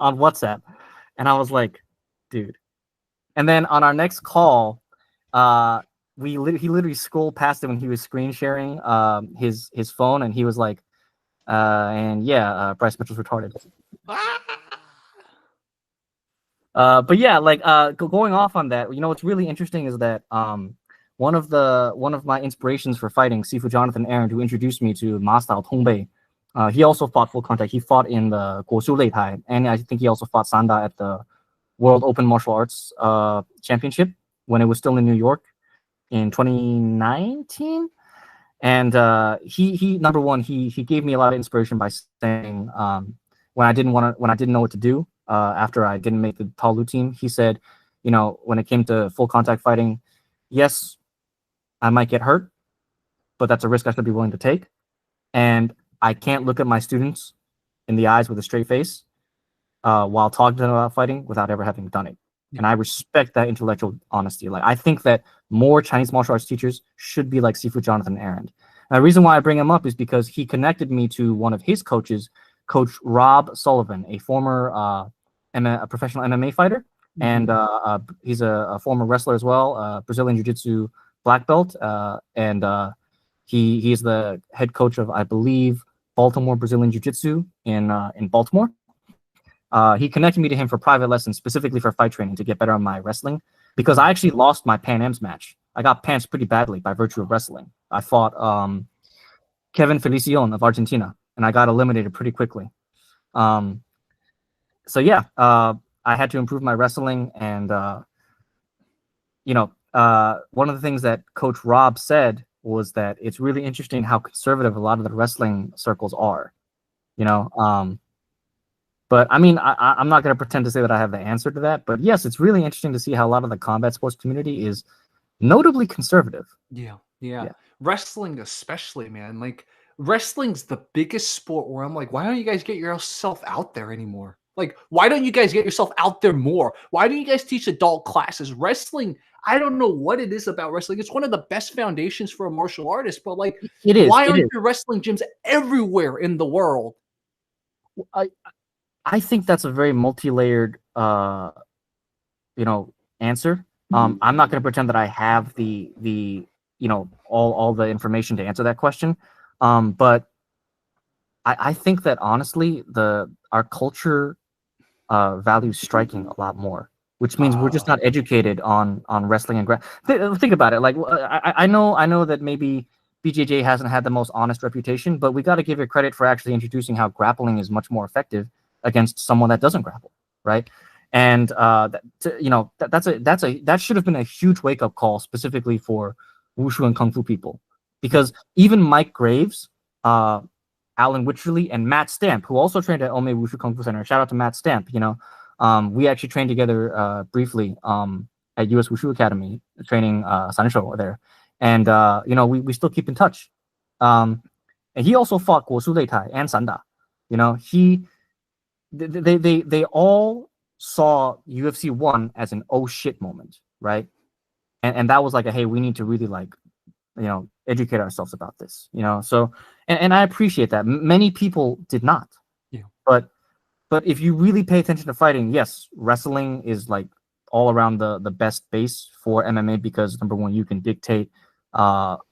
on WhatsApp, and I was like, dude. And then on our next call, he literally scrolled past it when he was screen sharing his phone, and he was like, Bryce Mitchell's retarded. But yeah, like going off on that, what's really interesting is that one of my inspirations for fighting, Sifu Jonathan Aaron, who introduced me to Ma style Tongbei, he also fought full contact. He fought in the Guoshu Leitai, and I think he also fought Sanda at the World Open Martial Arts Championship when it was still in New York in 2019. And he number one, he gave me a lot of inspiration by saying when I didn't know what to do after I didn't make the Taolu team, he said, when it came to full contact fighting, yes, I might get hurt, but that's a risk I should be willing to take. And I can't look at my students in the eyes with a straight face while talking to them about fighting without ever having done it. Yeah. And I respect that intellectual honesty. Like, I think that more Chinese martial arts teachers should be like Sifu Jonathan Aaron. And the reason why I bring him up is because he connected me to one of his coaches, Coach Rob Sullivan, a former a professional MMA fighter. Mm-hmm. And he's a former wrestler as well, Brazilian Jiu-Jitsu black belt. And he is the head coach of, I believe, Baltimore Brazilian Jiu-Jitsu in Baltimore. He connected me to him for private lessons, specifically for fight training to get better on my wrestling, because I actually lost my Pan Am's match. I got pantsed pretty badly by virtue of wrestling. I fought Kevin Felicion of Argentina, and I got eliminated pretty quickly. So yeah, I had to improve my wrestling, and one of the things that Coach Rob said was that it's really interesting how conservative a lot of the wrestling circles are, But I mean, I'm not going to pretend to say that I have the answer to that. But yes, it's really interesting to see how a lot of the combat sports community is notably conservative. Yeah. Wrestling especially, man. Like, wrestling's the biggest sport where I'm like, why don't you guys get yourself out there anymore? Like, why don't you guys get yourself out there more? Why don't you guys teach adult classes? Wrestling, I don't know what it is about wrestling. It's one of the best foundations for a martial artist. But like, why aren't there wrestling gyms everywhere in the world? I think that's a very multi-layered, answer. I'm not going to pretend that I have the all the information to answer that question. But I think that honestly, our culture values striking a lot more, which means we're just not educated on wrestling and think about it. Like, I know that maybe BJJ hasn't had the most honest reputation, but we got to give it credit for actually introducing how grappling is much more effective against someone that doesn't grapple, right? And that should have been a huge wake up call specifically for Wushu and Kung Fu people, because even Mike Graves, Alan Witcherly and Matt Stamp, who also trained at Ome Wushu Kung Fu Center. Shout out to Matt Stamp. We actually trained together briefly at US Wushu Academy, training Sanshou there. And we still keep in touch. And he also fought Guosu Leitai and Sanda. They all saw UFC 1 as an oh shit moment, right? And that was like hey, we need to really educate ourselves about this, So and I appreciate that. Many people did not. Yeah. But if you really pay attention to fighting, yes, wrestling is like all around the best base for MMA because number one, you can dictate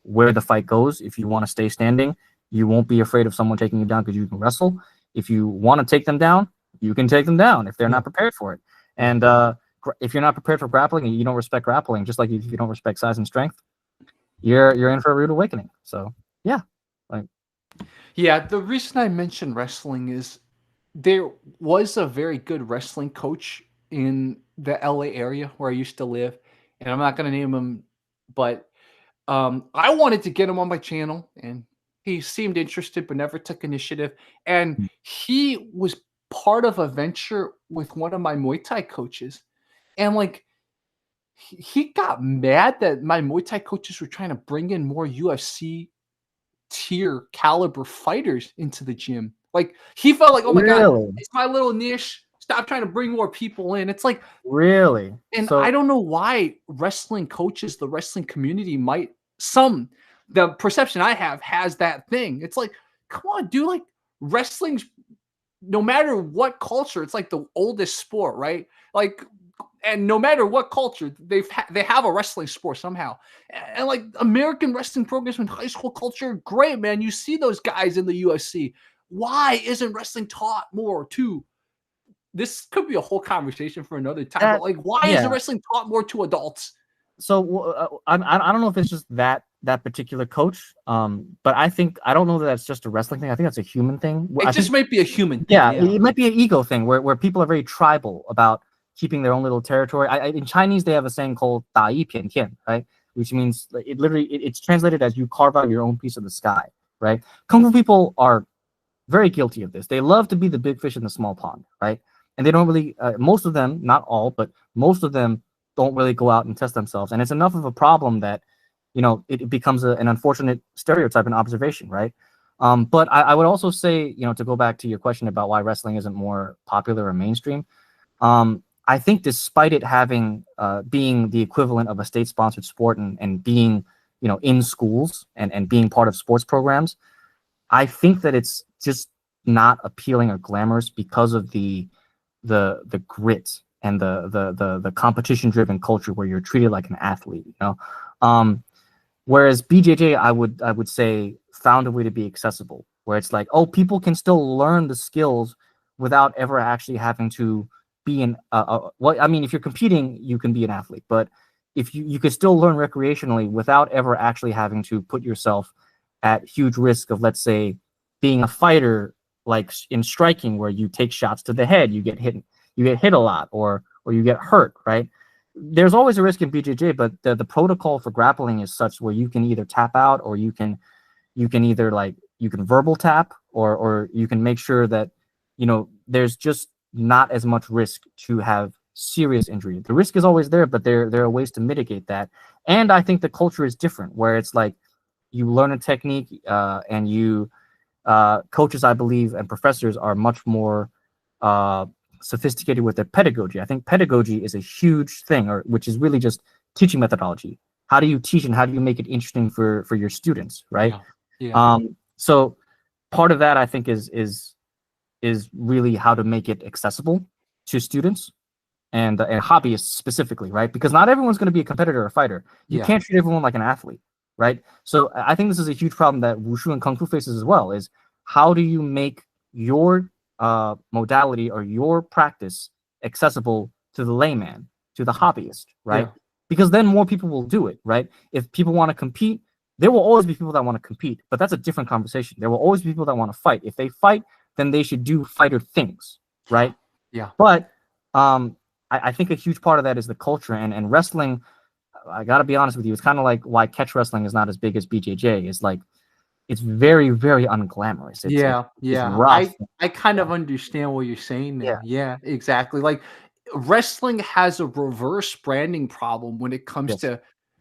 where the fight goes. If you want to stay standing, you won't be afraid of someone taking you down because you can wrestle. If you want to take them down, you can take them down if they're not prepared for it. And if you're not prepared for grappling and you don't respect grappling, just like if you don't respect size and strength, you're in for a rude awakening. So yeah. The reason I mentioned wrestling is there was a very good wrestling coach in the LA area where I used to live, and I'm not going to name him, but I wanted to get him on my channel, and he seemed interested but never took initiative. And he was part of a venture with one of my Muay Thai coaches, and he got mad that my Muay Thai coaches were trying to bring in more UFC tier caliber fighters into the gym. Like he felt like, oh my God, it's my little niche. Stop trying to bring more people in. It's like really. And I don't know why wrestling coaches, the wrestling community the perception I have has that thing. It's like, come on, dude, like wrestling's no matter what culture, it's like the oldest sport, right? Like, and no matter what culture, they have a wrestling sport somehow. And like American wrestling programs in high school culture, great, man. You see those guys in the UFC. Why isn't wrestling taught more too? This could be a whole conversation for another time. But like, why isn't wrestling taught more to adults? So I don't know if it's just that particular coach, but I don't know that that's just a wrestling thing. I think that's a human thing. It might be a human thing. Yeah, it might be an ego thing where people are very tribal about keeping their own little territory. In Chinese, they have a saying called 打一片天, right? Which means it's translated as you carve out your own piece of the sky, right? Kung Fu people are very guilty of this. They love to be the big fish in the small pond, right? And they don't really, most of them, not all, but most of them don't really go out and test themselves. And it's enough of a problem that, it becomes an unfortunate stereotype and observation, right? But I would also say, to go back to your question about why wrestling isn't more popular or mainstream, I think despite it having being the equivalent of a state-sponsored sport and being, in schools and being part of sports programs, I think that it's just not appealing or glamorous because of the grit and the competition-driven culture where you're treated like an athlete. Whereas BJJ, I would say, found a way to be accessible, where it's like, oh, people can still learn the skills without ever actually having to be if you're competing, you can be an athlete, but if you could still learn recreationally without ever actually having to put yourself at huge risk of, let's say, being a fighter, like in striking, where you take shots to the head, you get hit a lot, or you get hurt, right? There's always a risk in BJJ, but the protocol for grappling is such where you can either tap out, or you can verbal tap, or you can make sure that there's just not as much risk to have serious injury. The risk is always there, but there are ways to mitigate that. And I think the culture is different, where it's like you learn a technique, and you coaches, I believe, and professors are much more sophisticated with their pedagogy. I think pedagogy is a huge thing, which is really just teaching methodology. How do you teach and how do you make it interesting for your students, right? Yeah. So part of that, I think, is really how to make it accessible to students and hobbyists specifically, right? Because not everyone's going to be a competitor or fighter. You can't treat everyone like an athlete, right? So I think this is a huge problem that Wushu and Kung Fu faces as well, is how do you make your modality or your practice accessible to the layman, to the hobbyist, right? Because then more people will do it, right? If people want to compete, there will always be people that want to compete, but that's a different conversation. There will always be people that want to fight. If they fight, then they should do fighter things, right? Yeah. But I think a huge part of that is the culture, and wrestling, I got to be honest with you, it's kind of like why catch wrestling is not as big as BJJ. Is like it's very, very unglamorous. It's rough. I kind of understand what you're saying Yeah. now. Yeah, exactly. Like wrestling has a reverse branding problem when it comes Yes. to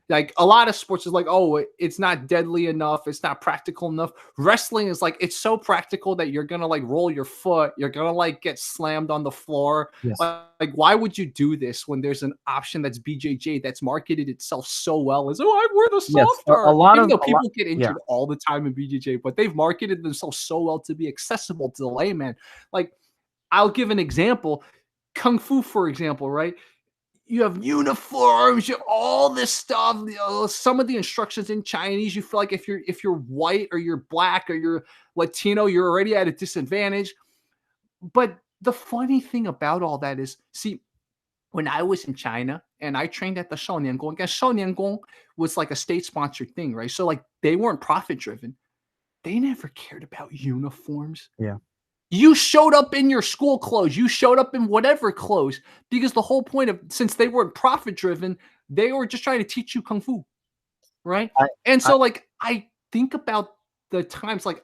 like a lot of sports is like, oh, it's not deadly enough, it's not practical enough. Wrestling is like it's so practical that you're gonna like roll your foot, you're gonna like get slammed on the floor. Yes. Like why would you do this when there's an option that's BJJ that's marketed itself so well as we're the Yes. soft A art. lot Even of though a lot. people get Yeah. injured all the time in BJJ, but they've marketed themselves so well to be accessible to the layman. Like I'll give an example. Kung Fu, for example, right? You have uniforms, you have all this stuff. You know, some of the instructions in Chinese, you feel like if you're white or you're black or you're Latino, you're already at a disadvantage. But the funny thing about all that is, see, when I was in China and I trained at the Shaonian Gong, and Shaonian Gong was like a state-sponsored thing, right? So like they weren't profit-driven. They never cared about uniforms. Yeah. You showed up in your school clothes. You showed up in whatever clothes because the whole point of since they weren't profit driven, they were just trying to teach you kung fu, right? I, And I so like I think about the times like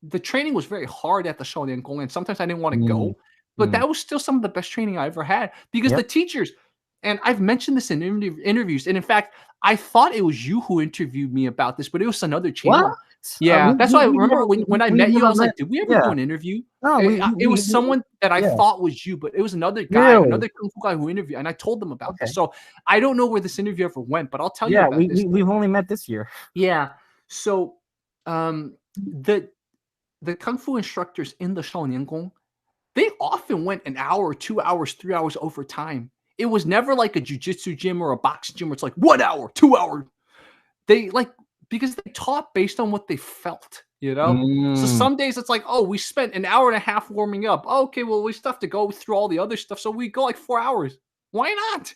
the training was very hard at the Shonen Gong, and sometimes I didn't want to mm, go, but mm, that was still some of the best training I ever had because the yep. teachers, and I've mentioned this in interviews, and in fact, I thought it was you who interviewed me about this, but it was another What? channel. Yeah, that's why I We remember never when I we met you, I never was met. like, "Did we ever do Yeah. an interview?" No, It was someone that I yeah. thought was you, but it was another guy, Really? another kung fu guy who interviewed, and I told them about Okay. this. So I don't know where this interview ever went, but I'll tell you Yeah, about this. we've only met this year. Yeah. So the kung fu instructors in the Shaolin Gong, they often went an hour, 2 hours, 3 hours over time. It was never like a jujitsu gym or a boxing gym where it's like 1 hour, 2 hours. They like because they taught based on what they felt, you know? So Mm, some days it's like, oh, we spent an hour and a half warming up. Okay, well, we still have to go through all the other stuff. So we go like 4 hours. Why not?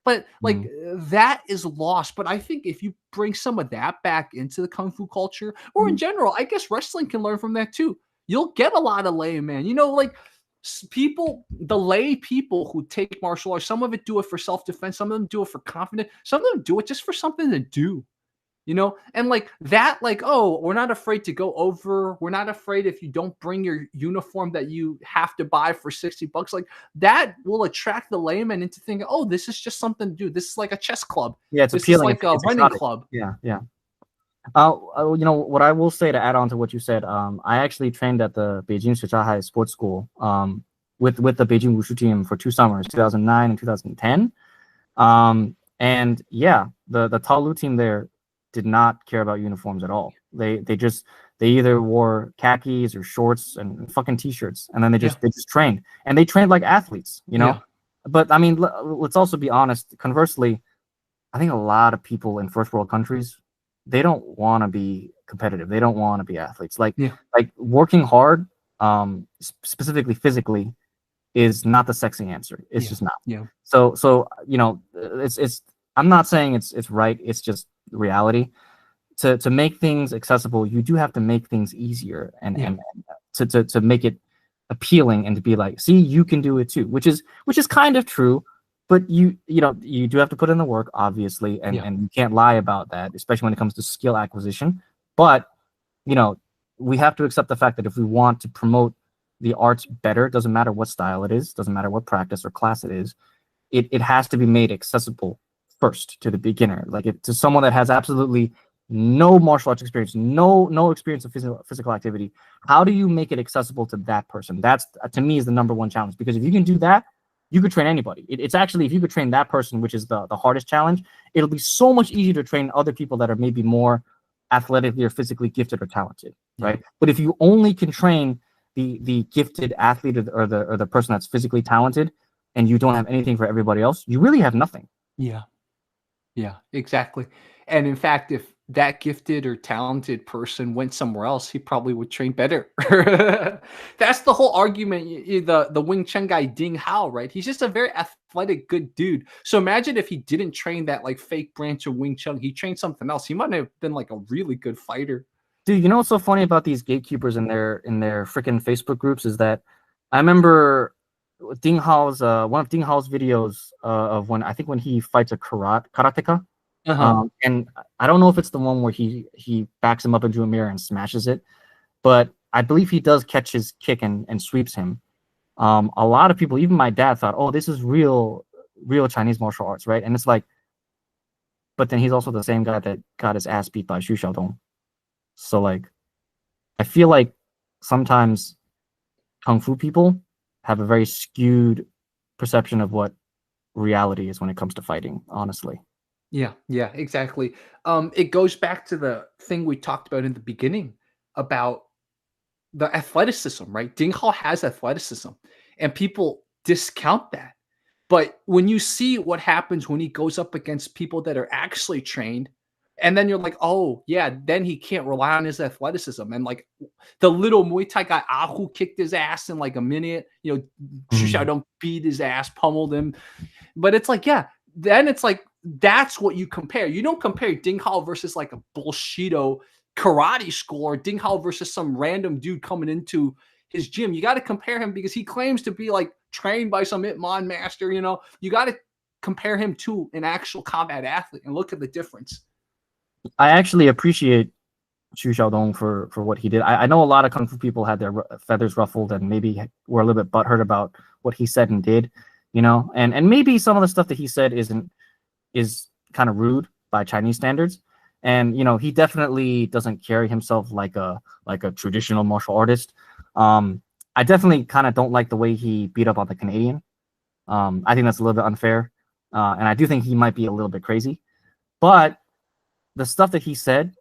But like mm, that is lost. But I think if you bring some of that back into the kung fu culture, or in general, I guess wrestling can learn from that too. You'll get a lot of layman. You know, like people, the lay people who take martial arts, some of it do it for self defense, some of them do it for confidence, some of them do it just for something to do. You know, and like that, like, oh, we're not afraid to go over. We're not afraid if you don't bring your uniform that you have to buy for $60. Like that will attract the layman into thinking, oh, this is just something to do. This is like a chess club. yeah, it's This is appealing. like a It's running exotic. club. Yeah, yeah. You know what I will say to add on to what you said. I actually trained at the Beijing Shichahai Sports School. With the Beijing Wushu team for 2 summers, 2009 and 2010. And yeah, the Taolu team there did not care about uniforms at all. They either wore khakis or shorts and fucking t-shirts, and then they just trained, and they trained like athletes, you know. Yeah. But I mean, let's also be honest. Conversely, I think a lot of people in first world countries, they don't want to be competitive. They don't want to be athletes. Like working hard, specifically physically, is not the sexy answer. It's just not. Yeah. So you know, it's. I'm not saying it's right. It's just reality. To make things accessible, you do have to make things easier and to make it appealing and to be like, see, you can do it too, which is kind of true. But you know, you do have to put in the work, obviously, and you can't lie about that, especially when it comes to skill acquisition. But you know, we have to accept the fact that if we want to promote the arts better, doesn't matter what style it is, doesn't matter what practice or class it is, it has to be made accessible first to the beginner, like to someone that has absolutely no martial arts experience, no experience of physical activity. How do you make it accessible to that person? That's, to me, is the number one challenge, because if you can do that, you could train anybody. It's actually, if you could train that person, which is the hardest challenge, it'll be so much easier to train other people that are maybe more athletically or physically gifted or talented, right? But if you only can train the gifted athlete or the person that's physically talented, and you don't have anything for everybody else, you really have nothing. Yeah, exactly. And in fact, if that gifted or talented person went somewhere else, he probably would train better. That's the whole argument. The Wing Chun guy Ding Hao, right? He's just a very athletic, good dude. So imagine if he didn't train that like fake branch of Wing Chun, he trained something else. He might have been like a really good fighter. Dude, you know what's so funny about these gatekeepers in their freaking Facebook groups is that I remember Ding Hao's one of Ding Hao's videos of when he fights a karateka. And I don't know if it's the one where he backs him up into a mirror and smashes it, but I believe he does catch his kick and sweeps him. A lot of people, even my dad, thought, "Oh, this is real Chinese martial arts, right?" And it's like, but then he's also the same guy that got his ass beat by Xu Xiaodong. So like, I feel like sometimes kung fu people have a very skewed perception of what reality is when it comes to fighting, honestly. Yeah, yeah, exactly. It goes back to the thing we talked about in the beginning about the athleticism, right? Ding Hao has athleticism, and people discount that. But when you see what happens when he goes up against people that are actually trained, and then you're like, oh yeah, then he can't rely on his athleticism. And like the little Muay Thai guy Ahu kicked his ass in like a minute. You know, Xu Xiaodong beat his ass, pummeled him. But it's like, yeah, then it's like that's what you compare. You don't compare Ding Hao versus like a bullshito karate school or Ding Hao versus some random dude coming into his gym. You got to compare him because he claims to be like trained by some Ip Man master. You know, you got to compare him to an actual combat athlete and look at the difference. I actually appreciate Xu Xiaodong for what he did. I know a lot of kung fu people had their feathers ruffled and maybe were a little bit butthurt about what he said and did, you know, and maybe some of the stuff that he said is kind of rude by Chinese standards. And you know, he definitely doesn't carry himself like a traditional martial artist. I definitely kind of don't like the way he beat up on the Canadian. I think that's a little bit unfair, and I do think he might be a little bit crazy. But the stuff that he said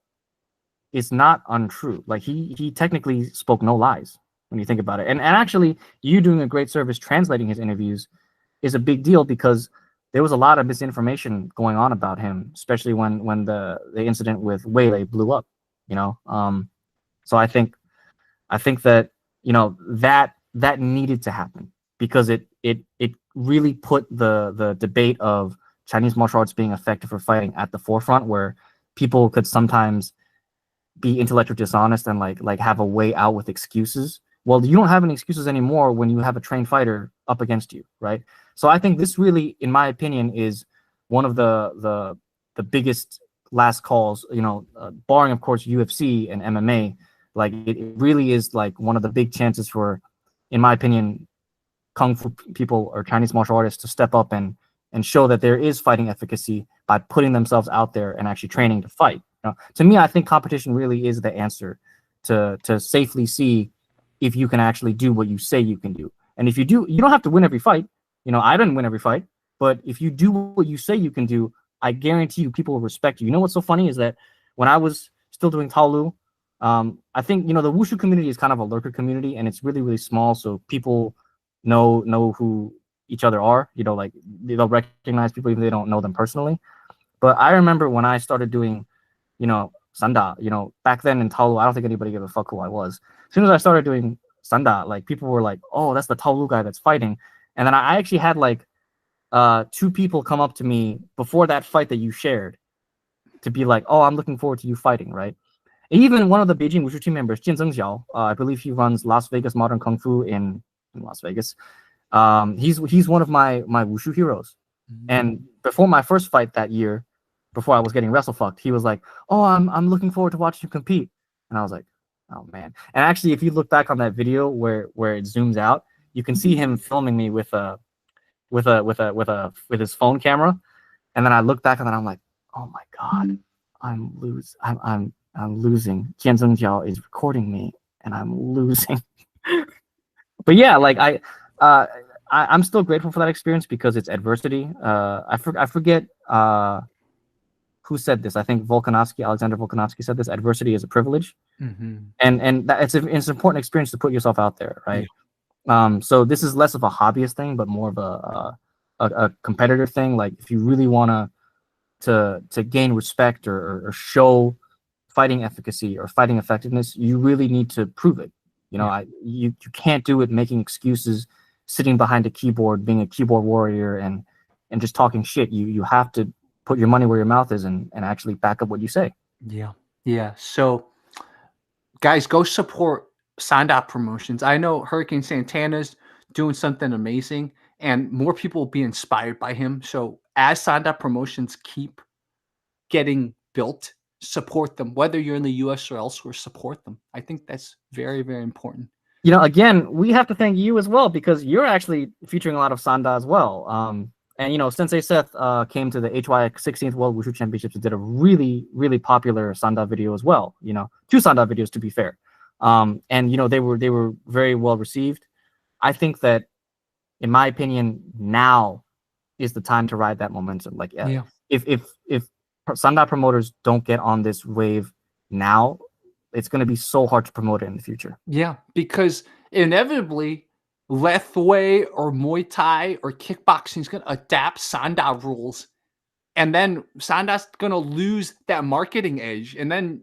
is not untrue. Like he technically spoke no lies when you think about it. And actually, you doing a great service translating his interviews is a big deal because there was a lot of misinformation going on about him, especially when the incident with Wei blew up. You know, so I think that you know that needed to happen because it really put the debate of Chinese martial arts being effective for fighting at the forefront, where people could sometimes be intellectually dishonest and like have a way out with excuses. Well, you don't have any excuses anymore when you have a trained fighter up against you, right? So I think this really, in my opinion, is one of the biggest last calls. You know, barring of course UFC and MMA, like it really is like one of the big chances for, in my opinion, kung fu people or Chinese martial artists to step up and show that there is fighting efficacy by putting themselves out there and actually training to fight. You know, to me, I think competition really is the answer to safely see if you can actually do what you say you can do. And if you do, you don't have to win every fight. You know, I didn't win every fight, but if you do what you say you can do, I guarantee you people will respect you. You know what's so funny is that when I was still doing Taolu, I think, you know, the Wushu community is kind of a lurker community and it's really, really small. So people know who each other are, you know, like they'll recognize people even if they don't know them personally. But I remember when I started doing, you know, Sanda, you know, back then in Taolu, I don't think anybody gave a fuck who I was. As soon as I started doing Sanda, like people were like, oh, that's the Taolu guy that's fighting. And then I actually had like 2 people come up to me before that fight that you shared to be like, oh, I'm looking forward to you fighting, right? Even one of the Beijing Wushu team members, Jin Zhengxiao, I believe he runs Las Vegas Modern Kung Fu in Las Vegas. He's one of my Wushu heroes. And before my first fight that year, before I was getting wrestle fucked, he was like, "Oh, I'm looking forward to watching you compete." And I was like, "Oh man!" And actually, if you look back on that video where it zooms out, you can see him filming me with his phone camera. And then I look back and then I'm like, "Oh my god, I'm losing. Jian Zhengjiao is recording me, and I'm losing." But yeah, like I'm still grateful for that experience because it's adversity. I forget who said this. I think Alexander Volkanovsky said this. Adversity is a privilege, and that it's an important experience to put yourself out there, right? Yeah. So this is less of a hobbyist thing, but more of a competitor thing. Like if you really want to gain respect or show fighting efficacy or fighting effectiveness, you really need to prove it. You know, you can't do it making excuses, sitting behind a keyboard, being a keyboard warrior, and just talking shit. You have to put your money where your mouth is and actually back up what you say. Yeah. So, guys, go support Sanda Promotions. I know Hurricane Santana's doing something amazing, and more people will be inspired by him. So, as Sanda Promotions keep getting built, support them. Whether you're in the US or elsewhere, support them. I think that's very, very important. You know, again, we have to thank you as well, because you're actually featuring a lot of Sanda as well. And you know, Sensei Seth came to the HY 16th World Wushu Championships and did a really, really popular Sanda video as well. You know, 2 Sanda videos to be fair. And you know, they were very well received. I think that, in my opinion, now is the time to ride that momentum. Like, if Sanda promoters don't get on this wave now, it's going to be so hard to promote it in the future. Yeah, because inevitably, Lethwei or Muay Thai or kickboxing is going to adapt Sanda rules, and then Sanda's going to lose that marketing edge, and then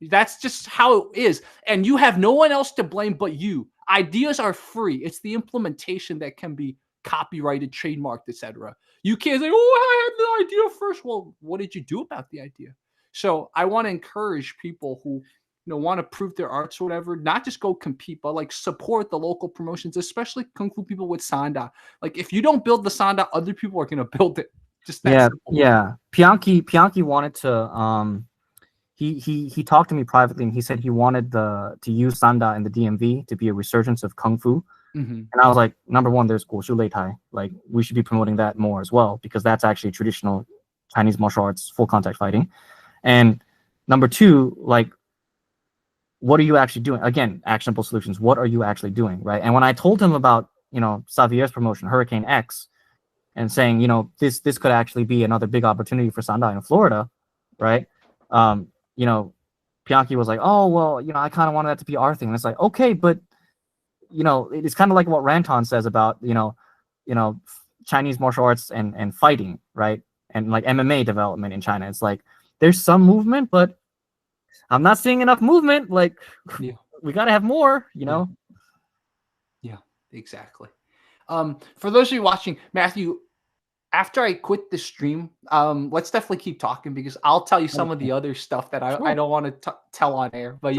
that's just how it is. And you have no one else to blame but you. Ideas are free. It's the implementation that can be copyrighted, trademarked, etc. You can't say, "Oh, I had the idea first." Well, what did you do about the idea? So I want to encourage people who want to prove their arts or whatever, not just go compete, but like support the local promotions, especially Kung Fu people with Sanda. Like, if you don't build the Sanda, other people are going to build it. Just that simple. Yeah. Pianki wanted to he talked to me privately, and he said he wanted to use Sanda in the DMV to be a resurgence of Kung Fu. And I was like, number one, there's Wushu Lei Tai. Like, we should be promoting that more as well, because that's actually traditional Chinese martial arts, full contact fighting. And number two, like, what are you actually doing? Again, actionable solutions. What are you actually doing, right? And when I told him about, Xavier's promotion, Hurricane X, and saying, this could actually be another big opportunity for Sanda in Florida, right? Pianki was like, oh, well, I kind of wanted that to be our thing. And it's like, okay, but, it's kind of like what Ranton says about, Chinese martial arts and fighting, right? And like MMA development in China. It's like, there's some movement, but I'm not seeing enough movement. Like, we got to have more, Yeah, exactly. For those of you watching, Matthew, after I quit the stream, let's definitely keep talking, because I'll tell you some of the other stuff that I don't want to tell on air. But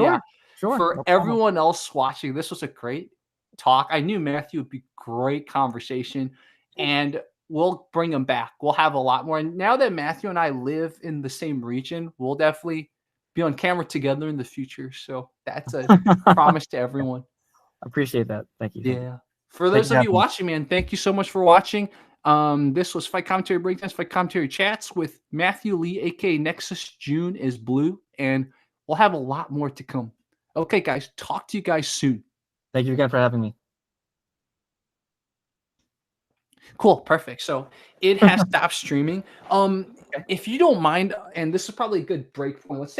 for everyone else watching, this was a great talk. I knew Matthew would be great conversation, and we'll bring him back. We'll have a lot more. And now that Matthew and I live in the same region, we'll definitely be on camera together in the future. So that's a promise to everyone. Appreciate that. Thank you. Yeah. For those of you watching, man, thank you so much for watching. This was Fight Commentary Breakdowns, Fight Commentary Chats with Matthew Lee, aka NexusJunisBlue, and we'll have a lot more to come. Okay, guys, talk to you guys soon. Thank you again for having me. Cool, perfect. So it has stopped streaming. If you don't mind, and this is probably a good break point, let's take